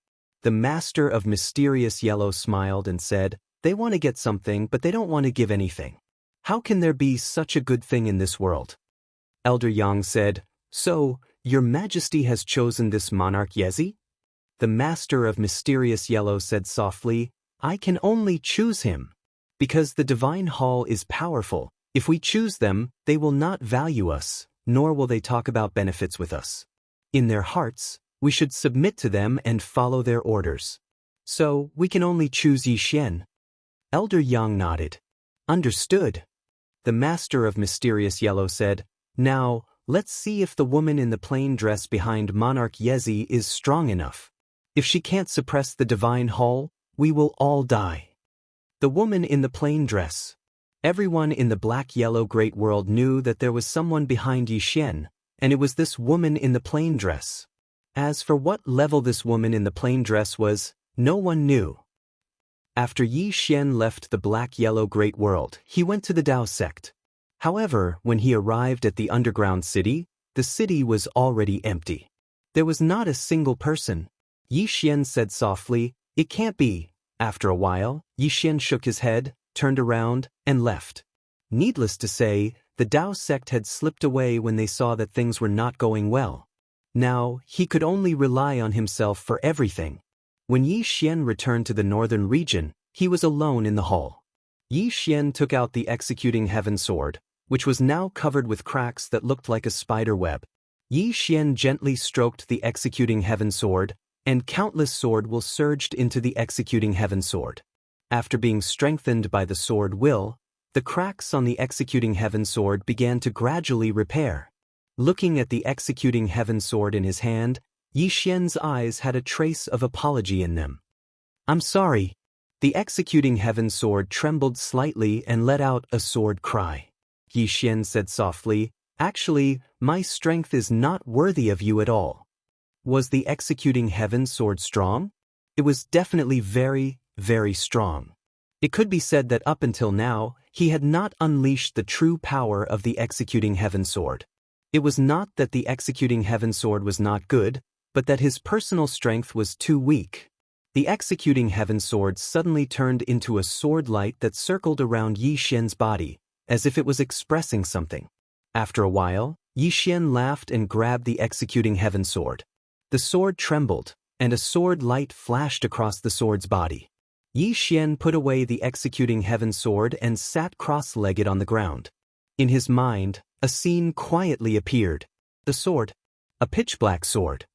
The Master of Mysterious Yellow smiled and said, They want to get something but they don't want to give anything. How can there be such a good thing in this world? Elder Yang said, So, Your Majesty has chosen this Monarch Yezi? The Master of Mysterious Yellow said softly, I can only choose him. Because the Divine Hall is powerful, if we choose them, they will not value us, nor will they talk about benefits with us. In their hearts, we should submit to them and follow their orders. So, we can only choose Yi Xian. Elder Yang nodded. Understood. The Master of Mysterious Yellow said, Now, let's see if the woman in the plain dress behind Monarch Yezi is strong enough. If she can't suppress the Divine Hall, we will all die. The woman in the plain dress. Everyone in the black-yellow great world knew that there was someone behind Yi Xian, and it was this woman in the plain dress. As for what level this woman in the plain dress was, no one knew. After Yi Xian left the black-yellow great world, he went to the Dao sect. However, when he arrived at the underground city, the city was already empty. There was not a single person. Yi Xian said softly, It can't be. After a while, Yi Xian shook his head, turned around, and left. Needless to say, the Dao sect had slipped away when they saw that things were not going well. Now, he could only rely on himself for everything. When Yi Xian returned to the northern region, he was alone in the hall. Yi Xian took out the executing heaven sword, which was now covered with cracks that looked like a spider web. Yi Xian gently stroked the executing heaven sword, and countless sword will surged into the executing heaven sword. After being strengthened by the sword will, the cracks on the executing heaven sword began to gradually repair. Looking at the executing heaven sword in his hand, Yi Xian's eyes had a trace of apology in them. I'm sorry. The executing heaven sword trembled slightly and let out a sword cry. Yi Xian said softly, Actually, my strength is not worthy of you at all. Was the executing heaven sword strong? It was definitely very, very strong. It could be said that up until now, he had not unleashed the true power of the executing heaven sword. It was not that the executing heaven sword was not good, but that his personal strength was too weak. The executing heaven sword suddenly turned into a sword light that circled around Yi Xian's body, as if it was expressing something. After a while, Yi Xian laughed and grabbed the executing heaven sword. The sword trembled, and a sword light flashed across the sword's body. Yi Xian put away the executing heaven sword and sat cross-legged on the ground. In his mind, a scene quietly appeared. The sword. A pitch-black sword.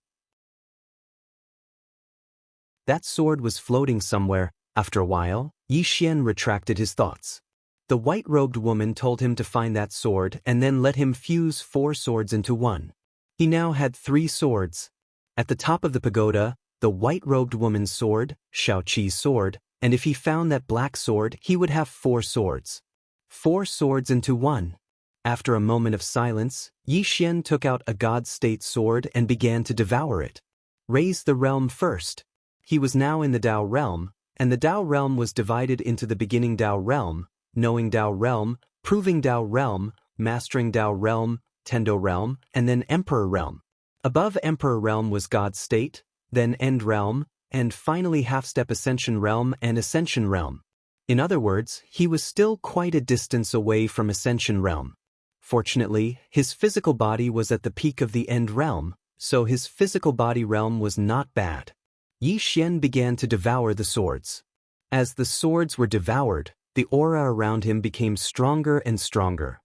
That sword was floating somewhere. After a while, Yi Xian retracted his thoughts. The white-robed woman told him to find that sword and then let him fuse 4 swords into one. He now had 3 swords. At the top of the pagoda, the white-robed woman's sword, Xiaoqi's sword, and if he found that black sword, he would have 4 swords. 4 swords into one. After a moment of silence, Yi Xian took out a God-state sword and began to devour it. Raise the realm first. He was now in the Dao realm, and the Dao realm was divided into the beginning Dao realm, knowing Dao realm, proving Dao realm, mastering Dao realm, Tendo realm, and then Emperor realm. Above Emperor realm was God state, then End realm, and finally half-step Ascension realm and Ascension realm. In other words, he was still quite a distance away from Ascension realm. Fortunately, his physical body was at the peak of the End realm, so his physical body realm was not bad. Yi Xian began to devour the swords. As the swords were devoured, the aura around him became stronger and stronger.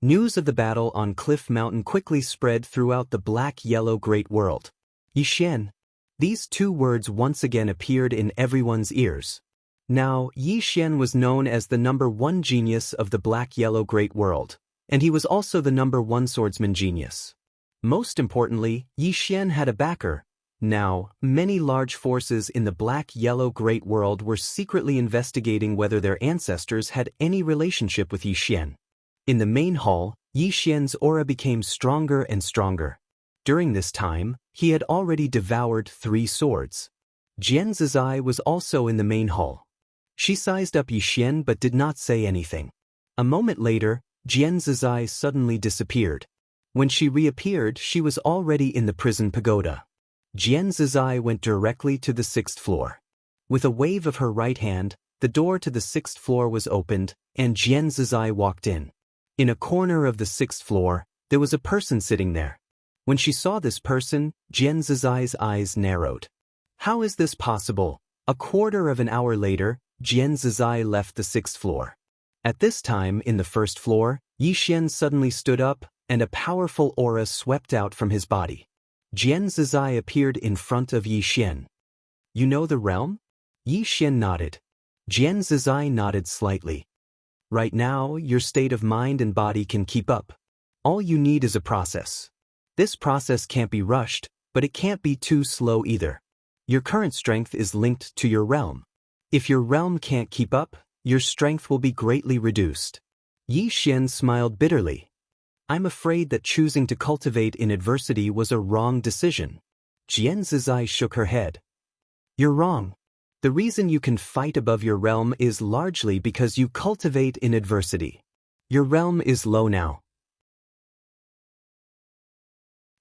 News of the battle on Cliff Mountain quickly spread throughout the black-yellow great world. Yi Xian. These 2 words once again appeared in everyone's ears. Now, Yi Xian was known as the #1 genius of the black-yellow great world, and he was also the #1 swordsman genius. Most importantly, Yi Xian had a backer. Now, many large forces in the black-yellow great world were secretly investigating whether their ancestors had any relationship with Yi Xian. In the main hall, Yi Xian's aura became stronger and stronger. During this time, he had already devoured 3 swords. Jian Zizai was also in the main hall. She sized up Yi Xian but did not say anything. A moment later, Jian Zizai suddenly disappeared. When she reappeared, she was already in the prison pagoda. Jian Zizai went directly to the 6th floor. With a wave of her right hand, the door to the 6th floor was opened, and Jian Zizai walked in. In a corner of the 6th floor, there was a person sitting there. When she saw this person, Jian Zizai's eyes narrowed. How is this possible? A quarter of an hour later, Jian Zizai left the 6th floor. At this time, in the 1st floor, Yi Xian suddenly stood up, and a powerful aura swept out from his body. Jian Zizai appeared in front of Yi Xian. You know the realm? Yi Xian nodded. Jian Zizai nodded slightly. Right now, your state of mind and body can keep up. All you need is a process. This process can't be rushed, but it can't be too slow either. Your current strength is linked to your realm. If your realm can't keep up, your strength will be greatly reduced. Yi Xian smiled bitterly. I'm afraid that choosing to cultivate in adversity was a wrong decision. Jian Zizai shook her head. You're wrong. The reason you can fight above your realm is largely because you cultivate in adversity. Your realm is low now.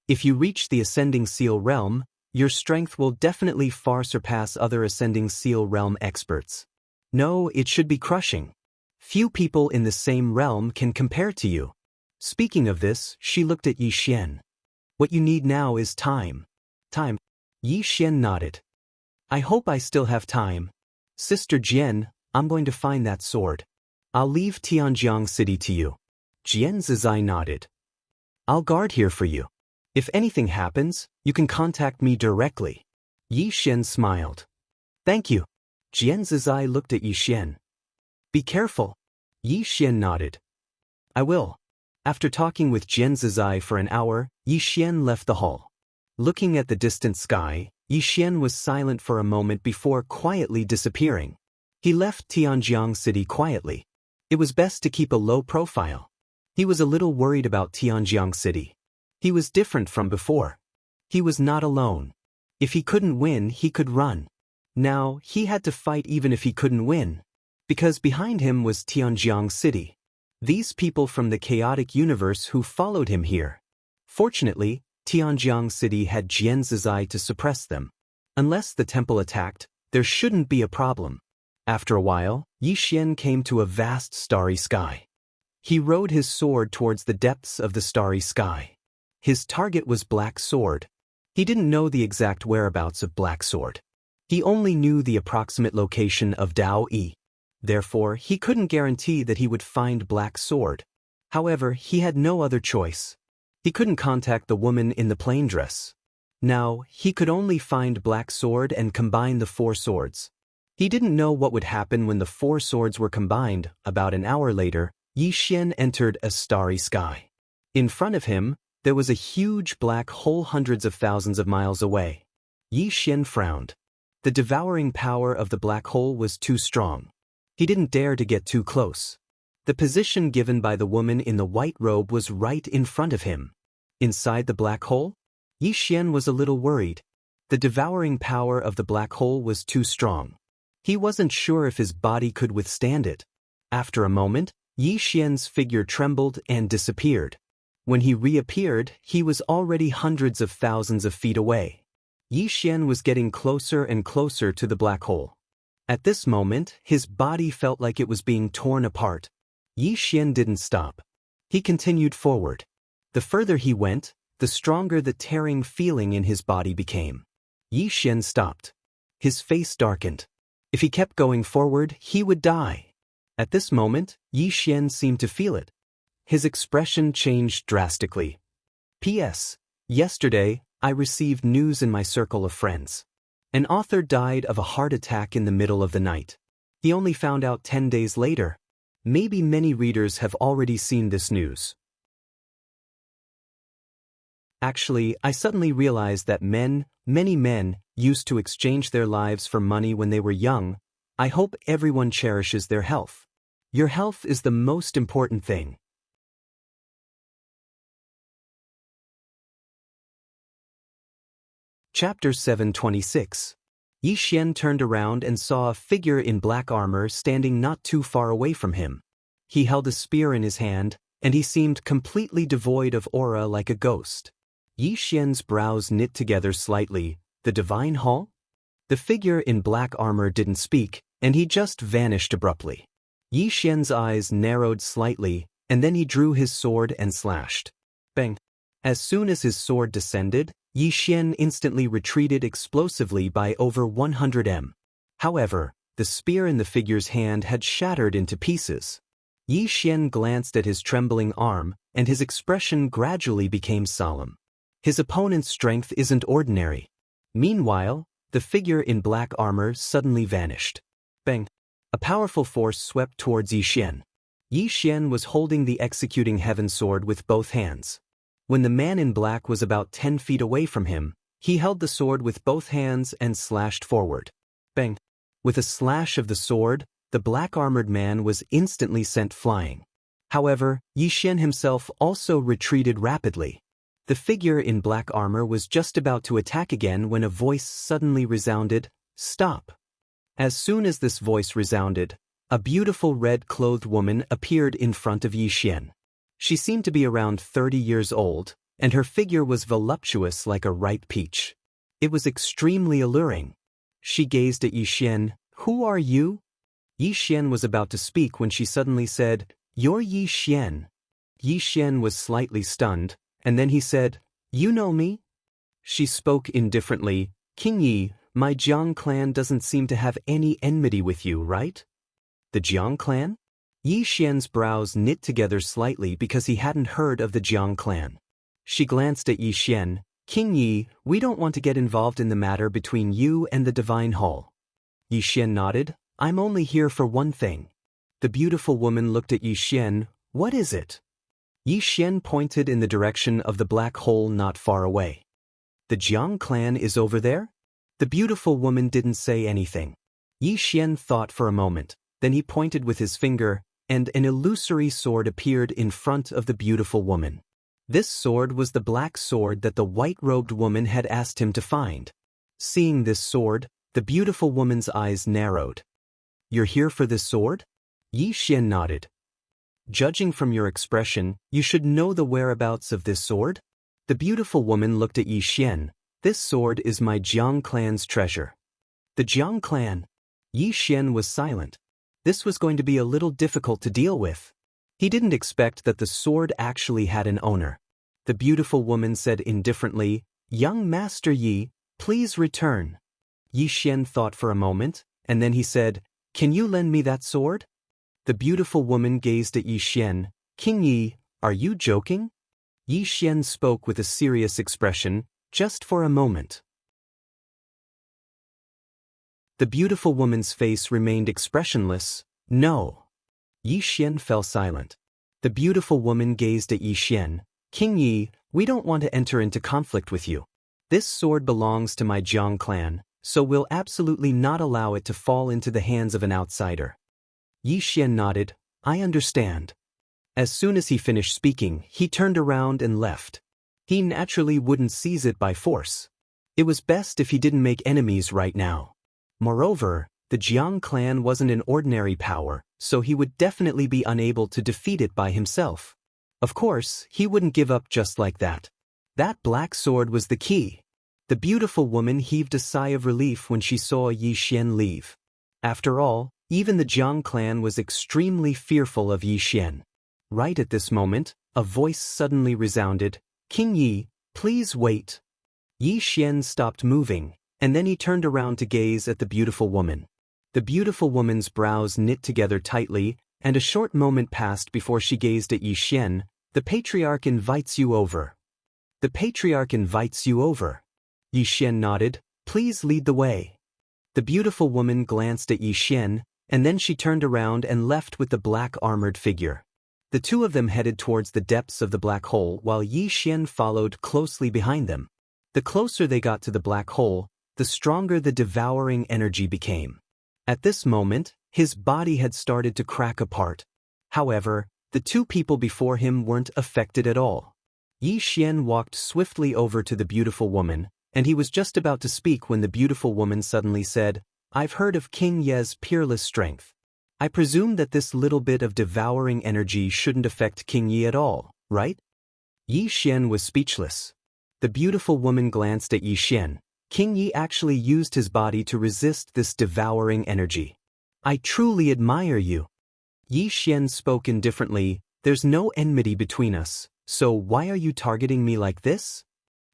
If you reach the Ascending Seal realm, your strength will definitely far surpass other Ascending Seal realm experts. No, it should be crushing. Few people in the same realm can compare to you. Speaking of this, she looked at Yi Xian. What you need now is time. Time. Yi Xian nodded. I hope I still have time. Sister Jian, I'm going to find that sword. I'll leave Tianjiang City to you. Jian Zizai nodded. I'll guard here for you. If anything happens, you can contact me directly. Yi Xian smiled. Thank you. Jian Zizai looked at Yi Xian. Be careful. Yi Xian nodded. I will. After talking with Jian Zizai for an hour, Yi Xian left the hall. Looking at the distant sky, Yi Xian was silent for a moment before quietly disappearing. He left Tianjiang City quietly. It was best to keep a low profile. He was a little worried about Tianjiang City. He was different from before. He was not alone. If he couldn't win, he could run. Now, he had to fight even if he couldn't win. Because behind him was Tianjiang City. These people from the chaotic universe who followed him here. Fortunately, Tianjiang City had Jian Zizai to suppress them. Unless the temple attacked, there shouldn't be a problem. After a while, Yi Xian came to a vast starry sky. He rode his sword towards the depths of the starry sky. His target was Black Sword. He didn't know the exact whereabouts of Black Sword. He only knew the approximate location of Daoist. Therefore, he couldn't guarantee that he would find Black Sword. However, he had no other choice. He couldn't contact the woman in the plain dress. Now, he could only find Black Sword and combine the 4 swords. He didn't know what would happen when the 4 swords were combined. About an hour later, Xian entered a starry sky. In front of him, there was a huge black hole hundreds of thousands of miles away. Xian frowned. The devouring power of the black hole was too strong. He didn't dare to get too close. The position given by the woman in the white robe was right in front of him. Inside the black hole, Xian was a little worried. The devouring power of the black hole was too strong. He wasn't sure if his body could withstand it. After a moment, Xian's figure trembled and disappeared. When he reappeared, he was already hundreds of thousands of feet away. Xian was getting closer and closer to the black hole. At this moment, his body felt like it was being torn apart. Xian didn't stop. He continued forward. The further he went, the stronger the tearing feeling in his body became. Xian stopped. His face darkened. If he kept going forward, he would die. At this moment, Xian seemed to feel it. His expression changed drastically. P.S. Yesterday, I received news in my circle of friends. An author died of a heart attack in the middle of the night. He only found out 10 days later. Maybe many readers have already seen this news. Actually, I suddenly realized that many men, used to exchange their lives for money when they were young. I hope everyone cherishes their health. Your health is the most important thing. Chapter 726. Xian turned around and saw a figure in black armor standing not too far away from him. He held a spear in his hand, and he seemed completely devoid of aura like a ghost. Xian's brows knit together slightly. The divine hall? The figure in black armor didn't speak, and he just vanished abruptly. Xian's eyes narrowed slightly, and then he drew his sword and slashed. Bang! As soon as his sword descended, Xian instantly retreated explosively by over 100 m. However, the spear in the figure's hand had shattered into pieces. Xian glanced at his trembling arm, and his expression gradually became solemn. His opponent's strength isn't ordinary. Meanwhile, the figure in black armor suddenly vanished. Bang! A powerful force swept towards Xian. Xian was holding the executing heaven sword with both hands. When the man in black was about 10 feet away from him, he held the sword with both hands and slashed forward. Bang! With a slash of the sword, the black-armored man was instantly sent flying. However, Xian himself also retreated rapidly. The figure in black armor was just about to attack again when a voice suddenly resounded, "Stop!" As soon as this voice resounded, a beautiful red-clothed woman appeared in front of Xian. She seemed to be around 30 years old, and her figure was voluptuous like a ripe peach. It was extremely alluring. She gazed at Xian. "Who are you?" Xian was about to speak when she suddenly said, "You're Xian." Xian was slightly stunned, and then he said, "You know me?" She spoke indifferently, "King Yi, my Jiang clan doesn't seem to have any enmity with you, right?" The Jiang clan? Xian's brows knit together slightly because he hadn't heard of the Jiang clan. She glanced at Xian. "King Yi, we don't want to get involved in the matter between you and the Divine Hall." Xian nodded. "I'm only here for one thing." The beautiful woman looked at Xian. "What is it?" Xian pointed in the direction of the black hole not far away. "The Jiang clan is over there?" The beautiful woman didn't say anything. Xian thought for a moment. Then he pointed with his finger, and an illusory sword appeared in front of the beautiful woman. This sword was the black sword that the white-robed woman had asked him to find. Seeing this sword, the beautiful woman's eyes narrowed. "You're here for this sword?" Xian nodded. "Judging from your expression, you should know the whereabouts of this sword?" The beautiful woman looked at Xian. "This sword is my Jiang clan's treasure." "The Jiang clan?" Xian was silent. This was going to be a little difficult to deal with. He didn't expect that the sword actually had an owner. The beautiful woman said indifferently, Young Master Yi, please return. Yi Xian thought for a moment, and then he said, Can you lend me that sword? The beautiful woman gazed at Yi Xian. King Yi, are you joking? Yi Xian spoke with a serious expression, just for a moment. The beautiful woman's face remained expressionless. No. Yi Xian fell silent. The beautiful woman gazed at Yi Xian. King Yi, we don't want to enter into conflict with you. This sword belongs to my Jiang clan, so we'll absolutely not allow it to fall into the hands of an outsider. Yi Xian nodded. I understand. As soon as he finished speaking, he turned around and left. He naturally wouldn't seize it by force. It was best if he didn't make enemies right now. Moreover, the Jiang clan wasn't an ordinary power, so he would definitely be unable to defeat it by himself. Of course, he wouldn't give up just like that. That black sword was the key. The beautiful woman heaved a sigh of relief when she saw Yi Xian leave. After all, even the Jiang clan was extremely fearful of Yi Xian. Right at this moment, a voice suddenly resounded, King Yi, please wait. Yi Xian stopped moving, and then he turned around to gaze at the beautiful woman. The beautiful woman's brows knit together tightly, and a short moment passed before she gazed at Yi Xian. The patriarch invites you over. The patriarch invites you over. Yi Xian nodded. Please lead the way. The beautiful woman glanced at Yi Xian, and then she turned around and left with the black armored figure. The two of them headed towards the depths of the black hole while Yi Xian followed closely behind them. The closer they got to the black hole, the stronger the devouring energy became. At this moment, his body had started to crack apart. However, the two people before him weren't affected at all. Yi Xian walked swiftly over to the beautiful woman, and he was just about to speak when the beautiful woman suddenly said, I've heard of King Ye's peerless strength. I presume that this little bit of devouring energy shouldn't affect King Yi at all, right? Yi Xian was speechless. The beautiful woman glanced at Yi Xian. King Yi actually used his body to resist this devouring energy. I truly admire you. Yi Xian spoke indifferently. There's no enmity between us, so why are you targeting me like this?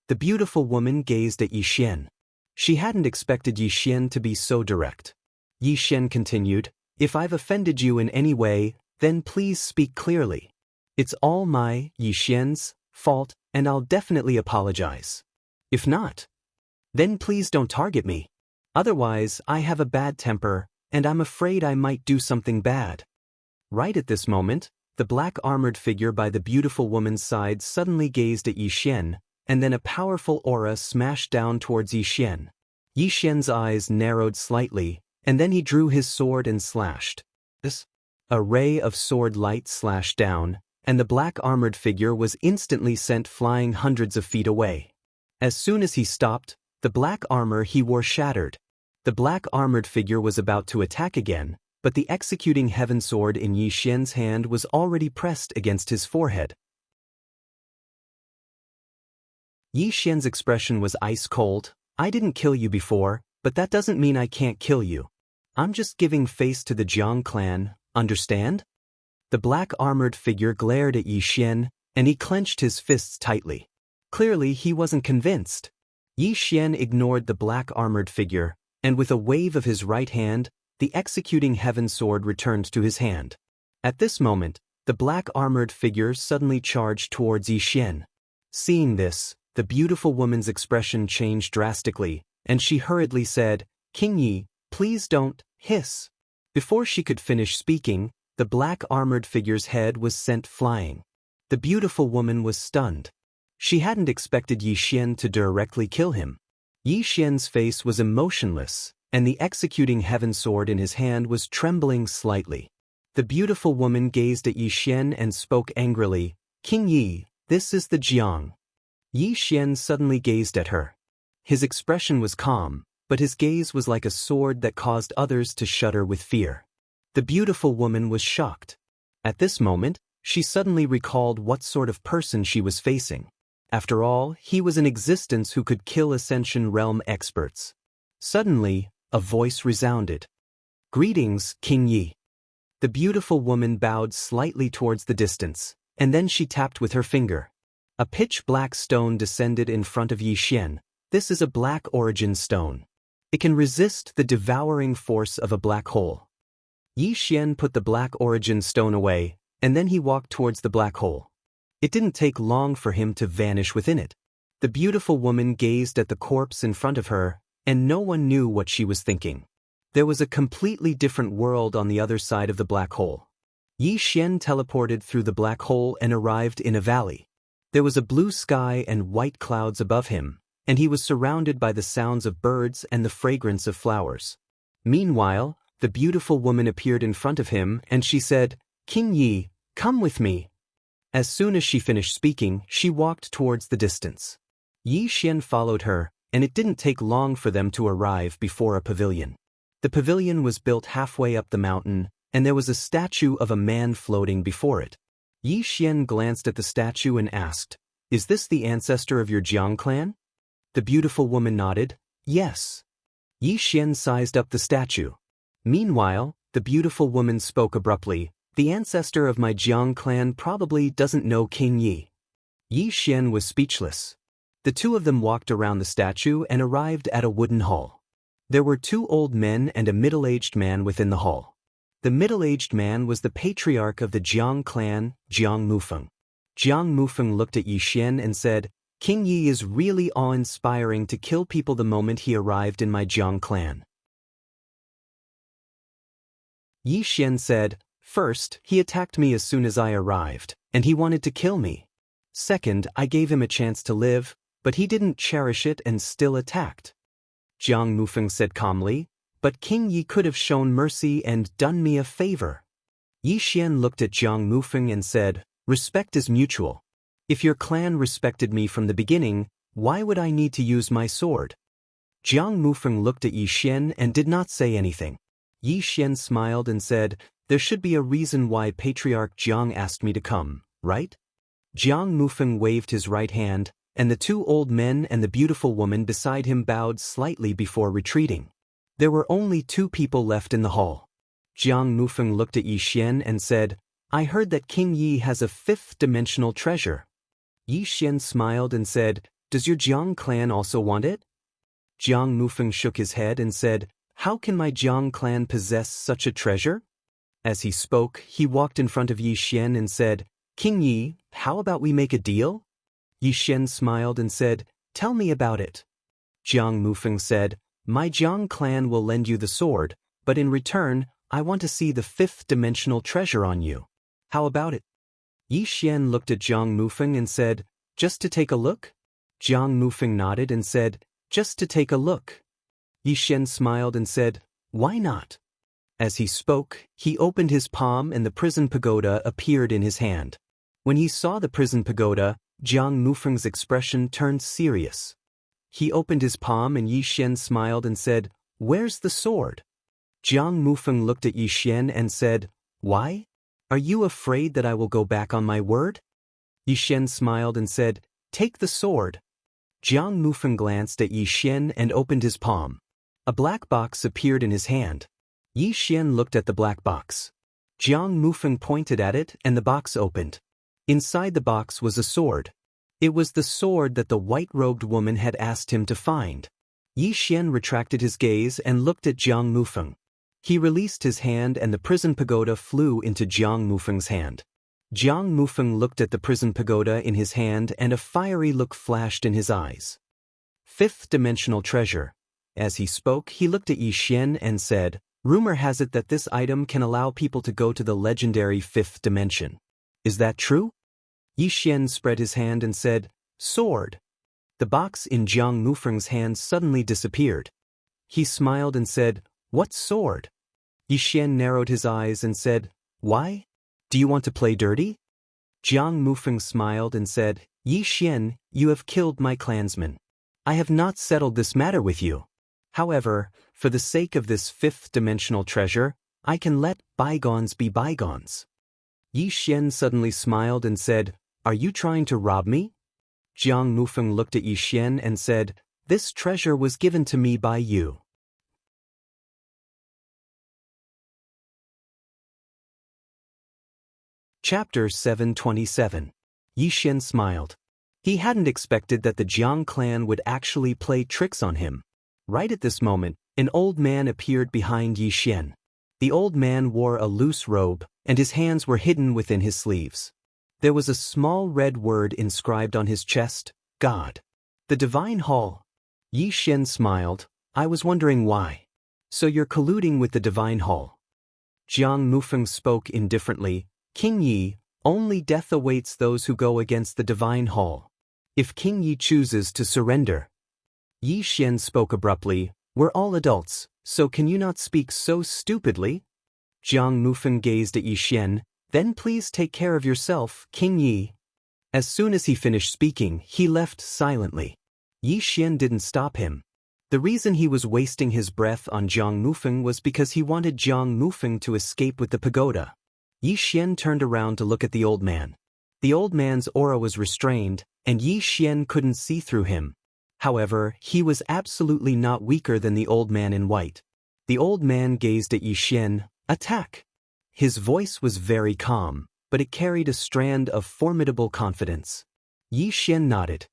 The beautiful woman gazed at Yi Xian. She hadn't expected Yi Xian to be so direct. Yi Xian continued, If I've offended you in any way, then please speak clearly. It's all my, Yi Xian's, fault, and I'll definitely apologize. If not, then please don't target me. Otherwise, I have a bad temper, and I'm afraid I might do something bad. Right at this moment, the black armored figure by the beautiful woman's side suddenly gazed at Yi Xian, and then a powerful aura smashed down towards Yi Xian. Yi Xian's eyes narrowed slightly, and then he drew his sword and slashed. A ray of sword light slashed down, and the black armored figure was instantly sent flying hundreds of feet away. As soon as he stopped, the black armor he wore shattered. The black armored figure was about to attack again, but the executing heaven sword in Yi Xian's hand was already pressed against his forehead. Yi Xian's expression was ice cold. I didn't kill you before, but that doesn't mean I can't kill you. I'm just giving face to the Jiang clan, understand? The black armored figure glared at Yi Xian, and he clenched his fists tightly. Clearly he wasn't convinced. Yi Xian ignored the black armored figure, and with a wave of his right hand, the executing heaven sword returned to his hand. At this moment, the black armored figure suddenly charged towards Yi Xian. Seeing this, the beautiful woman's expression changed drastically, and she hurriedly said, King Yi, please don't, hiss. Before she could finish speaking, the black armored figure's head was sent flying. The beautiful woman was stunned. She hadn't expected Yi Xian to directly kill him. Yi Xian's face was emotionless, and the executing heaven sword in his hand was trembling slightly. The beautiful woman gazed at Yi Xian and spoke angrily, King Yi, this is the Jiang. Yi Xian suddenly gazed at her. His expression was calm, but his gaze was like a sword that caused others to shudder with fear. The beautiful woman was shocked. At this moment, she suddenly recalled what sort of person she was facing. After all, he was an existence who could kill Ascension Realm experts. Suddenly, a voice resounded. Greetings, King Yi. The beautiful woman bowed slightly towards the distance, and then she tapped with her finger. A pitch-black stone descended in front of Yi Xian. This is a black origin stone. It can resist the devouring force of a black hole. Yi Xian put the black origin stone away, and then he walked towards the black hole. It didn't take long for him to vanish within it. The beautiful woman gazed at the corpse in front of her, and no one knew what she was thinking. There was a completely different world on the other side of the black hole. Yi Xian teleported through the black hole and arrived in a valley. There was a blue sky and white clouds above him, and he was surrounded by the sounds of birds and the fragrance of flowers. Meanwhile, the beautiful woman appeared in front of him, and she said, "King Yi, come with me." As soon as she finished speaking, she walked towards the distance. Yi Xian followed her, and it didn't take long for them to arrive before a pavilion. The pavilion was built halfway up the mountain, and there was a statue of a man floating before it. Yi Xian glanced at the statue and asked, "Is this the ancestor of your Jiang clan?" The beautiful woman nodded, "Yes." Yi Xian sized up the statue. Meanwhile, the beautiful woman spoke abruptly, "The ancestor of my Jiang clan probably doesn't know King Yi." Yi Xian was speechless. The two of them walked around the statue and arrived at a wooden hall. There were two old men and a middle-aged man within the hall. The middle-aged man was the patriarch of the Jiang clan, Jiang Mufeng. Jiang Mufeng looked at Yi Xian and said, "King Yi is really awe-inspiring to kill people the moment he arrived in my Jiang clan." Yi Xian said, "First, he attacked me as soon as I arrived, and he wanted to kill me. Second, I gave him a chance to live, but he didn't cherish it and still attacked." Jiang Mufeng said calmly, "But King Yi could have shown mercy and done me a favor." Yi Xian looked at Jiang Mufeng and said, "Respect is mutual. If your clan respected me from the beginning, why would I need to use my sword?" Jiang Mufeng looked at Yi Xian and did not say anything. Yi Xian smiled and said, "There should be a reason why Patriarch Jiang asked me to come, right?" Jiang Mufeng waved his right hand, and the two old men and the beautiful woman beside him bowed slightly before retreating. There were only two people left in the hall. Jiang Mufeng looked at Yi Xian and said, "I heard that King Yi has a fifth-dimensional treasure." Yi Xian smiled and said, "Does your Jiang clan also want it?" Jiang Mufeng shook his head and said, "How can my Jiang clan possess such a treasure?" As he spoke, he walked in front of Yi Xian and said, "King Yi, how about we make a deal?" Yi Xian smiled and said, "Tell me about it." Jiang Mufeng said, "My Jiang clan will lend you the sword, but in return, I want to see the fifth-dimensional treasure on you. How about it?" Yi Xian looked at Jiang Mufeng and said, "Just to take a look?" Jiang Mufeng nodded and said, "Just to take a look." Yi Xian smiled and said, "Why not?" As he spoke, he opened his palm and the prison pagoda appeared in his hand. When he saw the prison pagoda, Jiang Mufeng's expression turned serious. He opened his palm and Yi Xian smiled and said, "Where's the sword?" Jiang Mufeng looked at Yi Xian and said, "Why? Are you afraid that I will go back on my word?" Yi Xian smiled and said, "Take the sword." Jiang Mufeng glanced at Yi Xian and opened his palm. A black box appeared in his hand. Yi Xian looked at the black box. Jiang Mufeng pointed at it and the box opened. Inside the box was a sword. It was the sword that the white-robed woman had asked him to find. Yi Xian retracted his gaze and looked at Jiang Mufeng. He released his hand and the prison pagoda flew into Jiang Mufeng's hand. Jiang Mufeng looked at the prison pagoda in his hand and a fiery look flashed in his eyes. Fifth-dimensional treasure. As he spoke, he looked at Yi Xian and said, "Rumor has it that this item can allow people to go to the legendary fifth dimension. Is that true?" Yi Xian spread his hand and said, "Sword." The box in Jiang Mufeng's hand suddenly disappeared. He smiled and said, "What sword?" Yi Xian narrowed his eyes and said, "Why? Do you want to play dirty?" Jiang Mufeng smiled and said, "Yi Xian, you have killed my clansmen. I have not settled this matter with you. However, for the sake of this fifth-dimensional treasure, I can let bygones be bygones." Yi Xian suddenly smiled and said, "Are you trying to rob me?" Jiang Mufeng looked at Yi Xian and said, "This treasure was given to me by you." Chapter 727. Yi Xian smiled. He hadn't expected that the Jiang clan would actually play tricks on him. Right at this moment, an old man appeared behind Yi Xian. The old man wore a loose robe, and his hands were hidden within his sleeves. There was a small red word inscribed on his chest, God. The Divine Hall. Yi Xian smiled. I was wondering why. So you're colluding with the Divine Hall. Jiang Mufeng spoke indifferently. King Yi, only death awaits those who go against the Divine Hall. If King Yi chooses to surrender. Yi Xian spoke abruptly. We're all adults, so can you not speak so stupidly? Jiang Mufeng gazed at Yi Xian. Then please take care of yourself, King Yi. As soon as he finished speaking, he left silently. Yi Xian didn't stop him. The reason he was wasting his breath on Jiang Mufeng was because he wanted Jiang Mufeng to escape with the pagoda. Yi Xian turned around to look at the old man. The old man's aura was restrained, and Yi Xian couldn't see through him. However, he was absolutely not weaker than the old man in white. The old man gazed at Yi Xian. Attack! His voice was very calm, but it carried a strand of formidable confidence. Yi Xian nodded.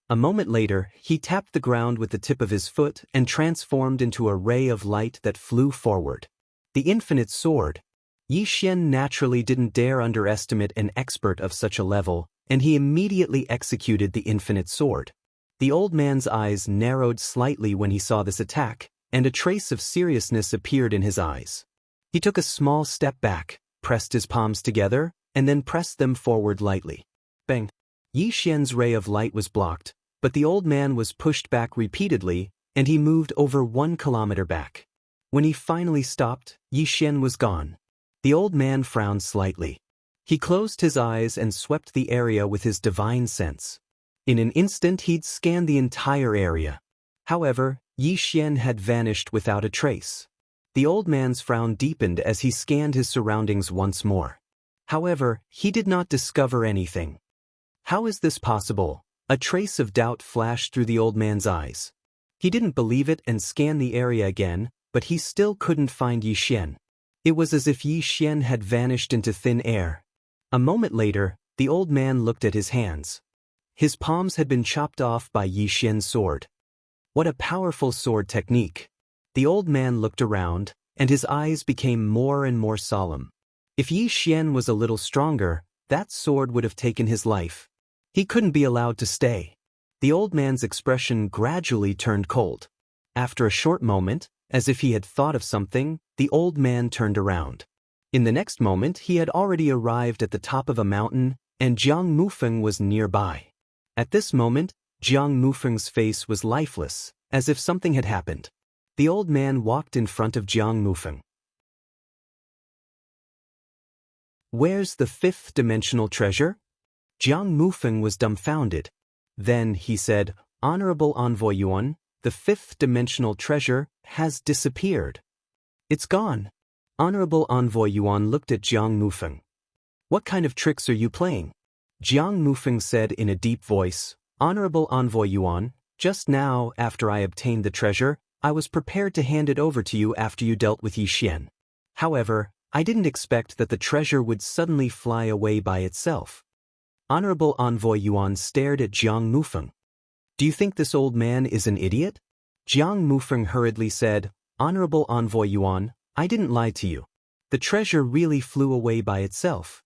A moment later, he tapped the ground with the tip of his foot and transformed into a ray of light that flew forward. The infinite sword. Yi Xian naturally didn't dare underestimate an expert of such a level, and he immediately executed the infinite sword. The old man's eyes narrowed slightly when he saw this attack, and a trace of seriousness appeared in his eyes. He took a small step back, pressed his palms together, and then pressed them forward lightly. Bang! Yi Xian's ray of light was blocked, but the old man was pushed back repeatedly, and he moved over 1 kilometer back. When he finally stopped, Yi Xian was gone. The old man frowned slightly. He closed his eyes and swept the area with his divine sense. In an instant he'd scanned the entire area. However, Yi Xian had vanished without a trace. The old man's frown deepened as he scanned his surroundings once more. However, he did not discover anything. How is this possible? A trace of doubt flashed through the old man's eyes. He didn't believe it and scanned the area again, but he still couldn't find Yi Xian. It was as if Yi Xian had vanished into thin air. A moment later, the old man looked at his hands. His palms had been chopped off by Yi Xian's sword. What a powerful sword technique. The old man looked around, and his eyes became more and more solemn. If Yi Xian was a little stronger, that sword would have taken his life. He couldn't be allowed to stay. The old man's expression gradually turned cold. After a short moment, as if he had thought of something, the old man turned around. In the next moment he had already arrived at the top of a mountain, and Jiang Mufeng was nearby. At this moment, Jiang Mufeng's face was lifeless, as if something had happened. The old man walked in front of Jiang Mufeng. Where's the 5th dimensional treasure? Jiang Mufeng was dumbfounded. Then he said, Honorable Envoy Yuan, the 5th dimensional treasure has disappeared. It's gone. Honorable Envoy Yuan looked at Jiang Mufeng. What kind of tricks are you playing? Jiang Mufeng said in a deep voice, Honorable Envoy Yuan, just now after I obtained the treasure, I was prepared to hand it over to you after you dealt with Yi Xian. However, I didn't expect that the treasure would suddenly fly away by itself. Honorable Envoy Yuan stared at Jiang Mufeng. Do you think this old man is an idiot? Jiang Mufeng hurriedly said, Honorable Envoy Yuan, I didn't lie to you. The treasure really flew away by itself.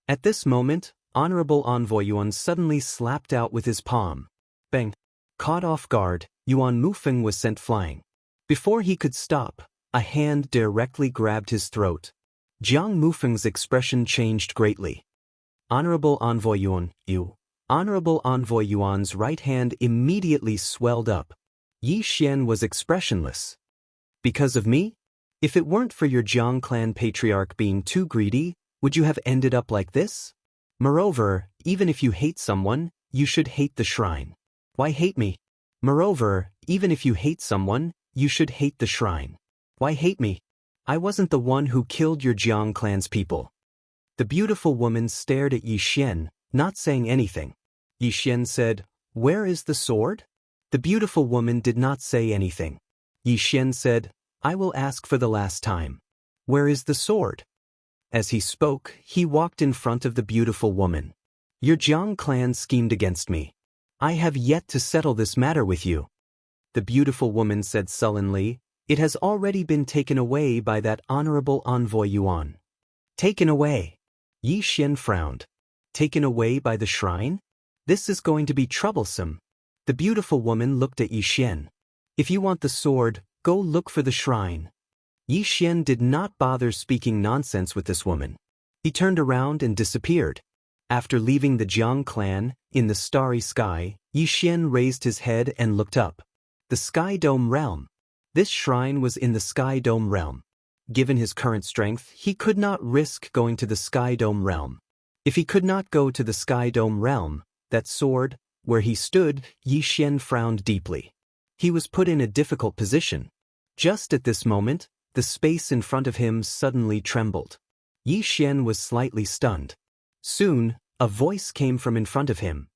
At this moment, Honorable Envoy Yuan suddenly slapped out with his palm. Bang! Caught off guard, Yuan Mufeng was sent flying. Before he could stop, a hand directly grabbed his throat. Jiang Mufeng's expression changed greatly. Honorable Envoy Yuan, you. Honorable Envoy Yuan's right hand immediately swelled up. Yi Xian was expressionless. Because of me? If it weren't for your Jiang clan patriarch being too greedy, would you have ended up like this? Moreover, even if you hate someone, you should hate the shrine. Why hate me? Moreover, even if you hate someone, you should hate the shrine. Why hate me? I wasn't the one who killed your Jiang clan's people. The beautiful woman stared at Yi Xian, not saying anything. Yi Xian said, Where is the sword? The beautiful woman did not say anything. Yi Xian said, I will ask for the last time. Where is the sword? As he spoke, he walked in front of the beautiful woman. Your Jiang clan schemed against me. I have yet to settle this matter with you. The beautiful woman said sullenly, It has already been taken away by that honorable envoy Yuan. Taken away? Yi Xian frowned. Taken away by the shrine? This is going to be troublesome. The beautiful woman looked at Yi Xian. If you want the sword, go look for the shrine. Yi Xian did not bother speaking nonsense with this woman. He turned around and disappeared. After leaving the Jiang clan, in the starry sky, Yi Xian raised his head and looked up. The Sky Dome realm. This shrine was in the Sky Dome realm. Given his current strength, he could not risk going to the Sky Dome realm. If he could not go to the Sky Dome realm, that sword, where he stood, Yi Xian frowned deeply. He was put in a difficult position. Just at this moment, the space in front of him suddenly trembled. Yi Xian was slightly stunned. Soon, a voice came from in front of him.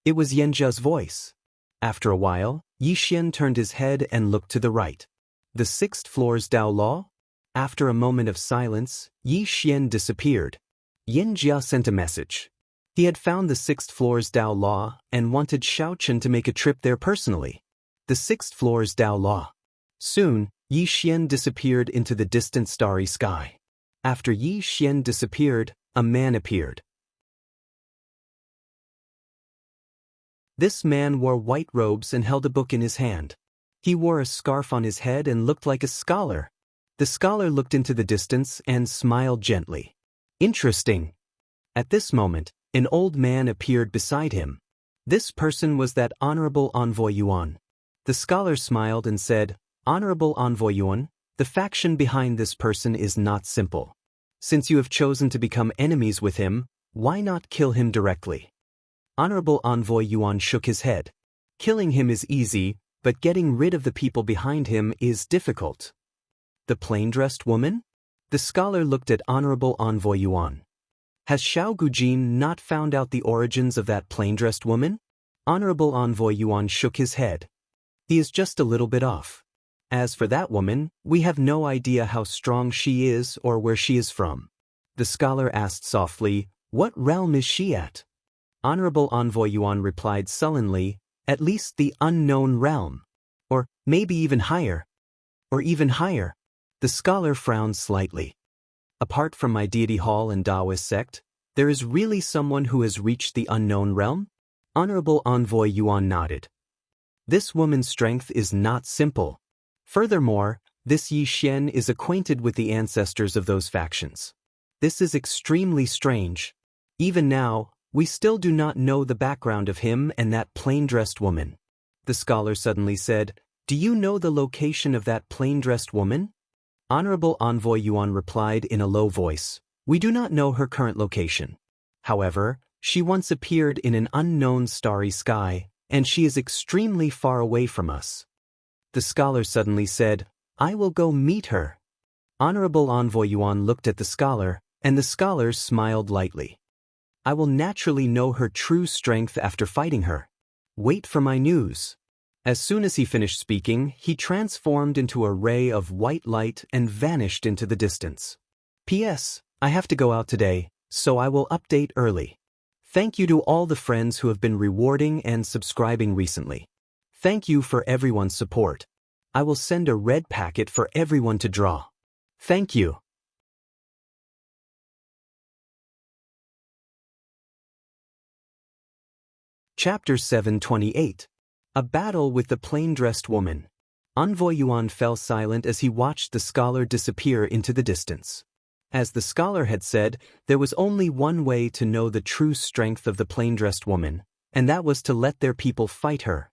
It was Yanzhe's voice. After a while, Yi Xian turned his head and looked to the right. The 6th floor's Dao Law? After a moment of silence, Yi Xian disappeared. Yanzhe sent a message. He had found the 6th floor's Dao Law and wanted Xiaochen to make a trip there personally. The 6th floor's Dao Law. Soon, Yi Xian disappeared into the distant starry sky. After Yi Xian disappeared, a man appeared. This man wore white robes and held a book in his hand. He wore a scarf on his head and looked like a scholar. The scholar looked into the distance and smiled gently. Interesting. At this moment, an old man appeared beside him. This person was that honorable envoy Yuan. The scholar smiled and said, Honorable envoy Yuan, the faction behind this person is not simple. Since you have chosen to become enemies with him, why not kill him directly? Honorable envoy Yuan shook his head. Killing him is easy, but getting rid of the people behind him is difficult. The plain-dressed woman? The scholar looked at Honorable envoy Yuan. Has Xiao Gujin not found out the origins of that plain-dressed woman? Honorable envoy Yuan shook his head. He is just a little bit off. As for that woman, we have no idea how strong she is or where she is from. The scholar asked softly, What realm is she at? Honorable envoy Yuan replied sullenly, At least the unknown realm. Or maybe even higher. Or even higher. The scholar frowned slightly. Apart from my deity hall and Daoist sect, there is really someone who has reached the unknown realm? Honorable envoy Yuan nodded. This woman's strength is not simple. Furthermore, this Yi Xian is acquainted with the ancestors of those factions. This is extremely strange. Even now, we still do not know the background of him and that plain-dressed woman. The scholar suddenly said, Do you know the location of that plain-dressed woman? Honorable envoy Yuan replied in a low voice, We do not know her current location. However, she once appeared in an unknown starry sky, and she is extremely far away from us. The scholar suddenly said, I will go meet her. Honorable envoy Yuan looked at the scholar, and the scholar smiled lightly. I will naturally know her true strength after fighting her. Wait for my news. As soon as he finished speaking, he transformed into a ray of white light and vanished into the distance. P.S. I have to go out today, so I will update early. Thank you to all the friends who have been rewarding and subscribing recently. Thank you for everyone's support. I will send a red packet for everyone to draw. Thank you. Chapter 728. A Battle with the Plain-Dressed Woman. Envoy Yuan fell silent as he watched the scholar disappear into the distance. As the scholar had said, there was only one way to know the true strength of the plain-dressed woman, and that was to let their people fight her.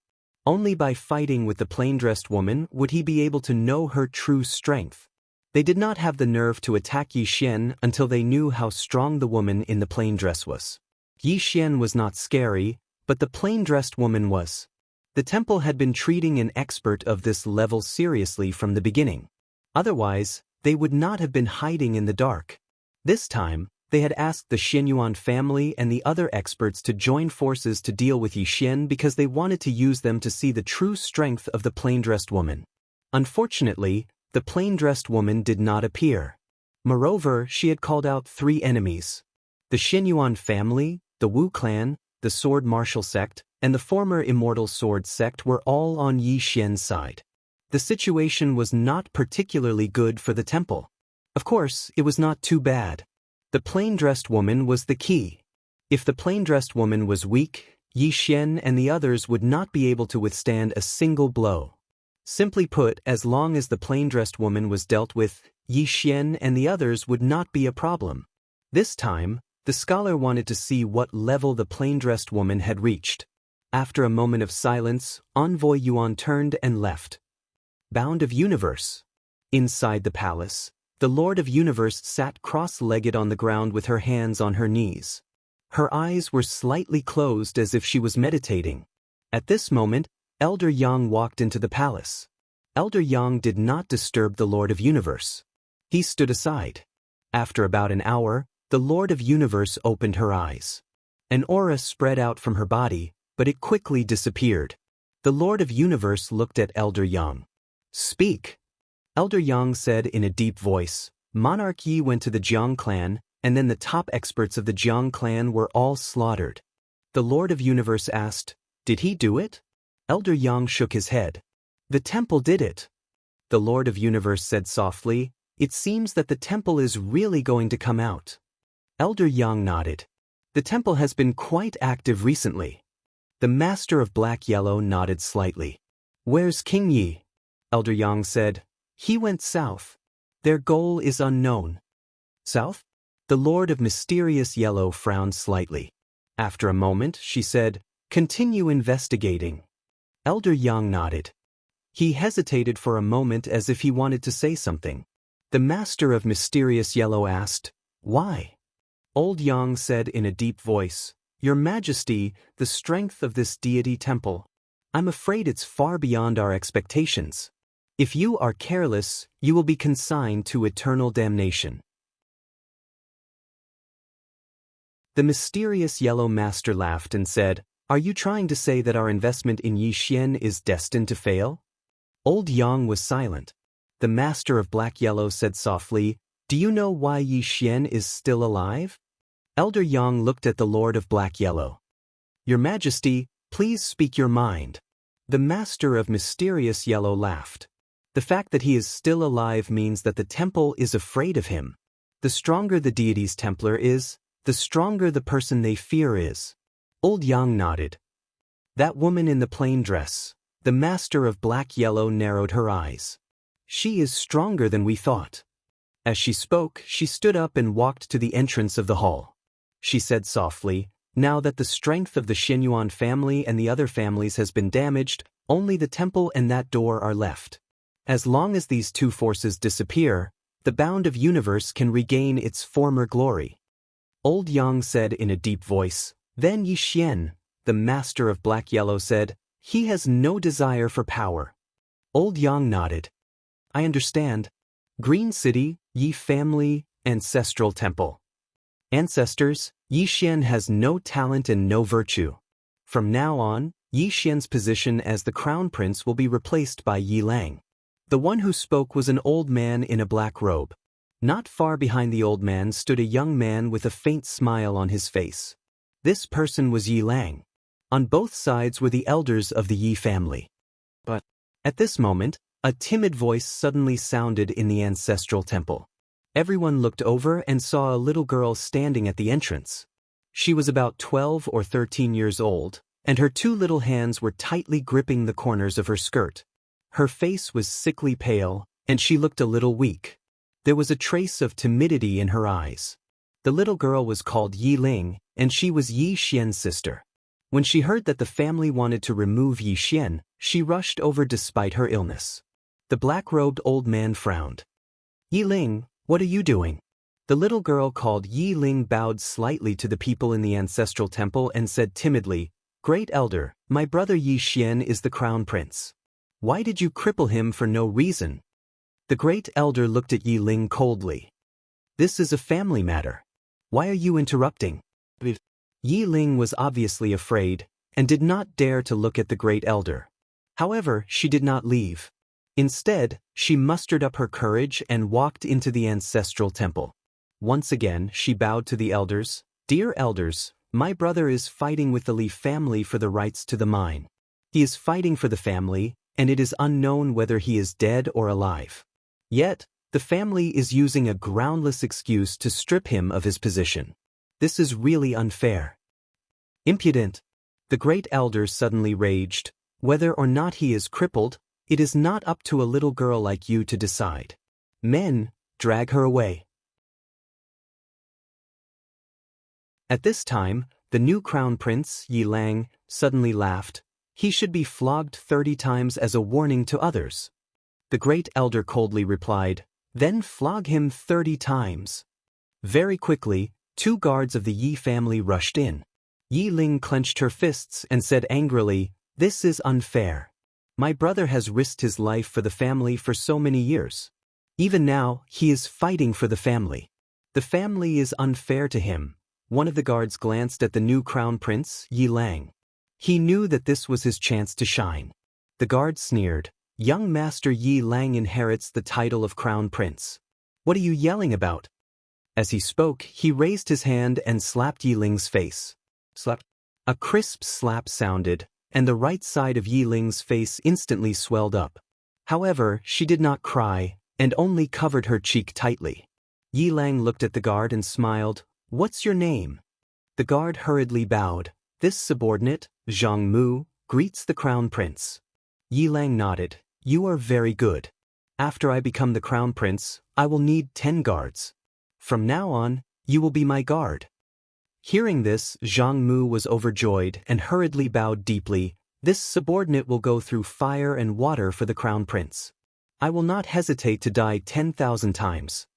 Only by fighting with the plain-dressed woman would he be able to know her true strength. They did not have the nerve to attack Yi Xian until they knew how strong the woman in the plain dress was. Yi Xian was not scary, but the plain-dressed woman was. The temple had been treating an expert of this level seriously from the beginning. Otherwise, they would not have been hiding in the dark. This time, they had asked the Xianyuan family and the other experts to join forces to deal with Yi Xian because they wanted to use them to see the true strength of the plain-dressed woman. Unfortunately, the plain-dressed woman did not appear. Moreover, she had called out 3 enemies: the Xianyuan family, The Wu clan, the sword martial sect, and the former immortal sword sect were all on Yi Xian's side. The situation was not particularly good for the temple. Of course, it was not too bad. The plain-dressed woman was the key. If the plain-dressed woman was weak, Yi Xian and the others would not be able to withstand a single blow. Simply put, as long as the plain-dressed woman was dealt with, Yi Xian and the others would not be a problem. This time, the scholar wanted to see what level the plain-dressed woman had reached. After a moment of silence, Envoy Yuan turned and left. Bound of Universe. Inside the palace, the Lord of Universe sat cross-legged on the ground with her hands on her knees. Her eyes were slightly closed as if she was meditating. At this moment, Elder Yang walked into the palace. Elder Yang did not disturb the Lord of Universe. He stood aside. After about an hour, the Lord of Universe opened her eyes. An aura spread out from her body, but it quickly disappeared. The Lord of Universe looked at Elder Yang. "Speak." Elder Yang said in a deep voice. Monarch Yi went to the Jiang clan, and then the top experts of the Jiang clan were all slaughtered. The Lord of Universe asked, "Did he do it?" Elder Yang shook his head. "The temple did it." The Lord of Universe said softly, "It seems that the temple is really going to come out." Elder Yang nodded. "The temple has been quite active recently." The Master of Black-Yellow nodded slightly. "Where's King Yi?" Elder Yang said, "He went south. Their goal is unknown." "South?" The Lord of Mysterious Yellow frowned slightly. After a moment, she said, "Continue investigating." Elder Yang nodded. He hesitated for a moment as if he wanted to say something. The Master of Mysterious Yellow asked, "Why?" Old Yang said in a deep voice, "Your Majesty, the strength of this deity temple. I'm afraid it's far beyond our expectations. If you are careless, you will be consigned to eternal damnation." The Mysterious Yellow Master laughed and said, "Are you trying to say that our investment in Yi Xian is destined to fail?" Old Yang was silent. The Master of Black-Yellow said softly, "Do you know why Yi Xian is still alive?" Elder Yang looked at the Lord of Black-Yellow. "Your Majesty, please speak your mind." The Master of Mysterious Yellow laughed. "The fact that he is still alive means that the temple is afraid of him. The stronger the deity's Templar is, the stronger the person they fear is." Old Yang nodded. "That woman in the plain dress." The Master of Black-Yellow narrowed her eyes. "She is stronger than we thought." As she spoke, she stood up and walked to the entrance of the hall. She said softly, "Now that the strength of the Xianyuan family and the other families has been damaged, only the temple and that door are left. As long as these two forces disappear, the Bound of Universe can regain its former glory." Old Yang said in a deep voice, "Then Yi Xian," the Master of Black-Yellow said, "he has no desire for power." Old Yang nodded. "I understand. Green City, Yi Family, Ancestral Temple. Ancestors, Yi Xian has no talent and no virtue. From now on, Yi Xian's position as the Crown Prince will be replaced by Yi Lang." The one who spoke was an old man in a black robe. Not far behind the old man stood a young man with a faint smile on his face. This person was Yi Lang. On both sides were the elders of the Yi family. But at this moment, a timid voice suddenly sounded in the ancestral temple. Everyone looked over and saw a little girl standing at the entrance. She was about 12 or 13 years old, and her two little hands were tightly gripping the corners of her skirt. Her face was sickly pale, and she looked a little weak. There was a trace of timidity in her eyes. The little girl was called Yi Ling, and she was Yi Xian's sister. When she heard that the family wanted to remove Yi Xian, she rushed over despite her illness. The black-robed old man frowned. "Yi Ling, what are you doing?" The little girl called Yi Ling bowed slightly to the people in the ancestral temple and said timidly, "Great Elder, my brother Yi Xian is the Crown Prince. Why did you cripple him for no reason?" The Great Elder looked at Yi Ling coldly. "This is a family matter. Why are you interrupting?" Yi Ling was obviously afraid, and did not dare to look at the Great Elder. However, she did not leave. Instead, she mustered up her courage and walked into the ancestral temple. Once again, she bowed to the elders. "Dear elders, My brother is fighting with the Li family for the rights to the mine. He is fighting for the family, and it is unknown whether he is dead or alive. Yet, the family is using a groundless excuse to strip him of his position. This is really unfair. Impudent. The great elders suddenly raged. Whether or not he is crippled, it is not up to a little girl like you to decide. Men, drag her away. At this time, the new crown prince, Yi Lang, suddenly laughed. He should be flogged 30 times as a warning to others. The great elder coldly replied, then flog him 30 times. Very quickly, 2 guards of the Yi family rushed in. Yi Ling clenched her fists and said angrily, this is unfair. My brother has risked his life for the family for so many years. Even now, he is fighting for the family. The family is unfair to him. One of the guards glanced at the new crown prince, Yi Lang. He knew that this was his chance to shine. The guard sneered, young master Yi Lang inherits the title of crown prince. What are you yelling about? As he spoke, he raised his hand and slapped Yi Ling's face. Slap. A crisp slap sounded, and the right side of Yi Ling's face instantly swelled up. However, she did not cry, and only covered her cheek tightly. Yi Lang looked at the guard and smiled. What's your name? The guard hurriedly bowed. This subordinate, Zhang Mu, greets the crown prince. Yi Lang nodded. You are very good. After I become the crown prince, I will need 10 guards. From now on, you will be my guard. Hearing this, Zhang Mu was overjoyed and hurriedly bowed deeply. This subordinate will go through fire and water for the crown prince. I will not hesitate to die 10,000 times.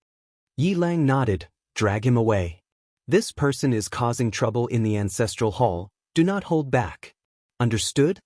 Yi Lang nodded. Drag him away. This person is causing trouble in the ancestral hall. Do not hold back. Understood?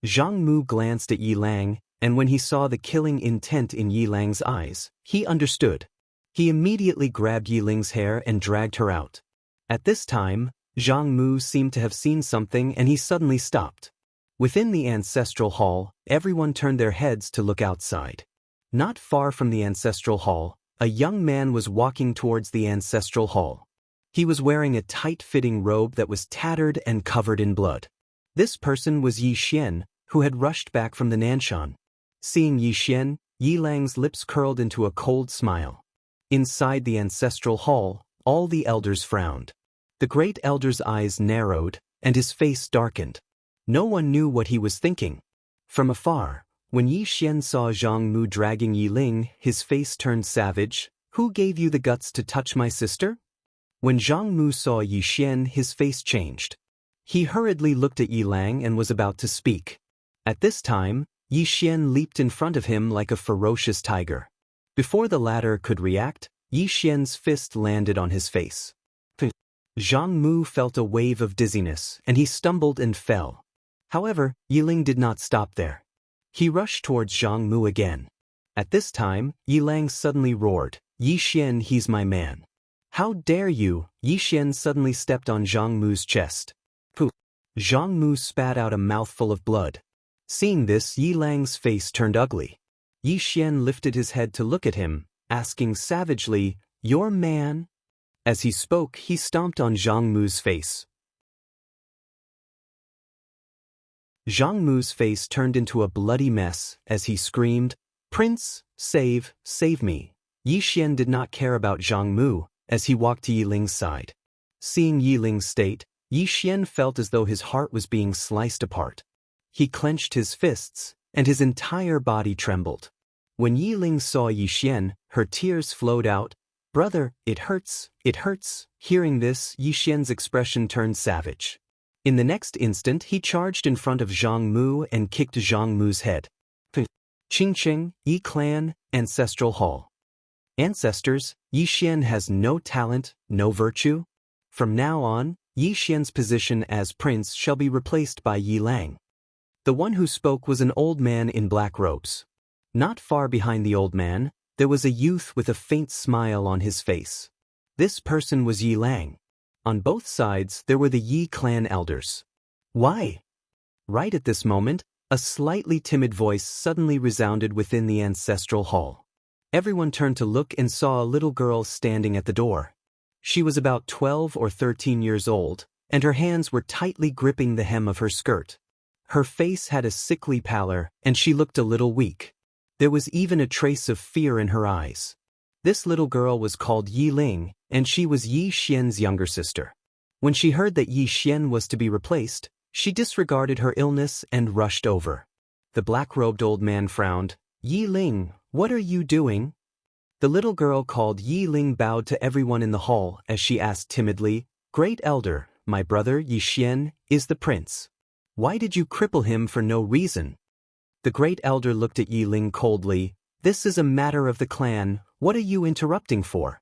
Zhang Mu glanced at Yi Lang, and when he saw the killing intent in Yi Lang's eyes, he understood. He immediately grabbed Yi Ling's hair and dragged her out. At this time, Zhang Mu seemed to have seen something and he suddenly stopped. Within the ancestral hall, everyone turned their heads to look outside. Not far from the ancestral hall, a young man was walking towards the ancestral hall. He was wearing a tight-fitting robe that was tattered and covered in blood. This person was Yi Xian, who had rushed back from the Nanshan. Seeing Yi Xian, Yi Lang's lips curled into a cold smile. Inside the ancestral hall, all the elders frowned. The great elder's eyes narrowed, and his face darkened. No one knew what he was thinking. From afar, when Yi Xian saw Zhang Mu dragging Yi Ling, his face turned savage. Who gave you the guts to touch my sister? When Zhang Mu saw Yi Xian, his face changed. He hurriedly looked at Yi Lang and was about to speak. At this time, Yi Xian leaped in front of him like a ferocious tiger. Before the latter could react, Yi Xian's fist landed on his face. Zhang Mu felt a wave of dizziness, and he stumbled and fell. However, Yi Ling did not stop there. He rushed towards Zhang Mu again. At this time, Yi Lang suddenly roared, Yi Xian, he's my man. How dare you? Yi Xian suddenly stepped on Zhang Mu's chest. Pooh! Zhang Mu spat out a mouthful of blood. Seeing this, Yi Lang's face turned ugly. Yi Xian lifted his head to look at him, asking savagely, your man? As he spoke, he stomped on Zhang Mu's face. Zhang Mu's face turned into a bloody mess as he screamed, Prince, save me. Yi Xian did not care about Zhang Mu as he walked to Yi Ling's side. Seeing Yi Ling's state, Yi Xian felt as though his heart was being sliced apart. He clenched his fists, and his entire body trembled. When Yi Ling saw Yi Xian, her tears flowed out. Brother, it hurts, it hurts. Hearing this, Yi Xian's expression turned savage. In the next instant, he charged in front of Zhang Mu and kicked Zhang Mu's head. Qingqing, Yi Clan, Ancestral Hall. Ancestors, Yi Xian has no talent, no virtue. From now on, Yi Xian's position as prince shall be replaced by Yi Lang. The one who spoke was an old man in black robes. Not far behind the old man, there was a youth with a faint smile on his face. This person was Yi Lang. On both sides, there were the Yi clan elders. Why? Right at this moment, a slightly timid voice suddenly resounded within the ancestral hall. Everyone turned to look and saw a little girl standing at the door. She was about 12 or 13 years old, and her hands were tightly gripping the hem of her skirt. Her face had a sickly pallor, and she looked a little weak. There was even a trace of fear in her eyes. This little girl was called Yi Ling, and she was Yi Xian's younger sister. When she heard that Yi Xian was to be replaced, she disregarded her illness and rushed over. The black-robed old man frowned. "Yi Ling, what are you doing?" The little girl called Yi Ling bowed to everyone in the hall as she asked timidly, "Great Elder, my brother Yi Xian is the prince. Why did you cripple him for no reason?" The Great Elder looked at Yi Ling coldly. "This is a matter of the clan. What are you interrupting for?"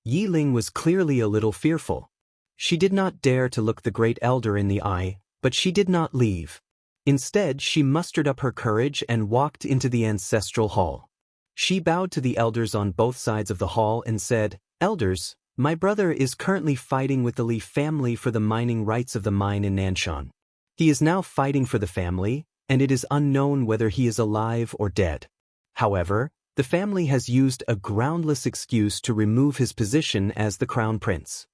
Yi Ling was clearly a little fearful. She did not dare to look the Great Elder in the eye, but she did not leave. Instead, she mustered up her courage and walked into the ancestral hall. She bowed to the elders on both sides of the hall and said, "Elders, my brother is currently fighting with the Li family for the mining rights of the mine in Nanshan. He is now fighting for the family, and it is unknown whether he is alive or dead. However, the family has used a groundless excuse to remove his position as the crown prince."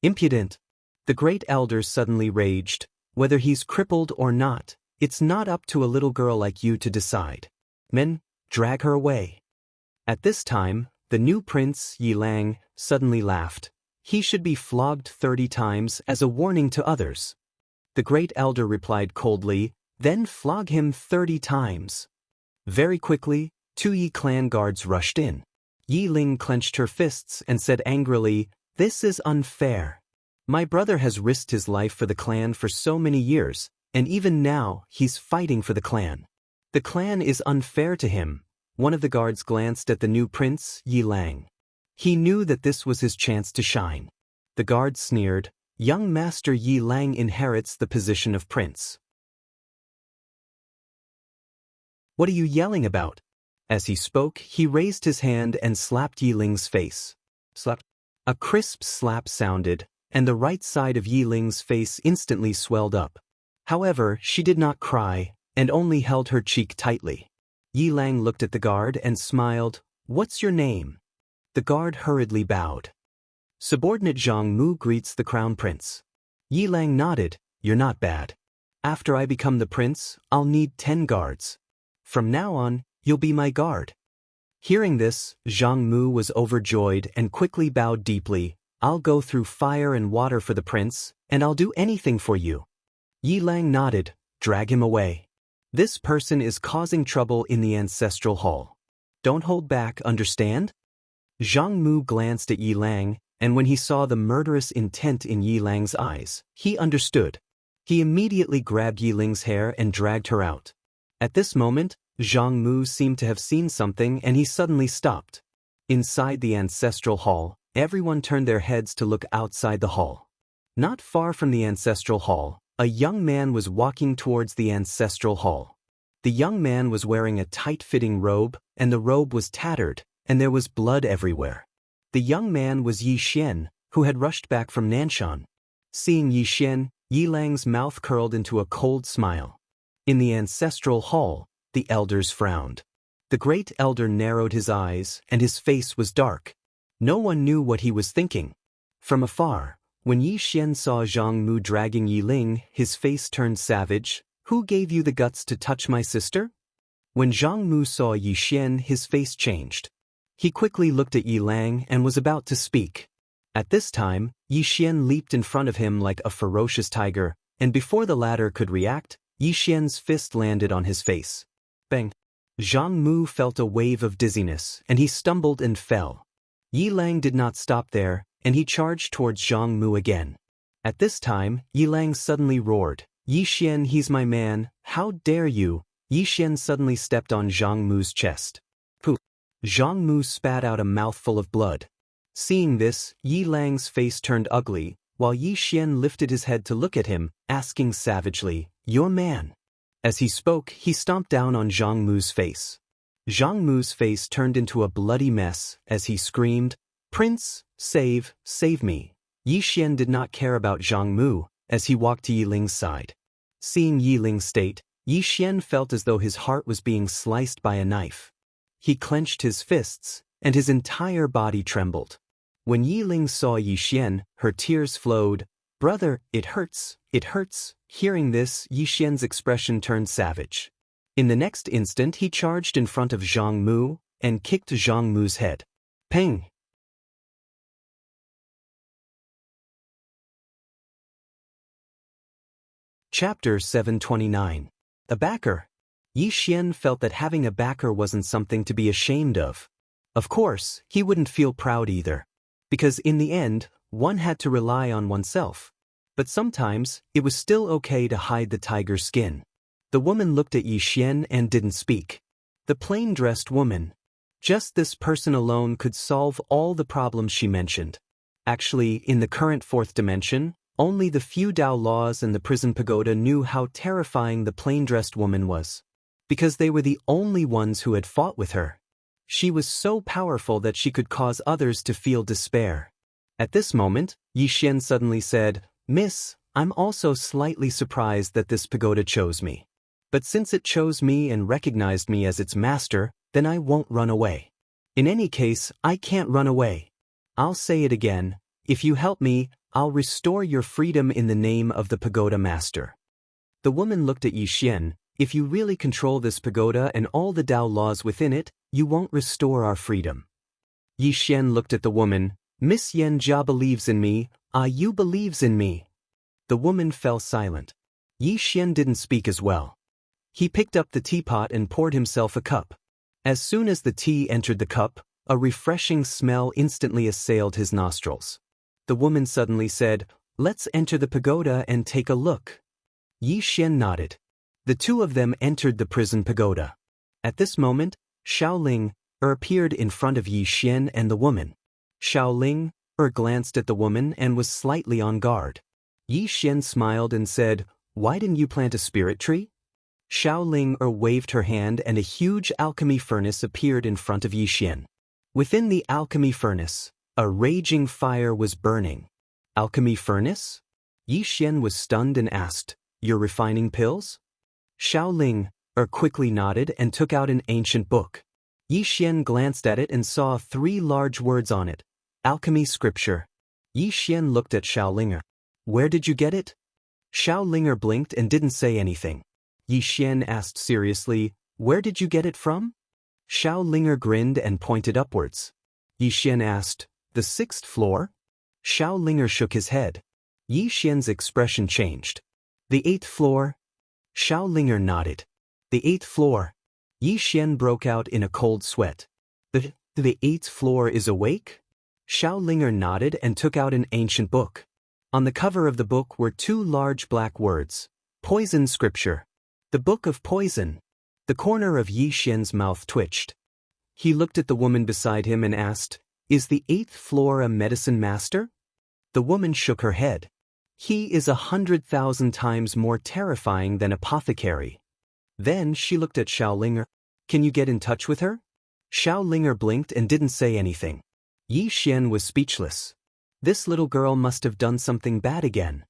"Impudent!" The Great Elder suddenly raged. "Whether he's crippled or not, it's not up to a little girl like you to decide. Men, drag her away." At this time, the new prince, Yi Lang, suddenly laughed. "He should be flogged 30 times as a warning to others." The Great Elder replied coldly, "Then flog him 30 times. Very quickly, 2 Yi clan guards rushed in. Yi Ling clenched her fists and said angrily, "This is unfair. My brother has risked his life for the clan for so many years, and even now he's fighting for the clan. The clan is unfair to him." One of the guards glanced at the new prince, Yi Lang. He knew that this was his chance to shine. The guard sneered, "Young Master Yi Lang inherits the position of prince. What are you yelling about?" As he spoke, he raised his hand and slapped Yi Ling's face. Slap. A crisp slap sounded, and the right side of Yi Ling's face instantly swelled up. However, she did not cry, and only held her cheek tightly. Yi Lang looked at the guard and smiled. "What's your name?" The guard hurriedly bowed. "Subordinate Zhang Mu greets the crown prince." Yi Lang nodded. "You're not bad. After I become the prince, I'll need 10 guards. From now on, you'll be my guard." Hearing this, Zhang Mu was overjoyed and quickly bowed deeply. "I'll go through fire and water for the prince, and I'll do anything for you." Yi Lang nodded. "Drag him away. This person is causing trouble in the ancestral hall. Don't hold back, understand?" Zhang Mu glanced at Yi Lang, and when he saw the murderous intent in Yi Lang's eyes, he understood. He immediately grabbed Yi Ling's hair and dragged her out. At this moment, Zhang Mu seemed to have seen something and he suddenly stopped. Inside the ancestral hall, everyone turned their heads to look outside the hall. Not far from the ancestral hall, a young man was walking towards the ancestral hall. The young man was wearing a tight-fitting robe, and the robe was tattered, and there was blood everywhere. The young man was Yi Xian, who had rushed back from Nanshan. Seeing Yi Xian, Yi Lang's mouth curled into a cold smile. In the ancestral hall, the elders frowned. The Great Elder narrowed his eyes, and his face was dark. No one knew what he was thinking. From afar, when Yi Xian saw Zhang Mu dragging Yi Ling, his face turned savage. "Who gave you the guts to touch my sister?" When Zhang Mu saw Yi Xian, his face changed. He quickly looked at Yi Lang and was about to speak. At this time, Yi Xian leaped in front of him like a ferocious tiger, and before the latter could react, Yi Xian's fist landed on his face. Bang! Zhang Mu felt a wave of dizziness, and he stumbled and fell. Yi Lang did not stop there, and he charged towards Zhang Mu again. At this time, Yi Lang suddenly roared, "Yi Xian, he's my man, how dare you!" Yi Xian suddenly stepped on Zhang Mu's chest. Pooh! Zhang Mu spat out a mouthful of blood. Seeing this, Yi Lang's face turned ugly, while Yi Xian lifted his head to look at him, asking savagely, "Your man?" As he spoke, he stomped down on Zhang Mu's face. Zhang Mu's face turned into a bloody mess as he screamed, "Prince, save me." Yi Xian did not care about Zhang Mu as he walked to Yi Ling's side. Seeing Yi Ling's state, Yi Xian felt as though his heart was being sliced by a knife. He clenched his fists, and his entire body trembled. When Yi Ling saw Yi Xian, her tears flowed. Brother, it hurts, it hurts. Hearing this, Yixian's expression turned savage. In the next instant he charged in front of Zhang Mu and kicked Zhang Mu's head. Ping! Chapter 729. A backer. Yixian felt that having a backer wasn't something to be ashamed of. Of course, he wouldn't feel proud either. Because in the end, one had to rely on oneself. But sometimes, it was still okay to hide the tiger's skin. The woman looked at Yixian and didn't speak. The plain-dressed woman. Just this person alone could solve all the problems she mentioned. Actually, in the current fourth dimension, only the few Dao laws and the prison pagoda knew how terrifying the plain-dressed woman was. Because they were the only ones who had fought with her. She was so powerful that she could cause others to feel despair. At this moment, Yixian suddenly said, "Miss, I'm also slightly surprised that this pagoda chose me. But since it chose me and recognized me as its master, then I won't run away. In any case, I can't run away. I'll say it again, if you help me, I'll restore your freedom in the name of the pagoda master." The woman looked at Yixian. "If you really control this pagoda and all the Dao laws within it, you won't restore our freedom." Yixian looked at the woman. "Miss Yan Jia believes in me, you believes in me." The woman fell silent. Yixian didn't speak as well. He picked up the teapot and poured himself a cup. As soon as the tea entered the cup, a refreshing smell instantly assailed his nostrils. The woman suddenly said, "Let's enter the pagoda and take a look." Yixian nodded. The two of them entered the prison pagoda. At this moment, Xiaoling appeared in front of Yixian and the woman. Xiaoling glanced at the woman and was slightly on guard. Yixian smiled and said, "Why didn't you plant a spirit tree?" Xiaoling waved her hand and a huge alchemy furnace appeared in front of Yixian. Within the alchemy furnace, a raging fire was burning. Alchemy furnace? Yixian was stunned and asked, "You're refining pills?" Xiaoling quickly nodded and took out an ancient book. Yixian glanced at it and saw 3 large words on it. Alchemy scripture. Yixian looked at Xiaoling. "Where did you get it?" Xiaoling blinked and didn't say anything. Yixian asked seriously, "Where did you get it from?" Xiaoling grinned and pointed upwards. Yixian asked, "The 6th floor?" Xiaoling shook his head. Yixian's expression changed. "The 8th floor?" Xiaoling nodded. "The 8th floor." Yixian broke out in a cold sweat. The 8th floor is awake?" Xiaoling nodded and took out an ancient book. On the cover of the book were 2 large black words. Poison scripture. The Book of Poison. The corner of Yixian's mouth twitched. He looked at the woman beside him and asked, "Is the 8th floor a medicine master?" The woman shook her head. "He is 100,000 times more terrifying than apothecary." Then she looked at Xiaoling. "Can you get in touch with her?" Xiaoling blinked and didn't say anything. Yixian was speechless. This little girl must have done something bad again.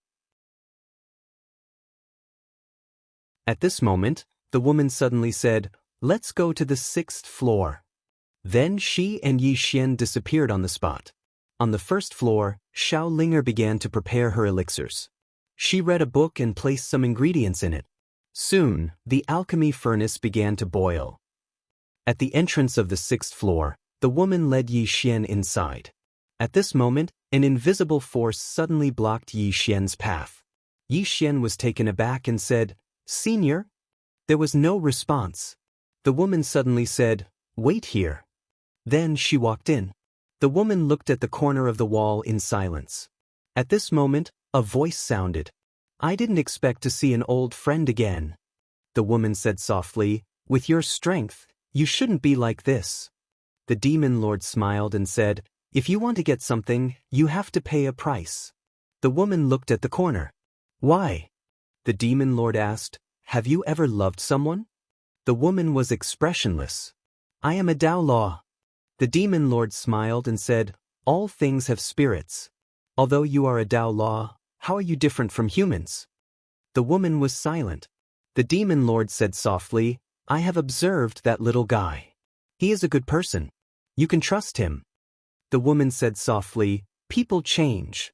At this moment, the woman suddenly said, "Let's go to the 6th floor." Then she and Yixian disappeared on the spot. On the 1st floor, Xiaoling began to prepare her elixirs. She read a book and placed some ingredients in it. Soon, the alchemy furnace began to boil. At the entrance of the 6th floor, the woman led Yixian inside. At this moment, an invisible force suddenly blocked Yixian's path. Yixian was taken aback and said, "Senior?" There was no response. The woman suddenly said, "Wait here." Then she walked in. The woman looked at the corner of the wall in silence. At this moment, a voice sounded. "I didn't expect to see an old friend again." The woman said softly, "With your strength, you shouldn't be like this." The demon lord smiled and said, "If you want to get something, you have to pay a price." The woman looked at the corner. "Why?" The demon lord asked, "Have you ever loved someone?" The woman was expressionless. "I am a Dao Law." The demon lord smiled and said, "All things have spirits. Although you are a Dao Law, how are you different from humans?" The woman was silent. The demon lord said softly, "I have observed that little guy. He is a good person. You can trust him." The woman said softly, "People change."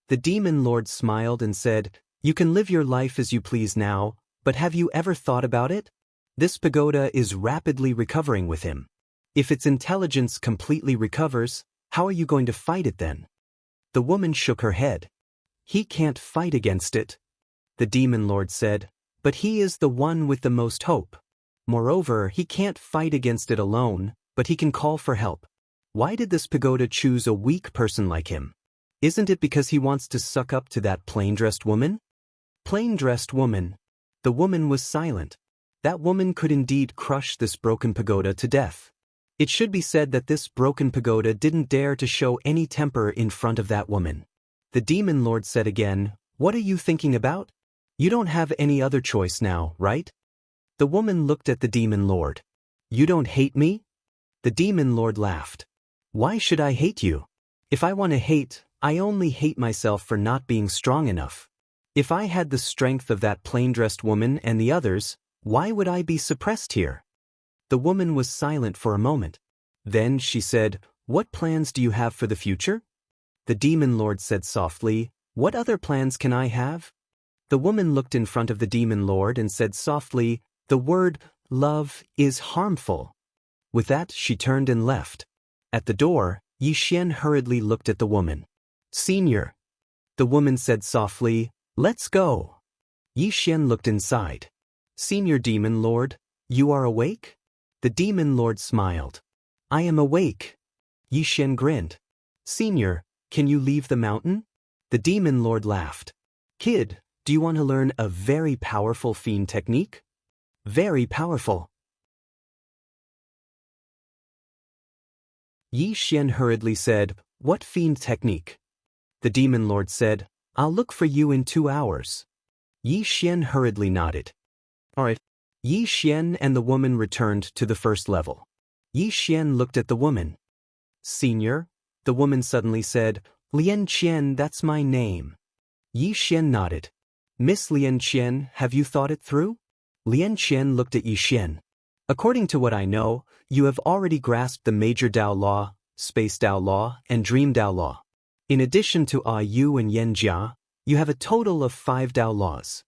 The demon lord smiled and said, "You can live your life as you please now, but have you ever thought about it? This pagoda is rapidly recovering with him. If its intelligence completely recovers, how are you going to fight it then?" The woman shook her head. "He can't fight against it," the demon lord said, "but he is the one with the most hope. Moreover, he can't fight against it alone, but he can call for help. Why did this pagoda choose a weak person like him? Isn't it because he wants to suck up to that plain-dressed woman?" Plain-dressed woman. The woman was silent. That woman could indeed crush this broken pagoda to death. It should be said that this broken pagoda didn't dare to show any temper in front of that woman. The demon lord said again, "What are you thinking about? You don't have any other choice now, right?" The woman looked at the demon lord. "You don't hate me?" The demon lord laughed. "Why should I hate you? If I want to hate, I only hate myself for not being strong enough. If I had the strength of that plain-dressed woman and the others, why would I be suppressed here?" The woman was silent for a moment. Then she said, "What plans do you have for the future?" The demon lord said softly, "What other plans can I have?" The woman looked in front of the demon lord and said softly, "The word love is harmful." With that, she turned and left. At the door, Xian hurriedly looked at the woman. "Senior." The woman said softly, "Let's go." Xian looked inside. "Senior demon lord, you are awake?" The demon lord smiled. "I am awake." Xian grinned. "Senior, can you leave the mountain?" The demon lord laughed. "Kid, do you want to learn a very powerful fiend technique?" "Very powerful." Xian hurriedly said, "What fiend technique?" The demon lord said, "I'll look for you in 2 hours." Xian hurriedly nodded. "All right." Xian and the woman returned to the first level. Xian looked at the woman. "Senior," the woman suddenly said, "Lian Qian, that's my name." Xian nodded. "Miss Lian Qian, have you thought it through?" Lian Qian looked at Xian. "According to what I know, you have already grasped the major Dao law, space Dao law, and dream Dao law. In addition to Yu and Yan Jia, you have a total of 5 Dao laws."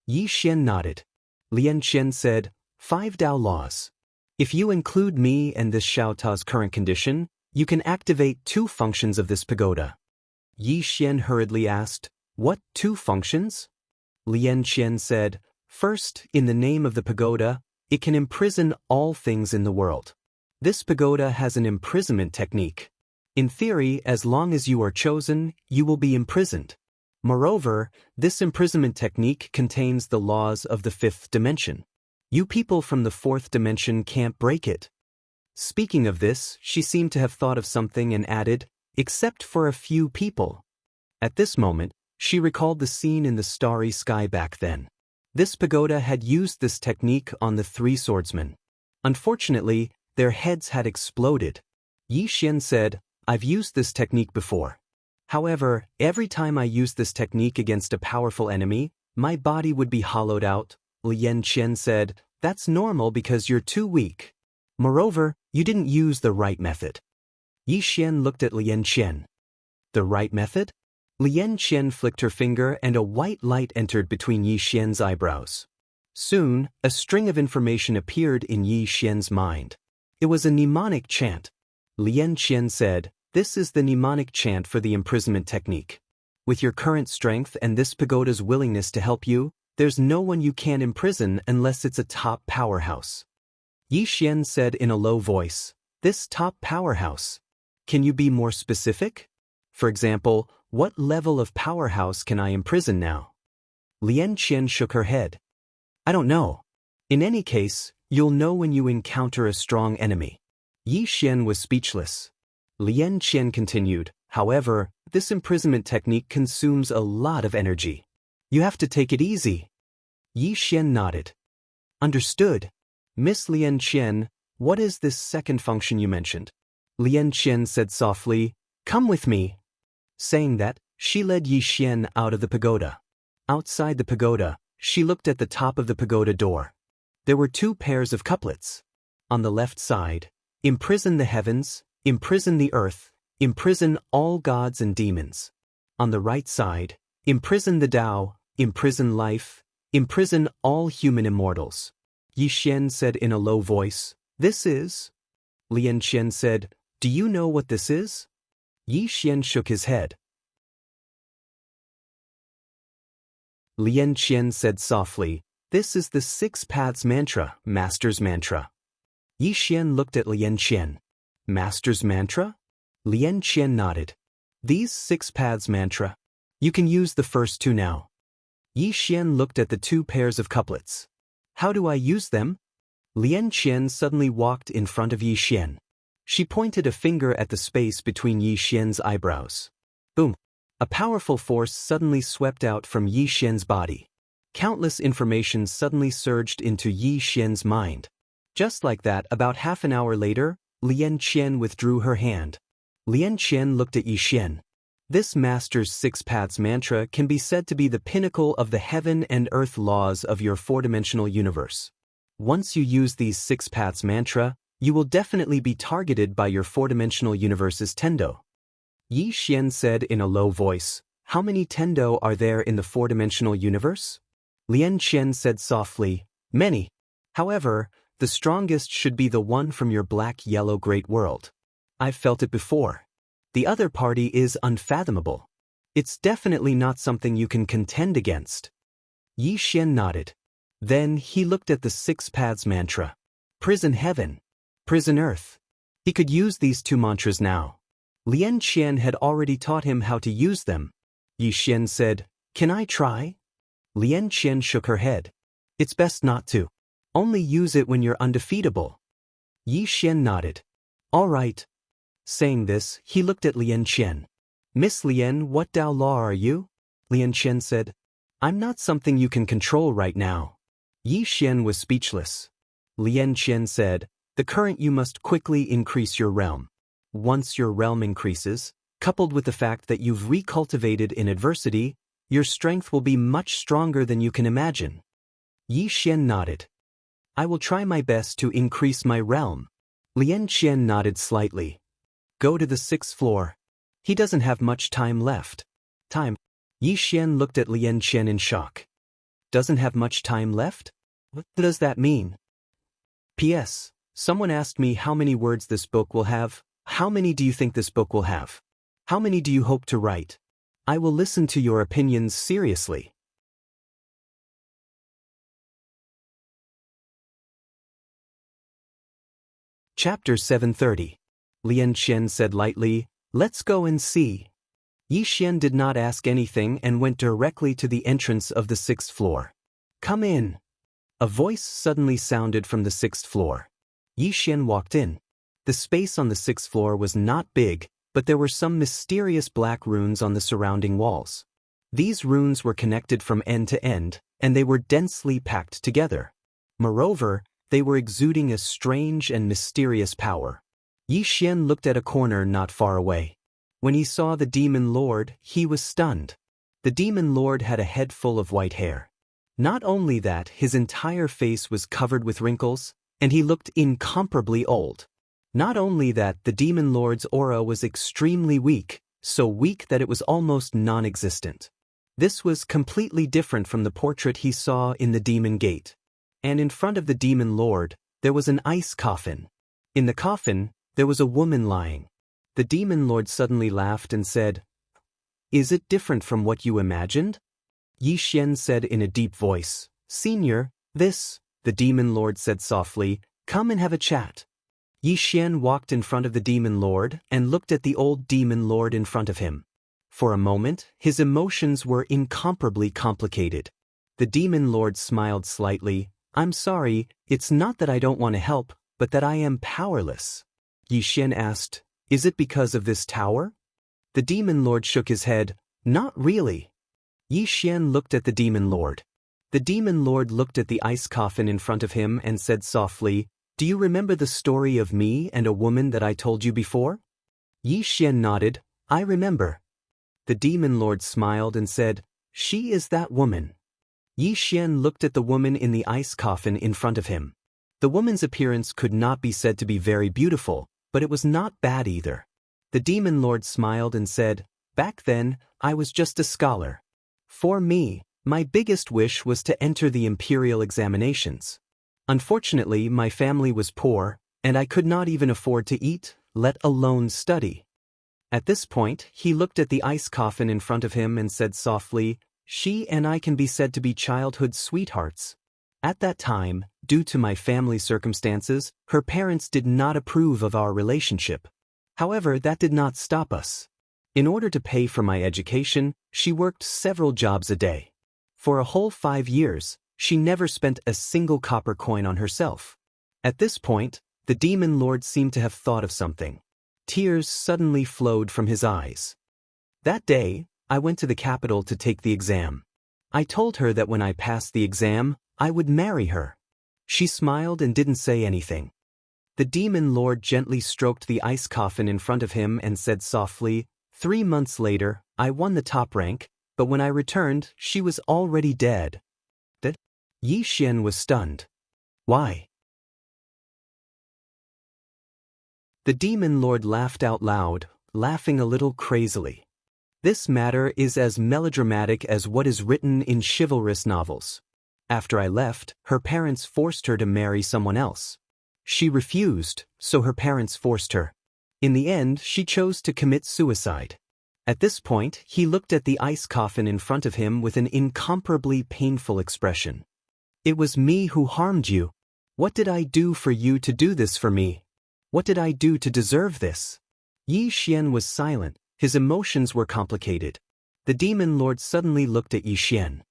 Xian nodded. Lian Qian said, "5 Dao laws. If you include me and this Xiao Ta's current condition, you can activate 2 functions of this pagoda." Xian hurriedly asked, "What 2 functions?" Lian Qian said, "First, in the name of the pagoda, it can imprison all things in the world. This pagoda has an imprisonment technique. In theory, as long as you are chosen, you will be imprisoned. Moreover, this imprisonment technique contains the laws of the 5th dimension. You people from the 4th dimension can't break it." Speaking of this, she seemed to have thought of something and added, "Except for a few people." At this moment, she recalled the scene in the starry sky back then. This pagoda had used this technique on the 3 swordsmen. Unfortunately, their heads had exploded. Xian said, "I've used this technique before. However, every time I used this technique against a powerful enemy, my body would be hollowed out." Lian Qian said, "That's normal because you're too weak. Moreover, you didn't use the right method." Xian looked at Lian Qian. "The right method?" Lian Qian flicked her finger and a white light entered between Xian's eyebrows. Soon, a string of information appeared in Xian's mind. It was a mnemonic chant. Lian Qian said, "This is the mnemonic chant for the imprisonment technique. With your current strength and this pagoda's willingness to help you, there's no one you can't imprison unless it's a top powerhouse." Xian said in a low voice, "This top powerhouse. Can you be more specific? For example, what level of powerhouse can I imprison now?" Lian Qian shook her head. "I don't know. In any case, you'll know when you encounter a strong enemy." Xian was speechless. Lian Qian continued, "However, this imprisonment technique consumes a lot of energy. You have to take it easy." Xian nodded. "Understood. Miss Lian Qian, what is this second function you mentioned?" Lian Qian said softly, "Come with me." Saying that, she led Xian out of the pagoda. Outside the pagoda, she looked at the top of the pagoda door. There were 2 pairs of couplets. On the left side, "Imprison the heavens, imprison the earth, imprison all gods and demons." on the right side, imprison the Tao, imprison life, imprison all human immortals. Yi Xian said in a low voice, "This is?" Lian Qian said, "Do you know what this is?" Yi Xian shook his head. Lian Qian said softly, "This is the Six Paths Mantra, Master's Mantra." Yi Xian looked at Lian Qian. "Master's Mantra?" Lian Qian nodded. "These Six Paths Mantra. You can use the first two now." Yi Xian looked at the two pairs of couplets. "How do I use them?" Lian Qian suddenly walked in front of Yi Xian. She pointed a finger at the space between Yi Xian's eyebrows. Boom! A powerful force suddenly swept out from Yi Xian's body. Countless information suddenly surged into Yi Xian's mind. Just like that, about half an hour later, Lian Qian withdrew her hand. Lian Qian looked at Yi Xian. This Master's Six Paths Mantra can be said to be the pinnacle of the heaven and earth laws of your four-dimensional universe. Once you use these Six Paths Mantra, you will definitely be targeted by your four-dimensional universe's Tendo. Yi Xian said in a low voice, "How many Tendo are there in the four-dimensional universe?" Lian Qian said softly, "Many. However, the strongest should be the one from your black-yellow great world. I've felt it before. The other party is unfathomable. It's definitely not something you can contend against." Yi Xian nodded. Then he looked at the Six Paths Mantra. Prison heaven. Prison earth. He could use these two mantras now. Lian Qian had already taught him how to use them. Yi Xian said, "Can I try?" Lian Qian shook her head. "It's best not to. Only use it when you're undefeatable." Yi Xian nodded. "All right." Saying this, he looked at Lian Qian. "Miss Lian, what Dao law are you?" Lian Qian said, "I'm not something you can control right now." Yi Xian was speechless. Lian Qian said, "The current you must quickly increase your realm. Once your realm increases, coupled with the fact that you've recultivated in adversity, your strength will be much stronger than you can imagine." Yi Xian nodded. "I will try my best to increase my realm." Lian Qian nodded slightly. "Go to the 6th floor. He doesn't have much time left." Time? Yi Xian looked at Lian Qian in shock. "Doesn't have much time left? What does that mean?" P.S. Someone asked me how many words this book will have. How many do you think this book will have? How many do you hope to write? I will listen to your opinions seriously. Chapter 730. Lian Qian said lightly, "Let's go and see." Yi Xian did not ask anything and went directly to the entrance of the 6th floor. "Come in." A voice suddenly sounded from the 6th floor. Yi Xian walked in. The space on the 6th floor was not big, but there were some mysterious black runes on the surrounding walls. These runes were connected from end to end, and they were densely packed together. Moreover, they were exuding a strange and mysterious power. Yi Xian looked at a corner not far away. When he saw the Demon Lord, he was stunned. The Demon Lord had a head full of white hair. Not only that, his entire face was covered with wrinkles, and he looked incomparably old. Not only that, the Demon Lord's aura was extremely weak, so weak that it was almost non-existent. This was completely different from the portrait he saw in the Demon Gate. And in front of the Demon Lord, there was an ice coffin. In the coffin, there was a woman lying. The Demon Lord suddenly laughed and said, "Is it different from what you imagined?" Yi Xian said in a deep voice, "Senior, this," the Demon Lord said softly, "come and have a chat." Yi Xian walked in front of the Demon Lord and looked at the old Demon Lord in front of him. For a moment, his emotions were incomparably complicated. The Demon Lord smiled slightly. "I'm sorry, it's not that I don't want to help, but that I am powerless." Yi Xian asked, "Is it because of this tower?" The Demon Lord shook his head. "Not really." Yi Xian looked at the Demon Lord. The Demon Lord looked at the ice coffin in front of him and said softly, "Do you remember the story of me and a woman that I told you before?" Yi Xian nodded. "I remember." The Demon Lord smiled and said, "She is that woman." Yi Xian looked at the woman in the ice coffin in front of him. The woman's appearance could not be said to be very beautiful, but it was not bad either. The Demon Lord smiled and said, Back then, I was just a scholar. For me, my biggest wish was to enter the imperial examinations. Unfortunately, my family was poor, and I could not even afford to eat, let alone study. At this point, he looked at the ice coffin in front of him and said softly, "She and I can be said to be childhood sweethearts." At that time, due to my family circumstances, her parents did not approve of our relationship. However, that did not stop us. In order to pay for my education, she worked several jobs a day. For a whole 5 years, she never spent a single copper coin on herself. At this point, the demon lord seemed to have thought of something. Tears suddenly flowed from his eyes. That day, I went to the capital to take the exam. I told her that when I passed the exam, I would marry her. She smiled and didn't say anything. The demon lord gently stroked the ice coffin in front of him and said softly, 3 months later, I won the top rank, but when I returned, she was already dead. Yi Xian was stunned. Why? The demon lord laughed out loud, laughing a little crazily. This matter is as melodramatic as what is written in chivalrous novels. After I left, her parents forced her to marry someone else. She refused, so her parents forced her. In the end, she chose to commit suicide. At this point, he looked at the ice coffin in front of him with an incomparably painful expression. It was me who harmed you. What did I do for you to do this for me? What did I do to deserve this? Yi Xian was silent, his emotions were complicated. The demon lord suddenly looked at Yi Xian.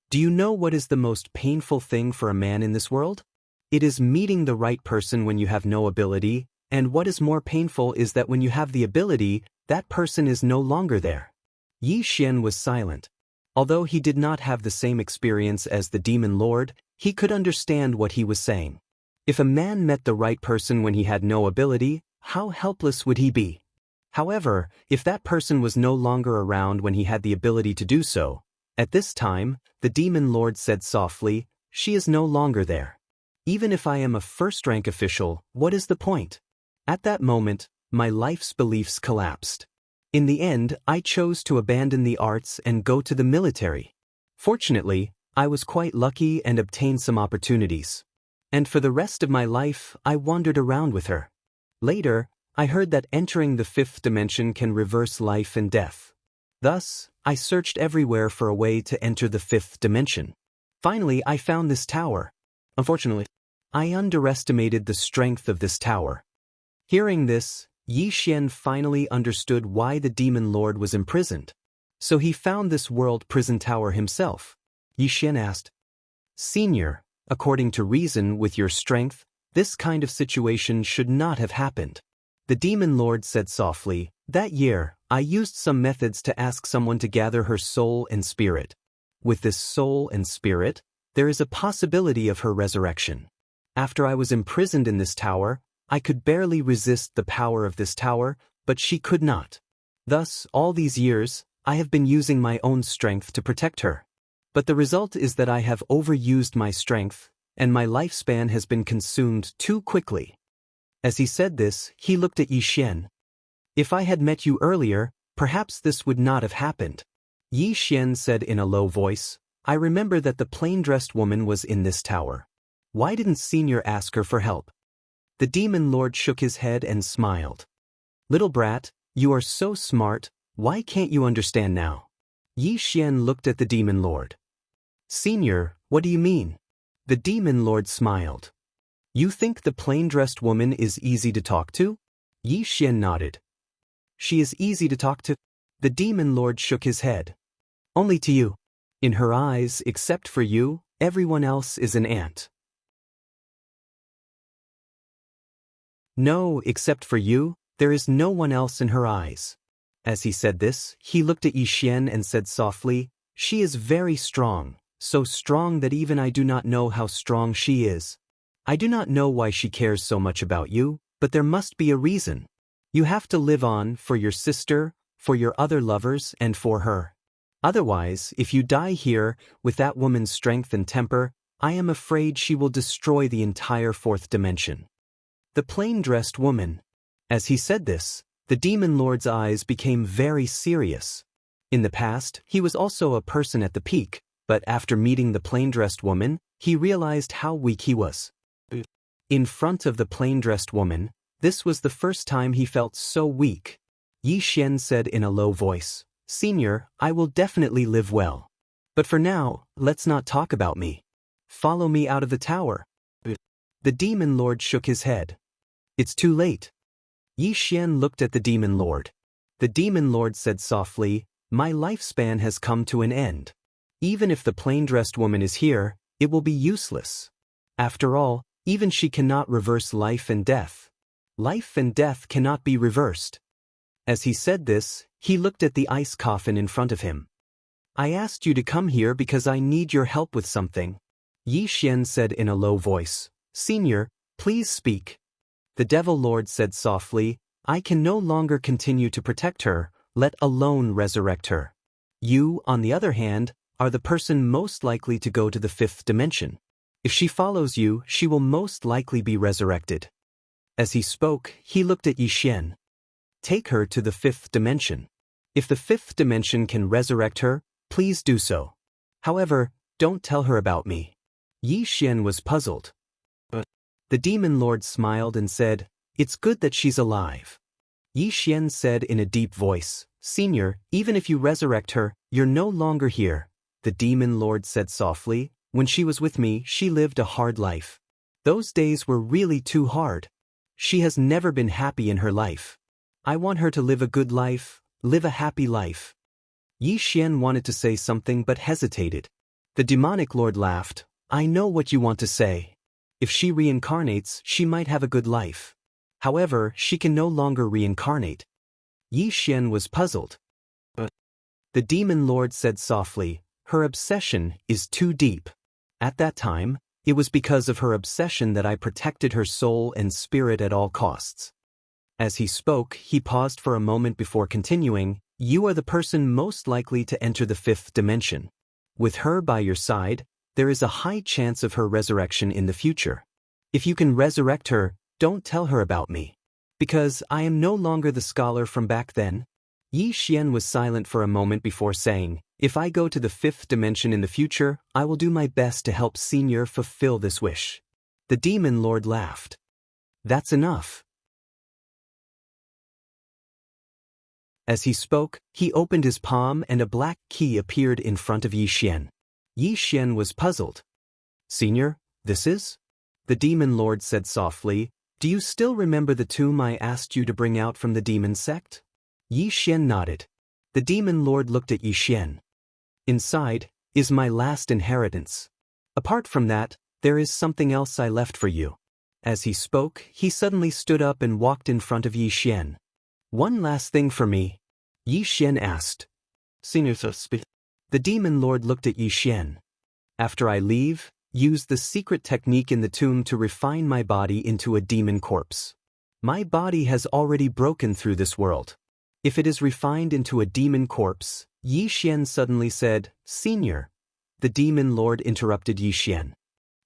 Do you know what is the most painful thing for a man in this world? It is meeting the right person when you have no ability, and what is more painful is that when you have the ability, that person is no longer there. Yi Xian was silent. Although he did not have the same experience as the demon lord, he could understand what he was saying. If a man met the right person when he had no ability, how helpless would he be? However, if that person was no longer around when he had the ability to do so, at this time, the demon lord said softly, she is no longer there. Even if I am a first-rank official, what is the point? At that moment, my life's beliefs collapsed. In the end, I chose to abandon the arts and go to the military. Fortunately, I was quite lucky and obtained some opportunities. And for the rest of my life, I wandered around with her. Later, I heard that entering the 5th dimension can reverse life and death. Thus, I searched everywhere for a way to enter the 5th dimension. Finally, I found this tower. Unfortunately, I underestimated the strength of this tower. Hearing this, Yi Xian finally understood why the demon lord was imprisoned. So he found this world prison tower himself. Yi Xian asked, Senior, according to reason with your strength, this kind of situation should not have happened. The demon lord said softly, that year, I used some methods to ask someone to gather her soul and spirit. With this soul and spirit, there is a possibility of her resurrection. After I was imprisoned in this tower, I could barely resist the power of this tower, but she could not. Thus, all these years, I have been using my own strength to protect her. But the result is that I have overused my strength, and my lifespan has been consumed too quickly. As he said this, he looked at Yi Xian. If I had met you earlier, perhaps this would not have happened. Yi Xian said in a low voice, I remember that the plain-dressed woman was in this tower. Why didn't Senior ask her for help? The demon lord shook his head and smiled. Little brat, you are so smart, why can't you understand now? Yi Xian looked at the demon lord. Senior, what do you mean? The demon lord smiled. You think the plain-dressed woman is easy to talk to? Yi Xian nodded. She is easy to talk to? The demon lord shook his head. Only to you. In her eyes, except for you, everyone else is an ant. No, except for you, there is no one else in her eyes. As he said this, he looked at Yi Xian and said softly, she is very strong, so strong that even I do not know how strong she is. I do not know why she cares so much about you, but there must be a reason. You have to live on for your sister, for your other lovers, and for her. Otherwise, if you die here, with that woman's strength and temper, I am afraid she will destroy the entire 4th dimension. The plain-dressed woman. As he said this, The demon lord's eyes became very serious. In the past, he was also a person at the peak, but after meeting the plain-dressed woman, he realized how weak he was. In front of the plain-dressed woman, this was the first time he felt so weak. Yi Xian said in a low voice, "Senior, I will definitely live well. But for now, let's not talk about me. Follow me out of the tower." The demon lord shook his head. "It's too late." Yi Xian looked at the demon lord. The demon lord said softly, "My lifespan has come to an end. Even if the plain-dressed woman is here, it will be useless. After all, even she cannot reverse life and death. Life and death cannot be reversed." As he said this, he looked at the ice coffin in front of him. "I asked you to come here because I need your help with something." Yi Xian said in a low voice, "Senior, please speak." The Devil Lord said softly, "I can no longer continue to protect her, let alone resurrect her. You, on the other hand, are the person most likely to go to the fifth dimension. If she follows you, she will most likely be resurrected." As he spoke, he looked at Yi Xian. "Take her to the fifth dimension. If the fifth dimension can resurrect her, please do so. However, don't tell her about me." Yi Xian was puzzled. But the demon lord smiled and said, "It's good that she's alive." Yi Xian said in a deep voice, "Senior, even if you resurrect her, you're no longer here." The demon lord said softly, "When she was with me, she lived a hard life. Those days were really too hard. She has never been happy in her life. I want her to live a good life, live a happy life." Yi Xian wanted to say something but hesitated. The demonic lord laughed, "I know what you want to say. If she reincarnates, she might have a good life. However, she can no longer reincarnate." Yi Xian was puzzled. But the demon lord said softly, "Her obsession is too deep. At that time, it was because of her obsession that I protected her soul and spirit at all costs." As he spoke, he paused for a moment before continuing, "You are the person most likely to enter the fifth dimension. With her by your side, there is a high chance of her resurrection in the future. If you can resurrect her, don't tell her about me. Because I am no longer the scholar from back then." Yi Xian was silent for a moment before saying, "If I go to the fifth dimension in the future, I will do my best to help Senior fulfill this wish." The demon lord laughed. "That's enough." As he spoke, he opened his palm and a black key appeared in front of Yi Xian. Yi Xian was puzzled. "Senior, this is?" The demon lord said softly, "Do you still remember the tomb I asked you to bring out from the demon sect?" Yi Xian nodded. The demon lord looked at Yi Xian. "Inside is my last inheritance. Apart from that, there is something else I left for you." As he spoke, he suddenly stood up and walked in front of Yi Xian. "One last thing for me?" Yi Xian asked. "Senior, the demon lord looked at Yi Xian. "After I leave, use the secret technique in the tomb to refine my body into a demon corpse. My body has already broken through this world. If it is refined into a demon corpse," Yi Xian suddenly said, "Senior." The demon lord interrupted Yi Xian.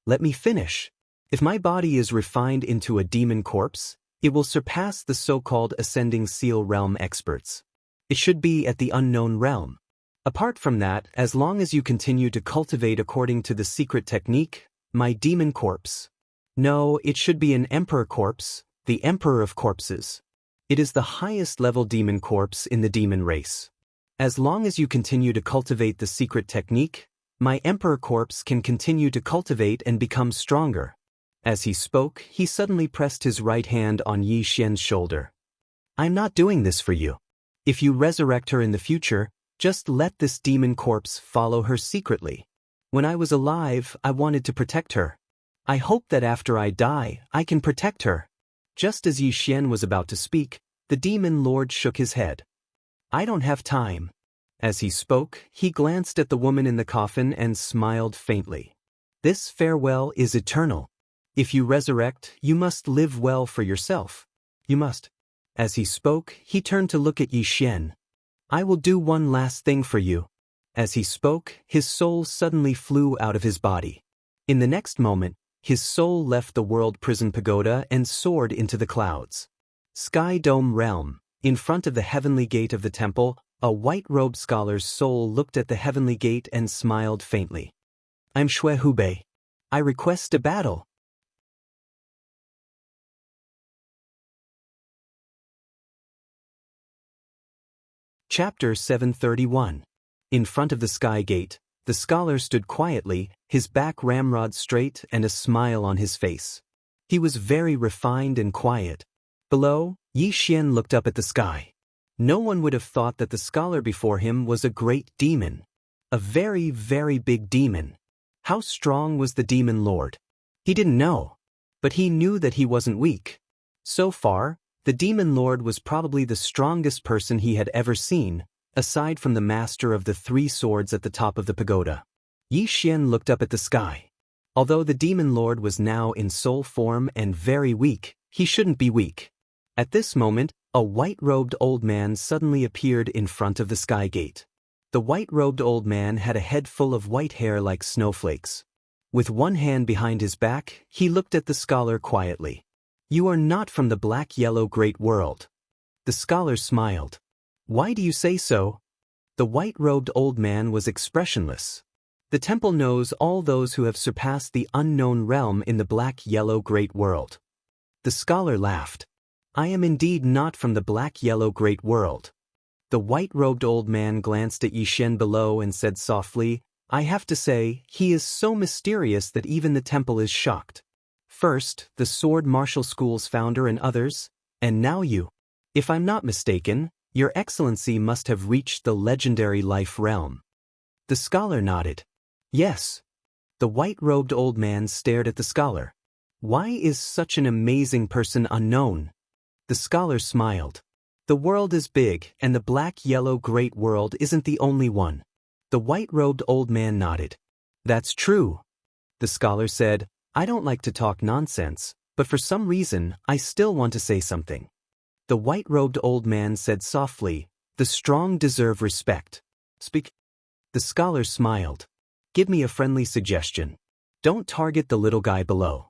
"Let me finish. If my body is refined into a demon corpse, it will surpass the so-called ascending seal realm experts. It should be at the unknown realm. Apart from that, as long as you continue to cultivate according to the secret technique, my demon corpse. No, it should be an emperor corpse, the emperor of corpses. It is the highest level demon corpse in the demon race. As long as you continue to cultivate the secret technique, my emperor corpse can continue to cultivate and become stronger." As he spoke, he suddenly pressed his right hand on Yi Xian's shoulder. "I'm not doing this for you. If you resurrect her in the future, just let this demon corpse follow her secretly. When I was alive, I wanted to protect her. I hope that after I die, I can protect her." Just as Yi Xian was about to speak, the demon lord shook his head. "I don't have time." As he spoke, he glanced at the woman in the coffin and smiled faintly. "This farewell is eternal. If you resurrect, you must live well for yourself. You must." As he spoke, he turned to look at Yi Xian. "I will do one last thing for you." As he spoke, his soul suddenly flew out of his body. In the next moment, his soul left the world prison pagoda and soared into the clouds. Sky Dome Realm, In front of the heavenly gate of the temple, a white-robed scholar's soul looked at the heavenly gate and smiled faintly. I'm Shui Hubei. I request a battle. Chapter 731. In front of the sky gate, the scholar stood quietly, his back ramrod straight and a smile on his face. He was very refined and quiet. Below, Yi Xian looked up at the sky. No one would have thought that the scholar before him was a great demon. A very, very big demon. How strong was the demon lord? He didn't know. But he knew that he wasn't weak. So far, the demon lord was probably the strongest person he had ever seen, aside from the master of the 3 swords at the top of the pagoda. Yi Xian looked up at the sky. Although the demon lord was now in soul form and very weak, he shouldn't be weak. At this moment, a white-robed old man suddenly appeared in front of the sky gate. The white-robed old man had a head full of white hair like snowflakes. With one hand behind his back, he looked at the scholar quietly. You are not from the black-yellow great world. The scholar smiled. Why do you say so? The white-robed old man was expressionless. The temple knows all those who have surpassed the unknown realm in the black-yellow great world. The scholar laughed. I am indeed not from the black-yellow great world. The white-robed old man glanced at Yi Xian below and said softly, I have to say, he is so mysterious that even the temple is shocked. First, the sword martial school's founder and others, and now you. If I'm not mistaken, Your Excellency must have reached the legendary life realm. The scholar nodded. Yes. The white-robed old man stared at the scholar. Why is such an amazing person unknown? The scholar smiled. The world is big, and the black-yellow great world isn't the only one. The white-robed old man nodded. That's true. The scholar said, I don't like to talk nonsense, but for some reason, I still want to say something. The white-robed old man said softly, The strong deserve respect. Speak. The scholar smiled. Give me a friendly suggestion. Don't target the little guy below.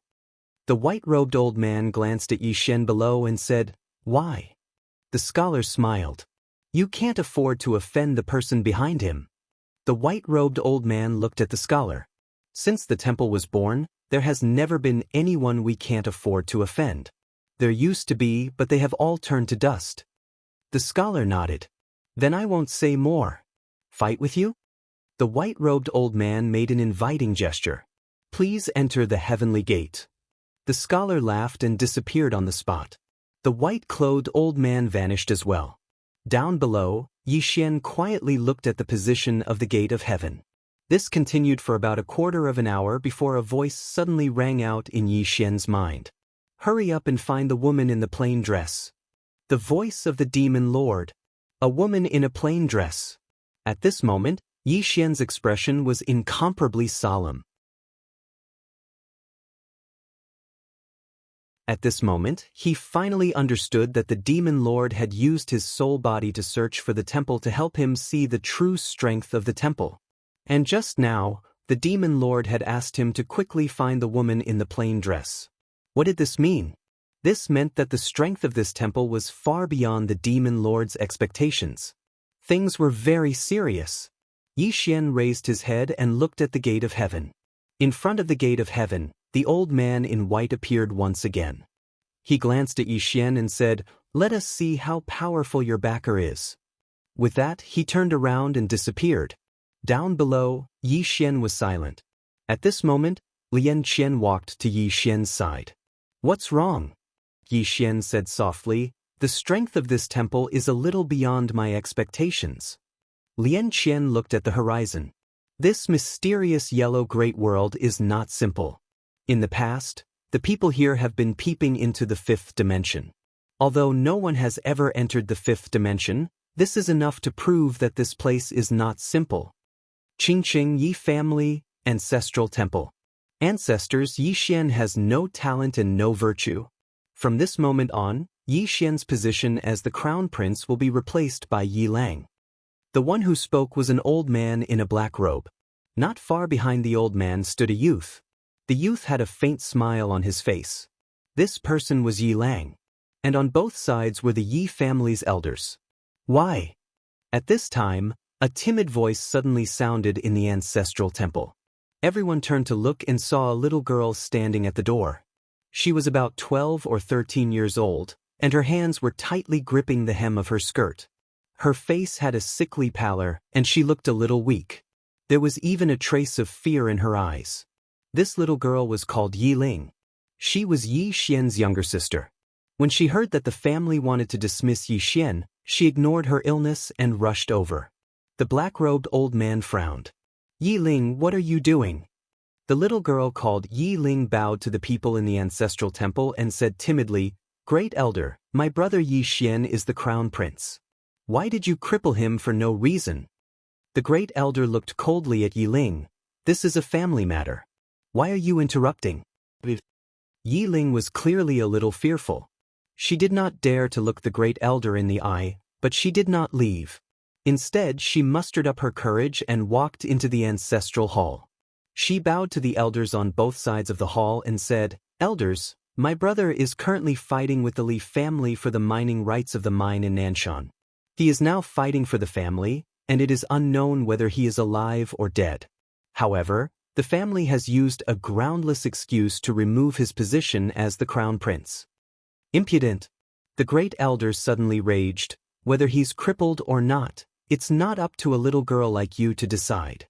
The white-robed old man glanced at Yi Xian below and said, Why? The scholar smiled. You can't afford to offend the person behind him. The white-robed old man looked at the scholar. Since the temple was born, there has never been anyone we can't afford to offend. There used to be, but they have all turned to dust. The scholar nodded. Then I won't say more. Fight with you? The white-robed old man made an inviting gesture. Please enter the heavenly gate. The scholar laughed and disappeared on the spot. The white-clothed old man vanished as well. Down below, Yi Xian quietly looked at the position of the gate of heaven. This continued for about a quarter of an hour before a voice suddenly rang out in Yi Xian's mind. Hurry up and find the woman in the plain dress. The voice of the demon lord. A woman in a plain dress. At this moment, Yi Xian's expression was incomparably solemn. At this moment, he finally understood that the demon lord had used his soul body to search for the temple to help him see the true strength of the temple. And just now, the demon lord had asked him to quickly find the woman in the plain dress. What did this mean? This meant that the strength of this temple was far beyond the demon lord's expectations. Things were very serious. Yi Xian raised his head and looked at the gate of heaven. In front of the gate of heaven, the old man in white appeared once again. He glanced at Yi Xian and said, Let us see how powerful your backer is. With that, he turned around and disappeared. Down below, Yi Xian was silent. At this moment, Lian Qian walked to Yi Xian's side. What's wrong? Yi Xian said softly, The strength of this temple is a little beyond my expectations. Lian Qian looked at the horizon. This mysterious yellow great world is not simple. In the past, the people here have been peeping into the 5th dimension. Although no one has ever entered the 5th dimension, this is enough to prove that this place is not simple. Qingqing Yi family, ancestral temple. Ancestors, Yi Xian has no talent and no virtue. From this moment on, Yi Xian's position as the crown prince will be replaced by Yi Lang. The one who spoke was an old man in a black robe. Not far behind the old man stood a youth. The youth had a faint smile on his face. This person was Yi Lang. and on both sides were the Yi family's elders. Why? At this time, a timid voice suddenly sounded in the ancestral temple. Everyone turned to look and saw a little girl standing at the door. She was about 12 or 13 years old, and her hands were tightly gripping the hem of her skirt. Her face had a sickly pallor, and she looked a little weak. There was even a trace of fear in her eyes. This little girl was called Yi Ling. She was Yi Xian's younger sister. When she heard that the family wanted to dismiss Yi Xian, she ignored her illness and rushed over. The black-robed old man frowned. Yi Ling, what are you doing? The little girl called Yi Ling bowed to the people in the ancestral temple and said timidly, Great Elder, my brother Yi Xian is the crown prince. Why did you cripple him for no reason? The great elder looked coldly at Yi Ling. This is a family matter. Why are you interrupting? Yi Ling was clearly a little fearful. She did not dare to look the great elder in the eye, but she did not leave. Instead, she mustered up her courage and walked into the ancestral hall. She bowed to the elders on both sides of the hall and said, Elders, my brother is currently fighting with the Li family for the mining rights of the mine in Nanshan. He is now fighting for the family, and it is unknown whether he is alive or dead. However, the family has used a groundless excuse to remove his position as the crown prince. Impudent! The great elder suddenly raged. Whether he's crippled or not, it's not up to a little girl like you to decide.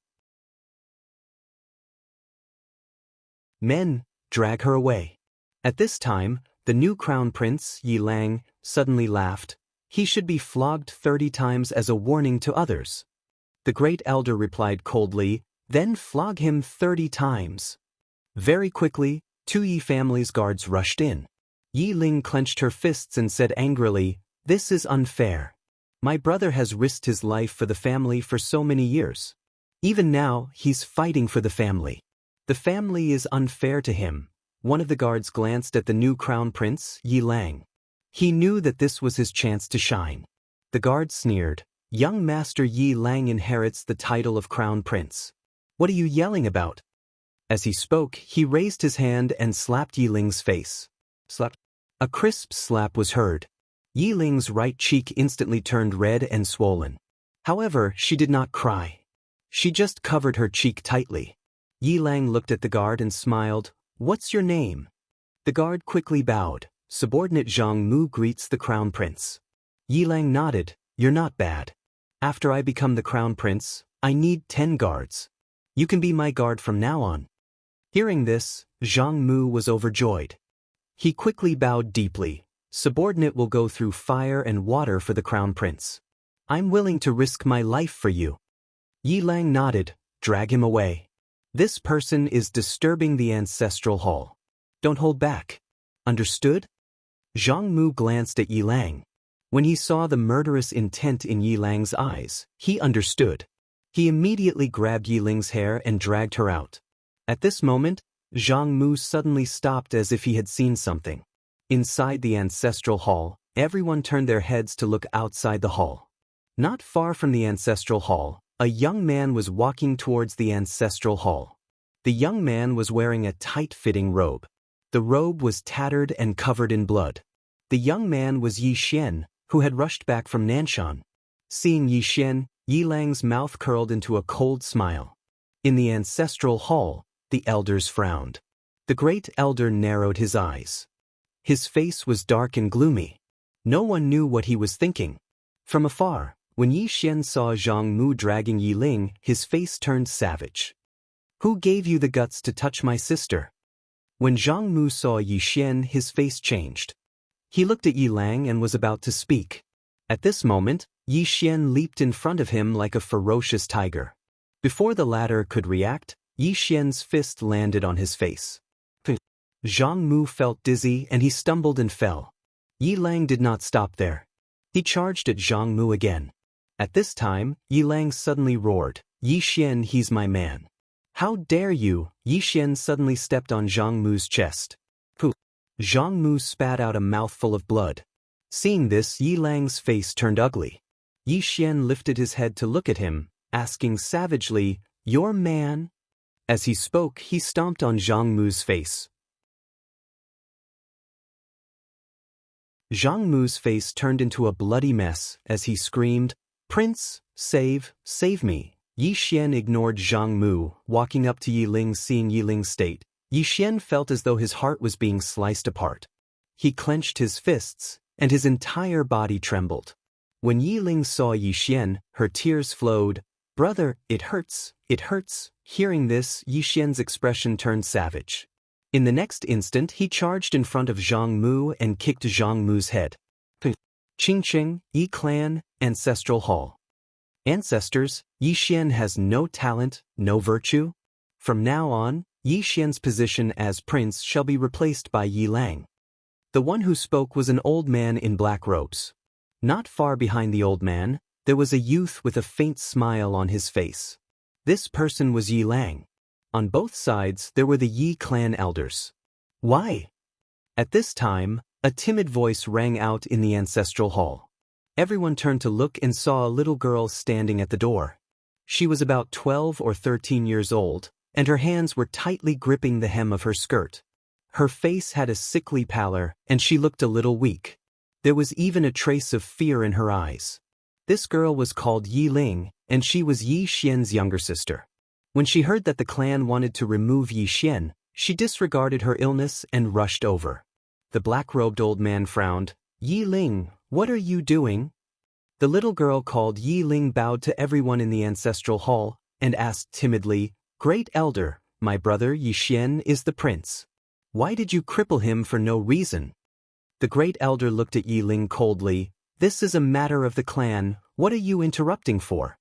Men, drag her away. At this time, the new crown prince, Yi Lang, suddenly laughed. He should be flogged 30 times as a warning to others. The great elder replied coldly, Then flog him 30 times. Very quickly, 2 Yi family's guards rushed in. Yi Ling clenched her fists and said angrily, This is unfair. My brother has risked his life for the family for so many years. Even now, he's fighting for the family. The family is unfair to him. One of the guards glanced at the new crown prince, Yi Lang. He knew that this was his chance to shine. The guard sneered, Young Master Yi Lang inherits the title of crown prince. What are you yelling about? As he spoke, he raised his hand and slapped Yi Ling's face. Slap. A crisp slap was heard. Yi Ling's right cheek instantly turned red and swollen. However, she did not cry. She just covered her cheek tightly. Yi Lang looked at the guard and smiled, What's your name? The guard quickly bowed. Subordinate Zhang Mu greets the crown prince. Yi Lang nodded, You're not bad. After I become the crown prince, I need 10 guards. You can be my guard from now on. Hearing this, Zhang Mu was overjoyed. He quickly bowed deeply. Subordinate will go through fire and water for the crown prince. I'm willing to risk my life for you. Yi Lang nodded, Drag him away. This person is disturbing the ancestral hall. Don't hold back. Understood? Zhang Mu glanced at Yi Lang. When he saw the murderous intent in Yi Lang's eyes, he understood. He immediately grabbed Yi Ling's hair and dragged her out. At this moment, Zhang Mu suddenly stopped as if he had seen something. Inside the ancestral hall, everyone turned their heads to look outside the hall. Not far from the ancestral hall, a young man was walking towards the ancestral hall. The young man was wearing a tight-fitting robe. The robe was tattered and covered in blood. The young man was Yi Xian, who had rushed back from Nanshan. Seeing Yi Xian, Yi Lang's mouth curled into a cold smile. In the ancestral hall, the elders frowned. The great elder narrowed his eyes. His face was dark and gloomy. No one knew what he was thinking. From afar, when Yi Xian saw Zhang Mu dragging Yi Ling, his face turned savage. Who gave you the guts to touch my sister? When Zhang Mu saw Yi Xian, his face changed. He looked at Yi Lang and was about to speak. At this moment, Yi Xian leaped in front of him like a ferocious tiger. Before the latter could react, Yi Xian's fist landed on his face. Zhang Mu felt dizzy and he stumbled and fell. Yi Lang did not stop there. He charged at Zhang Mu again. At this time, Yi Lang suddenly roared, Yi Xian, he's my man. How dare you? Yi Xian suddenly stepped on Zhang Mu's chest. Pooh! Zhang Mu spat out a mouthful of blood. Seeing this, Yi Lang's face turned ugly. Yi Xian lifted his head to look at him, asking savagely, Your man? As he spoke, he stomped on Zhang Mu's face. Zhang Mu's face turned into a bloody mess as he screamed, "Prince, save me." Yi Xian ignored Zhang Mu, walking up to Yi Ling. Seeing Yi Ling's state, Yi Xian felt as though his heart was being sliced apart. He clenched his fists, and his entire body trembled. When Yi Ling saw Yi Xian, her tears flowed. "Brother, it hurts, it hurts." Hearing this, Yi Xian's expression turned savage. In the next instant, he charged in front of Zhang Mu and kicked Zhang Mu's head. Qingqing, Yi Clan, Ancestral Hall. Ancestors, Yi Xian has no talent, no virtue. From now on, Yi Xian's position as prince shall be replaced by Yi Lang. The one who spoke was an old man in black robes. Not far behind the old man, there was a youth with a faint smile on his face. This person was Yi Lang. On both sides there were the Yi clan elders. "Why?" At this time, a timid voice rang out in the ancestral hall. Everyone turned to look and saw a little girl standing at the door. She was about 12 or 13 years old, and her hands were tightly gripping the hem of her skirt. Her face had a sickly pallor, and she looked a little weak. There was even a trace of fear in her eyes. This girl was called Yi Ling, and she was Yi Xian's younger sister. When she heard that the clan wanted to remove Yi Xian, she disregarded her illness and rushed over. The black-robed old man frowned. "Yi Ling, what are you doing?" The little girl called Yi Ling bowed to everyone in the ancestral hall and asked timidly, "Great elder, my brother Yi Xian is the prince. Why did you cripple him for no reason?" The great elder looked at Yi Ling coldly. "This is a matter of the clan, what are you interrupting for?"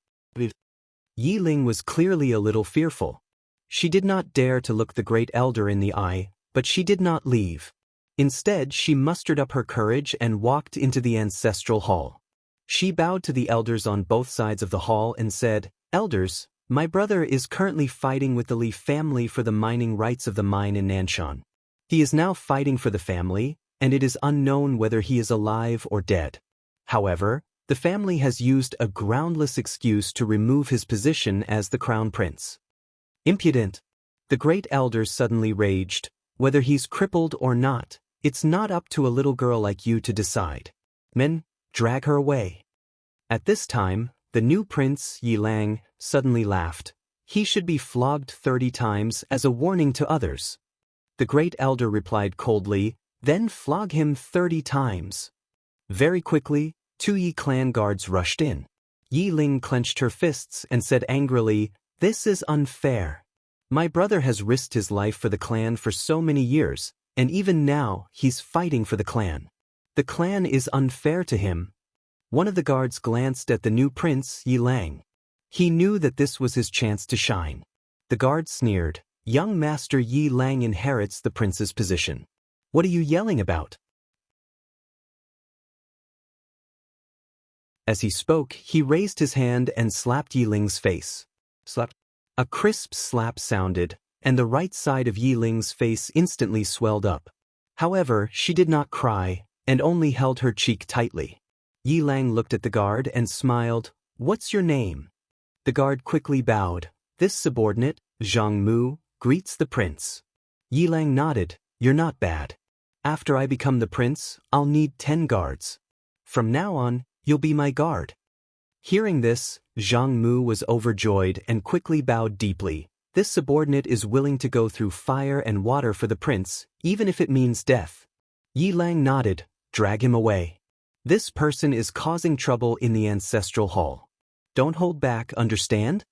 Yi Ling was clearly a little fearful. She did not dare to look the great elder in the eye, but she did not leave. Instead, she mustered up her courage and walked into the ancestral hall. She bowed to the elders on both sides of the hall and said, "Elders, my brother is currently fighting with the Li family for the mining rights of the mine in Nanshan. He is now fighting for the family, and it is unknown whether he is alive or dead. However, the family has used a groundless excuse to remove his position as the crown prince." "Impudent!" The great elder suddenly raged. "Whether he's crippled or not, it's not up to a little girl like you to decide. Men, drag her away." At this time, the new prince, Yi Lang, suddenly laughed. "He should be flogged 30 times as a warning to others." The great elder replied coldly, "Then flog him 30 times. Very quickly, 2 Yi clan guards rushed in. Yi Ling clenched her fists and said angrily, "This is unfair. My brother has risked his life for the clan for so many years, and even now he's fighting for the clan. The clan is unfair to him." One of the guards glanced at the new prince, Yi Lang. He knew that this was his chance to shine. The guard sneered, "Young master Yi Lang inherits the prince's position. What are you yelling about?" As he spoke, he raised his hand and slapped Yi Ling's face. Slap. A crisp slap sounded, and the right side of Yi Ling's face instantly swelled up. However, she did not cry, and only held her cheek tightly. Yi Lang looked at the guard and smiled. "What's your name?" The guard quickly bowed. "This subordinate, Zhang Mu, greets the prince." Yi Lang nodded. "You're not bad. After I become the prince, I'll need 10 guards. From now on, you'll be my guard." Hearing this, Zhang Mu was overjoyed and quickly bowed deeply. "This subordinate is willing to go through fire and water for the prince, even if it means death." Yi Lang nodded. "Drag him away. This person is causing trouble in the ancestral hall. Don't hold back, understand?"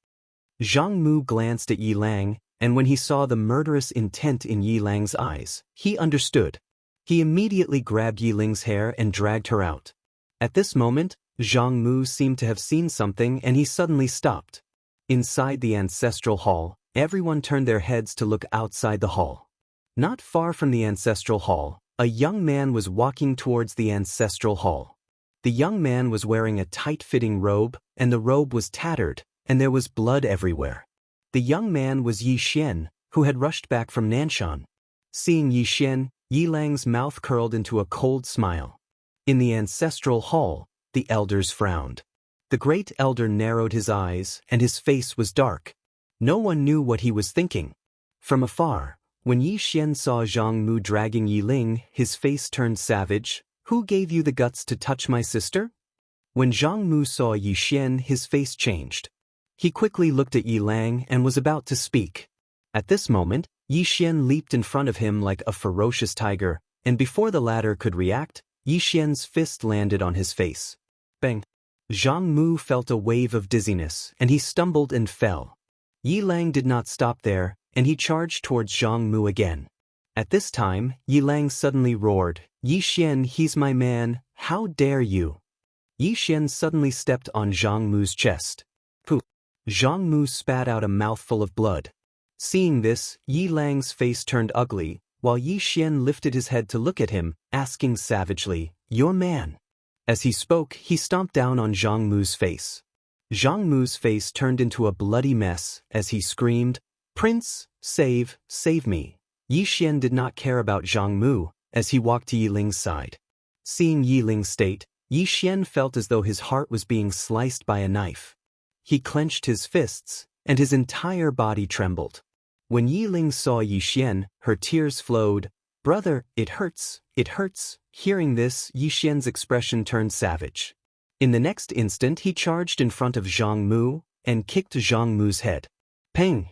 Zhang Mu glanced at Yi Lang, and when he saw the murderous intent in Yi Lang's eyes, he understood. He immediately grabbed Yi Ling's hair and dragged her out. At this moment, Zhang Mu seemed to have seen something and he suddenly stopped. Inside the ancestral hall, everyone turned their heads to look outside the hall. Not far from the ancestral hall, a young man was walking towards the ancestral hall. The young man was wearing a tight-fitting robe, and the robe was tattered, and there was blood everywhere. The young man was Yi Xian, who had rushed back from Nanshan. Seeing Yi Xian, Yi Lang's mouth curled into a cold smile. In the ancestral hall, the elders frowned. The great elder narrowed his eyes, and his face was dark. No one knew what he was thinking. From afar, when Yi Xian saw Zhang Mu dragging Yi Ling, his face turned savage. Who gave you the guts to touch my sister? When Zhang Mu saw Yi Xian, his face changed. He quickly looked at Yi Lang and was about to speak. At this moment, Yi Xian leaped in front of him like a ferocious tiger, and before the latter could react, Yi Xian's fist landed on his face. Bang! Zhang Mu felt a wave of dizziness, and he stumbled and fell. Yi Lang did not stop there, and he charged towards Zhang Mu again. At this time, Yi Lang suddenly roared, "Yi Xian, he's my man, how dare you!" Yi Xian suddenly stepped on Zhang Mu's chest. Pooh! Zhang Mu spat out a mouthful of blood. Seeing this, Yi Lang's face turned ugly, while Yi Xian lifted his head to look at him, asking savagely, "Your man?" As he spoke, he stomped down on Zhang Mu's face. Zhang Mu's face turned into a bloody mess as he screamed, "Prince, save me." Yi Xian did not care about Zhang Mu as he walked to Yi Ling's side. Seeing Yi Ling's state, Yi Xian felt as though his heart was being sliced by a knife. He clenched his fists, and his entire body trembled. When Yi Ling saw Yi Xian, her tears flowed. "Brother, it hurts, it hurts." Hearing this, Yi Xian's expression turned savage. In the next instant, he charged in front of Zhang Mu and kicked Zhang Mu's head. Ping!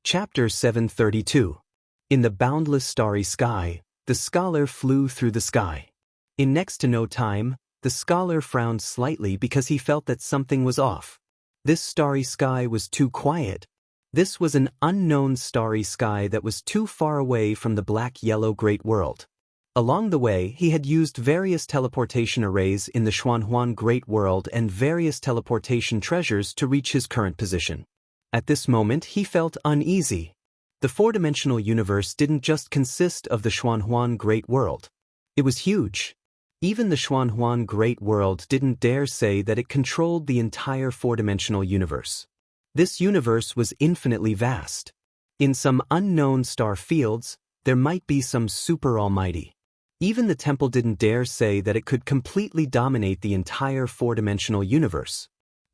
Chapter 732. In the boundless starry sky, the scholar flew through the sky. In next to no time, the scholar frowned slightly because he felt that something was off. This starry sky was too quiet. This was an unknown starry sky that was too far away from the black-yellow great world. Along the way, he had used various teleportation arrays in the Xuanhuan Great World and various teleportation treasures to reach his current position. At this moment, he felt uneasy. The four-dimensional universe didn't just consist of the Xuanhuan Great World. It was huge. Even the Xuanhuan Great World didn't dare say that it controlled the entire four-dimensional universe. This universe was infinitely vast. In some unknown star fields, there might be some super almighty. Even the temple didn't dare say that it could completely dominate the entire four-dimensional universe.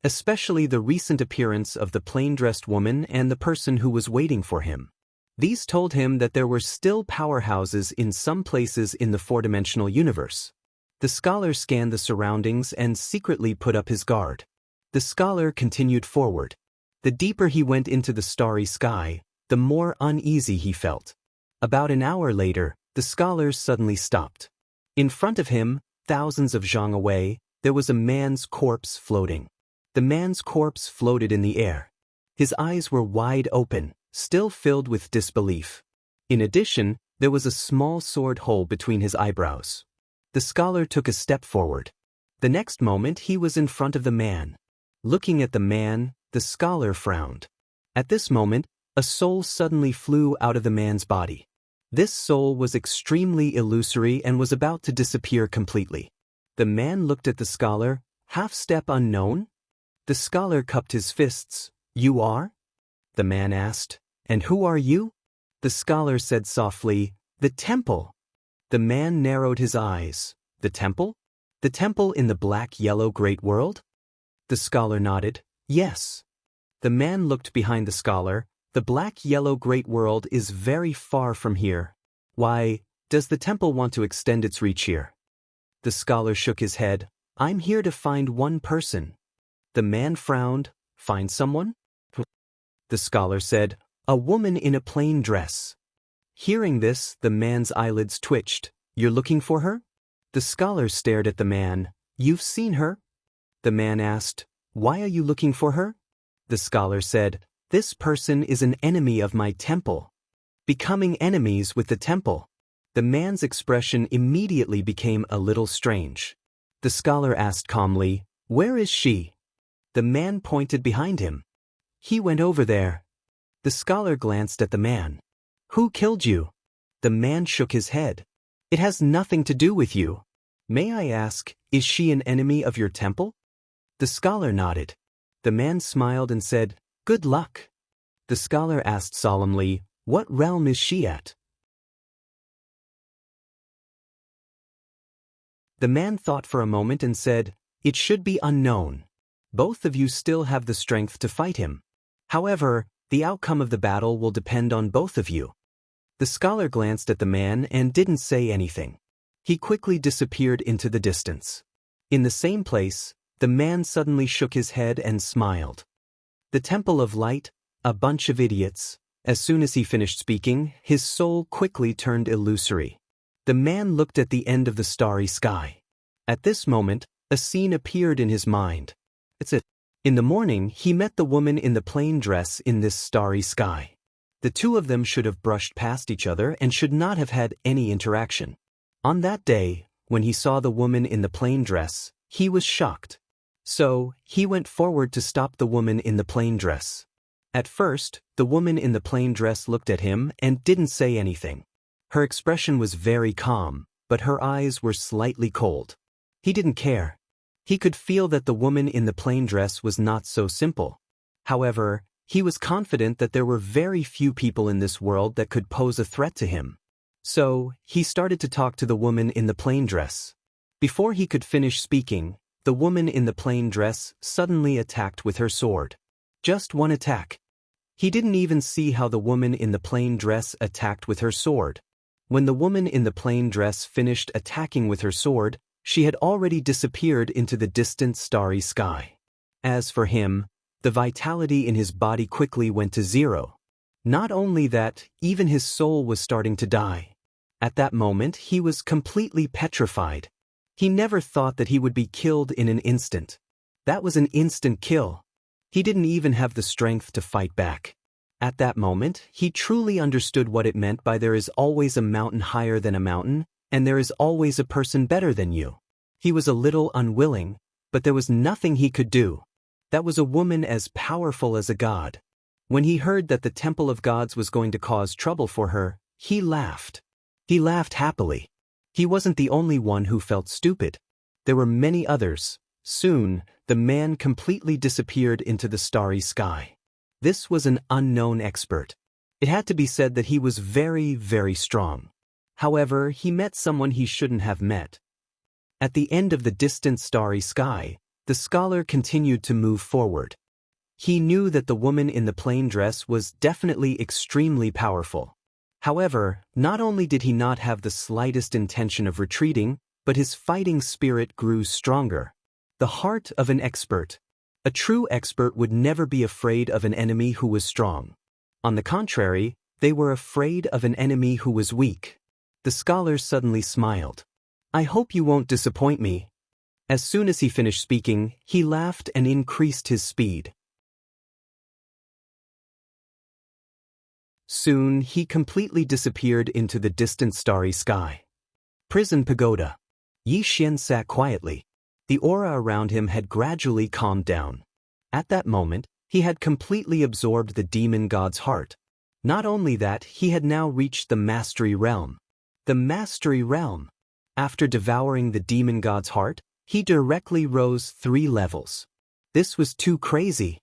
Especially the recent appearance of the plain-dressed woman and the person who was waiting for him. These told him that there were still powerhouses in some places in the four-dimensional universe. The scholar scanned the surroundings and secretly put up his guard. The scholar continued forward. The deeper he went into the starry sky, the more uneasy he felt. About an hour later, the scholar suddenly stopped. In front of him, thousands of zhang away, there was a man's corpse floating. The man's corpse floated in the air. His eyes were wide open, still filled with disbelief. In addition, there was a small sword hole between his eyebrows. The scholar took a step forward. The next moment he was in front of the man. Looking at the man, the scholar frowned. At this moment, a soul suddenly flew out of the man's body. This soul was extremely illusory and was about to disappear completely. The man looked at the scholar, half-step unknown? The scholar cupped his fists. "You are?" the man asked. "And who are you?" The scholar said softly, "The temple." The man narrowed his eyes. "The temple? The temple in the black-yellow great world?" The scholar nodded. "Yes." The man looked behind the scholar. "The black-yellow great world is very far from here. Why, does the temple want to extend its reach here?" The scholar shook his head. "I'm here to find one person." The man frowned. "Find someone?" The scholar said, "A woman in a plain dress." Hearing this, the man's eyelids twitched. "You're looking for her?" The scholar stared at the man. "You've seen her?" The man asked, "Why are you looking for her?" The scholar said, "This person is an enemy of my temple." Becoming enemies with the temple. The man's expression immediately became a little strange. The scholar asked calmly, "Where is she?" The man pointed behind him. "He went over there." The scholar glanced at the man. "Who killed you?" The man shook his head. "It has nothing to do with you. May I ask, is she an enemy of your temple?" The scholar nodded. The man smiled and said, "Good luck." The scholar asked solemnly, "What realm is she at?" The man thought for a moment and said, "It should be unknown. Both of you still have the strength to fight him. However, The outcome of the battle will depend on both of you. The scholar glanced at the man and didn't say anything. He quickly disappeared into the distance. In the same place, the man suddenly shook his head and smiled. The Temple of Light, a bunch of idiots. As soon as he finished speaking, his soul quickly turned illusory. The man looked at the end of the starry sky. At this moment, a scene appeared in his mind. It's it. In the morning, he met the woman in the plain dress in this starry sky. The two of them should have brushed past each other and should not have had any interaction. On that day, when he saw the woman in the plain dress, he was shocked. So, he went forward to stop the woman in the plain dress. At first, the woman in the plain dress looked at him and didn't say anything. Her expression was very calm, but her eyes were slightly cold. He didn't care. He could feel that the woman in the plain dress was not so simple. However, he was confident that there were very few people in this world that could pose a threat to him. So, he started to talk to the woman in the plain dress. Before he could finish speaking, the woman in the plain dress suddenly attacked with her sword. Just one attack. He didn't even see how the woman in the plain dress attacked with her sword. When the woman in the plain dress finished attacking with her sword, she had already disappeared into the distant starry sky. As for him, the vitality in his body quickly went to zero. Not only that, even his soul was starting to die. At that moment, he was completely petrified. He never thought that he would be killed in an instant. That was an instant kill. He didn't even have the strength to fight back. At that moment, he truly understood what it meant by there is always a mountain higher than a mountain, and there is always a person better than you. He was a little unwilling, but there was nothing he could do. That was a woman as powerful as a god. When he heard that the Temple of Gods was going to cause trouble for her, he laughed. He laughed happily. He wasn't the only one who felt stupid. There were many others. Soon, the man completely disappeared into the starry sky. This was an unknown expert. It had to be said that he was very, very strong. However, he met someone he shouldn't have met. At the end of the distant starry sky, the scholar continued to move forward. He knew that the woman in the plain dress was definitely extremely powerful. However, not only did he not have the slightest intention of retreating, but his fighting spirit grew stronger. The heart of an expert. A true expert would never be afraid of an enemy who was strong. On the contrary, they were afraid of an enemy who was weak. The scholar suddenly smiled. I hope you won't disappoint me. As soon as he finished speaking, he laughed and increased his speed. Soon, he completely disappeared into the distant starry sky. Prison pagoda. Yi Xian sat quietly. The aura around him had gradually calmed down. At that moment, he had completely absorbed the demon god's heart. Not only that, he had now reached the mastery realm. The mastery realm. After devouring the demon god's heart, he directly rose 3 levels. This was too crazy.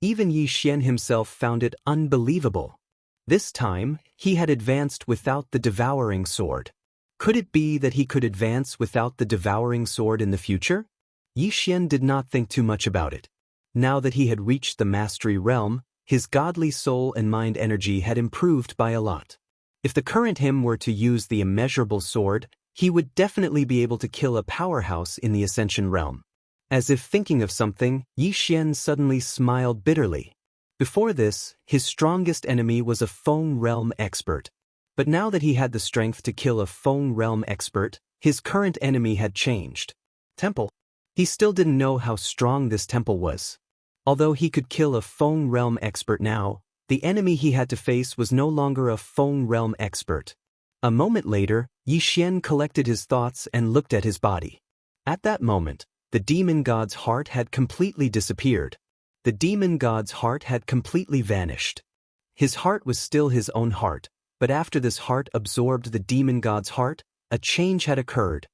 Even Yi Xian himself found it unbelievable. This time, he had advanced without the devouring sword. Could it be that he could advance without the devouring sword in the future? Yi Xian did not think too much about it. Now that he had reached the mastery realm, his godly soul and mind energy had improved by a lot. If the current him were to use the immeasurable sword, he would definitely be able to kill a powerhouse in the Ascension realm. As if thinking of something, Yi Xian suddenly smiled bitterly. Before this, his strongest enemy was a Feng realm expert. But now that he had the strength to kill a Feng realm expert, his current enemy had changed. Temple. He still didn't know how strong this temple was. Although he could kill a Feng realm expert now, the enemy he had to face was no longer a Feng realm expert. A moment later, Yi Xian collected his thoughts and looked at his body. At that moment, the demon god's heart had completely disappeared. The demon god's heart had completely vanished. His heart was still his own heart, but after this heart absorbed the demon god's heart, a change had occurred.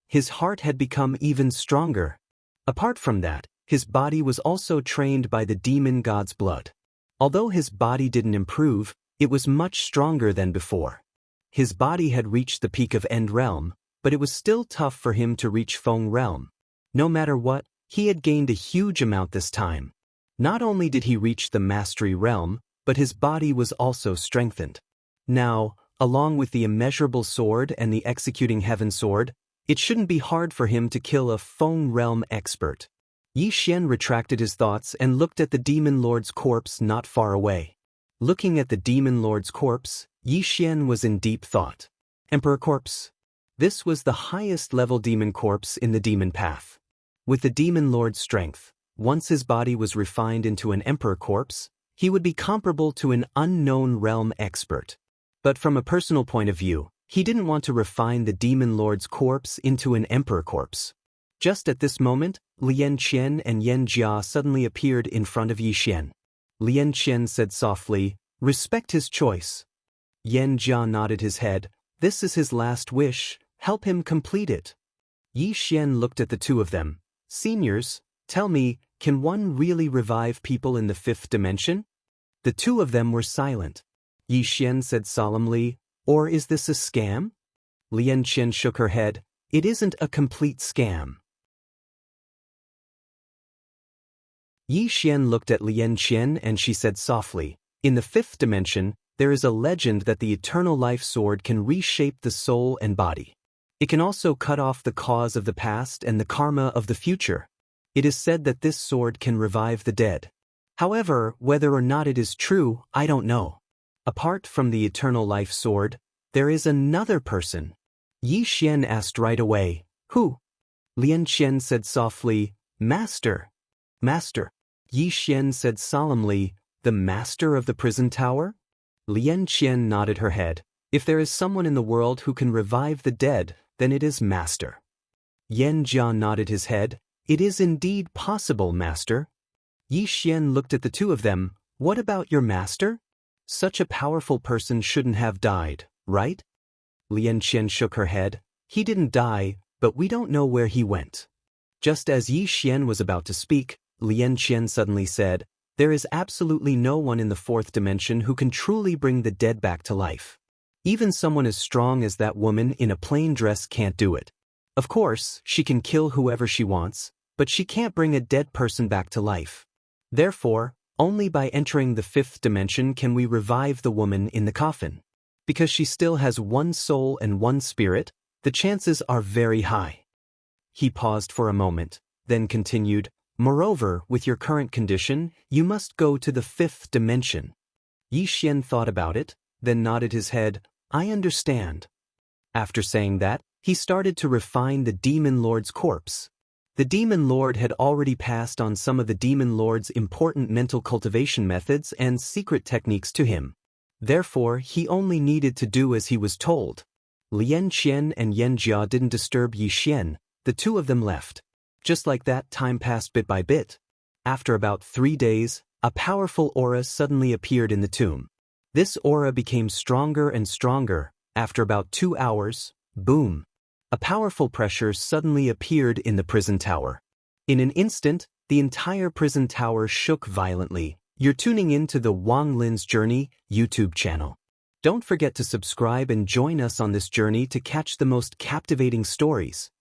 His heart had become even stronger. Apart from that, his body was also trained by the demon god's blood. Although his body didn't improve, it was much stronger than before. His body had reached the peak of End Realm, but it was still tough for him to reach Feng Realm. No matter what, he had gained a huge amount this time. Not only did he reach the Mastery Realm, but his body was also strengthened. Now, along with the immeasurable sword and the executing heaven sword, it shouldn't be hard for him to kill a Feng realm expert. Yi Xian retracted his thoughts and looked at the demon lord's corpse not far away. Looking at the demon lord's corpse, Yi Xian was in deep thought. Emperor corpse. This was the highest level demon corpse in the demon path. With the demon lord's strength, once his body was refined into an emperor corpse, he would be comparable to an unknown realm expert. But from a personal point of view, he didn't want to refine the demon lord's corpse into an emperor corpse. Just at this moment, Lian Qian and Yan Jia suddenly appeared in front of Yi Xian. Lian Qian said softly, "Respect his choice." Yan Jia nodded his head. "This is his last wish, help him complete it." Yi Xian looked at the two of them. "Seniors, tell me, can one really revive people in the fifth dimension?" The two of them were silent. Yi Xian said solemnly, "Or is this a scam?" Lian Qian shook her head. "It isn't a complete scam." Yi Xian looked at Lian Qian and she said softly, "In the fifth dimension, there is a legend that the eternal life sword can reshape the soul and body. It can also cut off the cause of the past and the karma of the future. It is said that this sword can revive the dead. However, whether or not it is true, I don't know. Apart from the eternal life sword, there is another person." Yi Xian asked right away, "Who?" Lian Qian said softly, "Master." "Master?" Yi Xian said solemnly, "The master of the prison tower?" Lian Qian nodded her head. "If there is someone in the world who can revive the dead, then it is Master." Yan Jia nodded his head. "It is indeed possible, Master." Yi Xian looked at the two of them. "What about your master? Such a powerful person shouldn't have died, right?" Lian Qian shook her head. "He didn't die, but we don't know where he went." Just as Yi Xian was about to speak, Lian Qian suddenly said, "There is absolutely no one in the fourth dimension who can truly bring the dead back to life. Even someone as strong as that woman in a plain dress can't do it. Of course, she can kill whoever she wants, but she can't bring a dead person back to life. Therefore, only by entering the fifth dimension can we revive the woman in the coffin. Because she still has one soul and one spirit, the chances are very high." He paused for a moment, then continued, "Moreover, with your current condition, you must go to the fifth dimension." Yi Xian thought about it, then nodded his head. "I understand." After saying that, he started to refine the demon lord's corpse. The demon lord had already passed on some of the demon lord's important mental cultivation methods and secret techniques to him. Therefore, he only needed to do as he was told. Lian Qian and Yan Jia didn't disturb Yi Xian. The two of them left. Just like that, time passed bit by bit. After about 3 days, a powerful aura suddenly appeared in the tomb. This aura became stronger and stronger. After about 2 hours, boom! A powerful pressure suddenly appeared in the prison tower. In an instant, the entire prison tower shook violently. You're tuning in to the Wang Lin's Journey YouTube channel. Don't forget to subscribe and join us on this journey to catch the most captivating stories.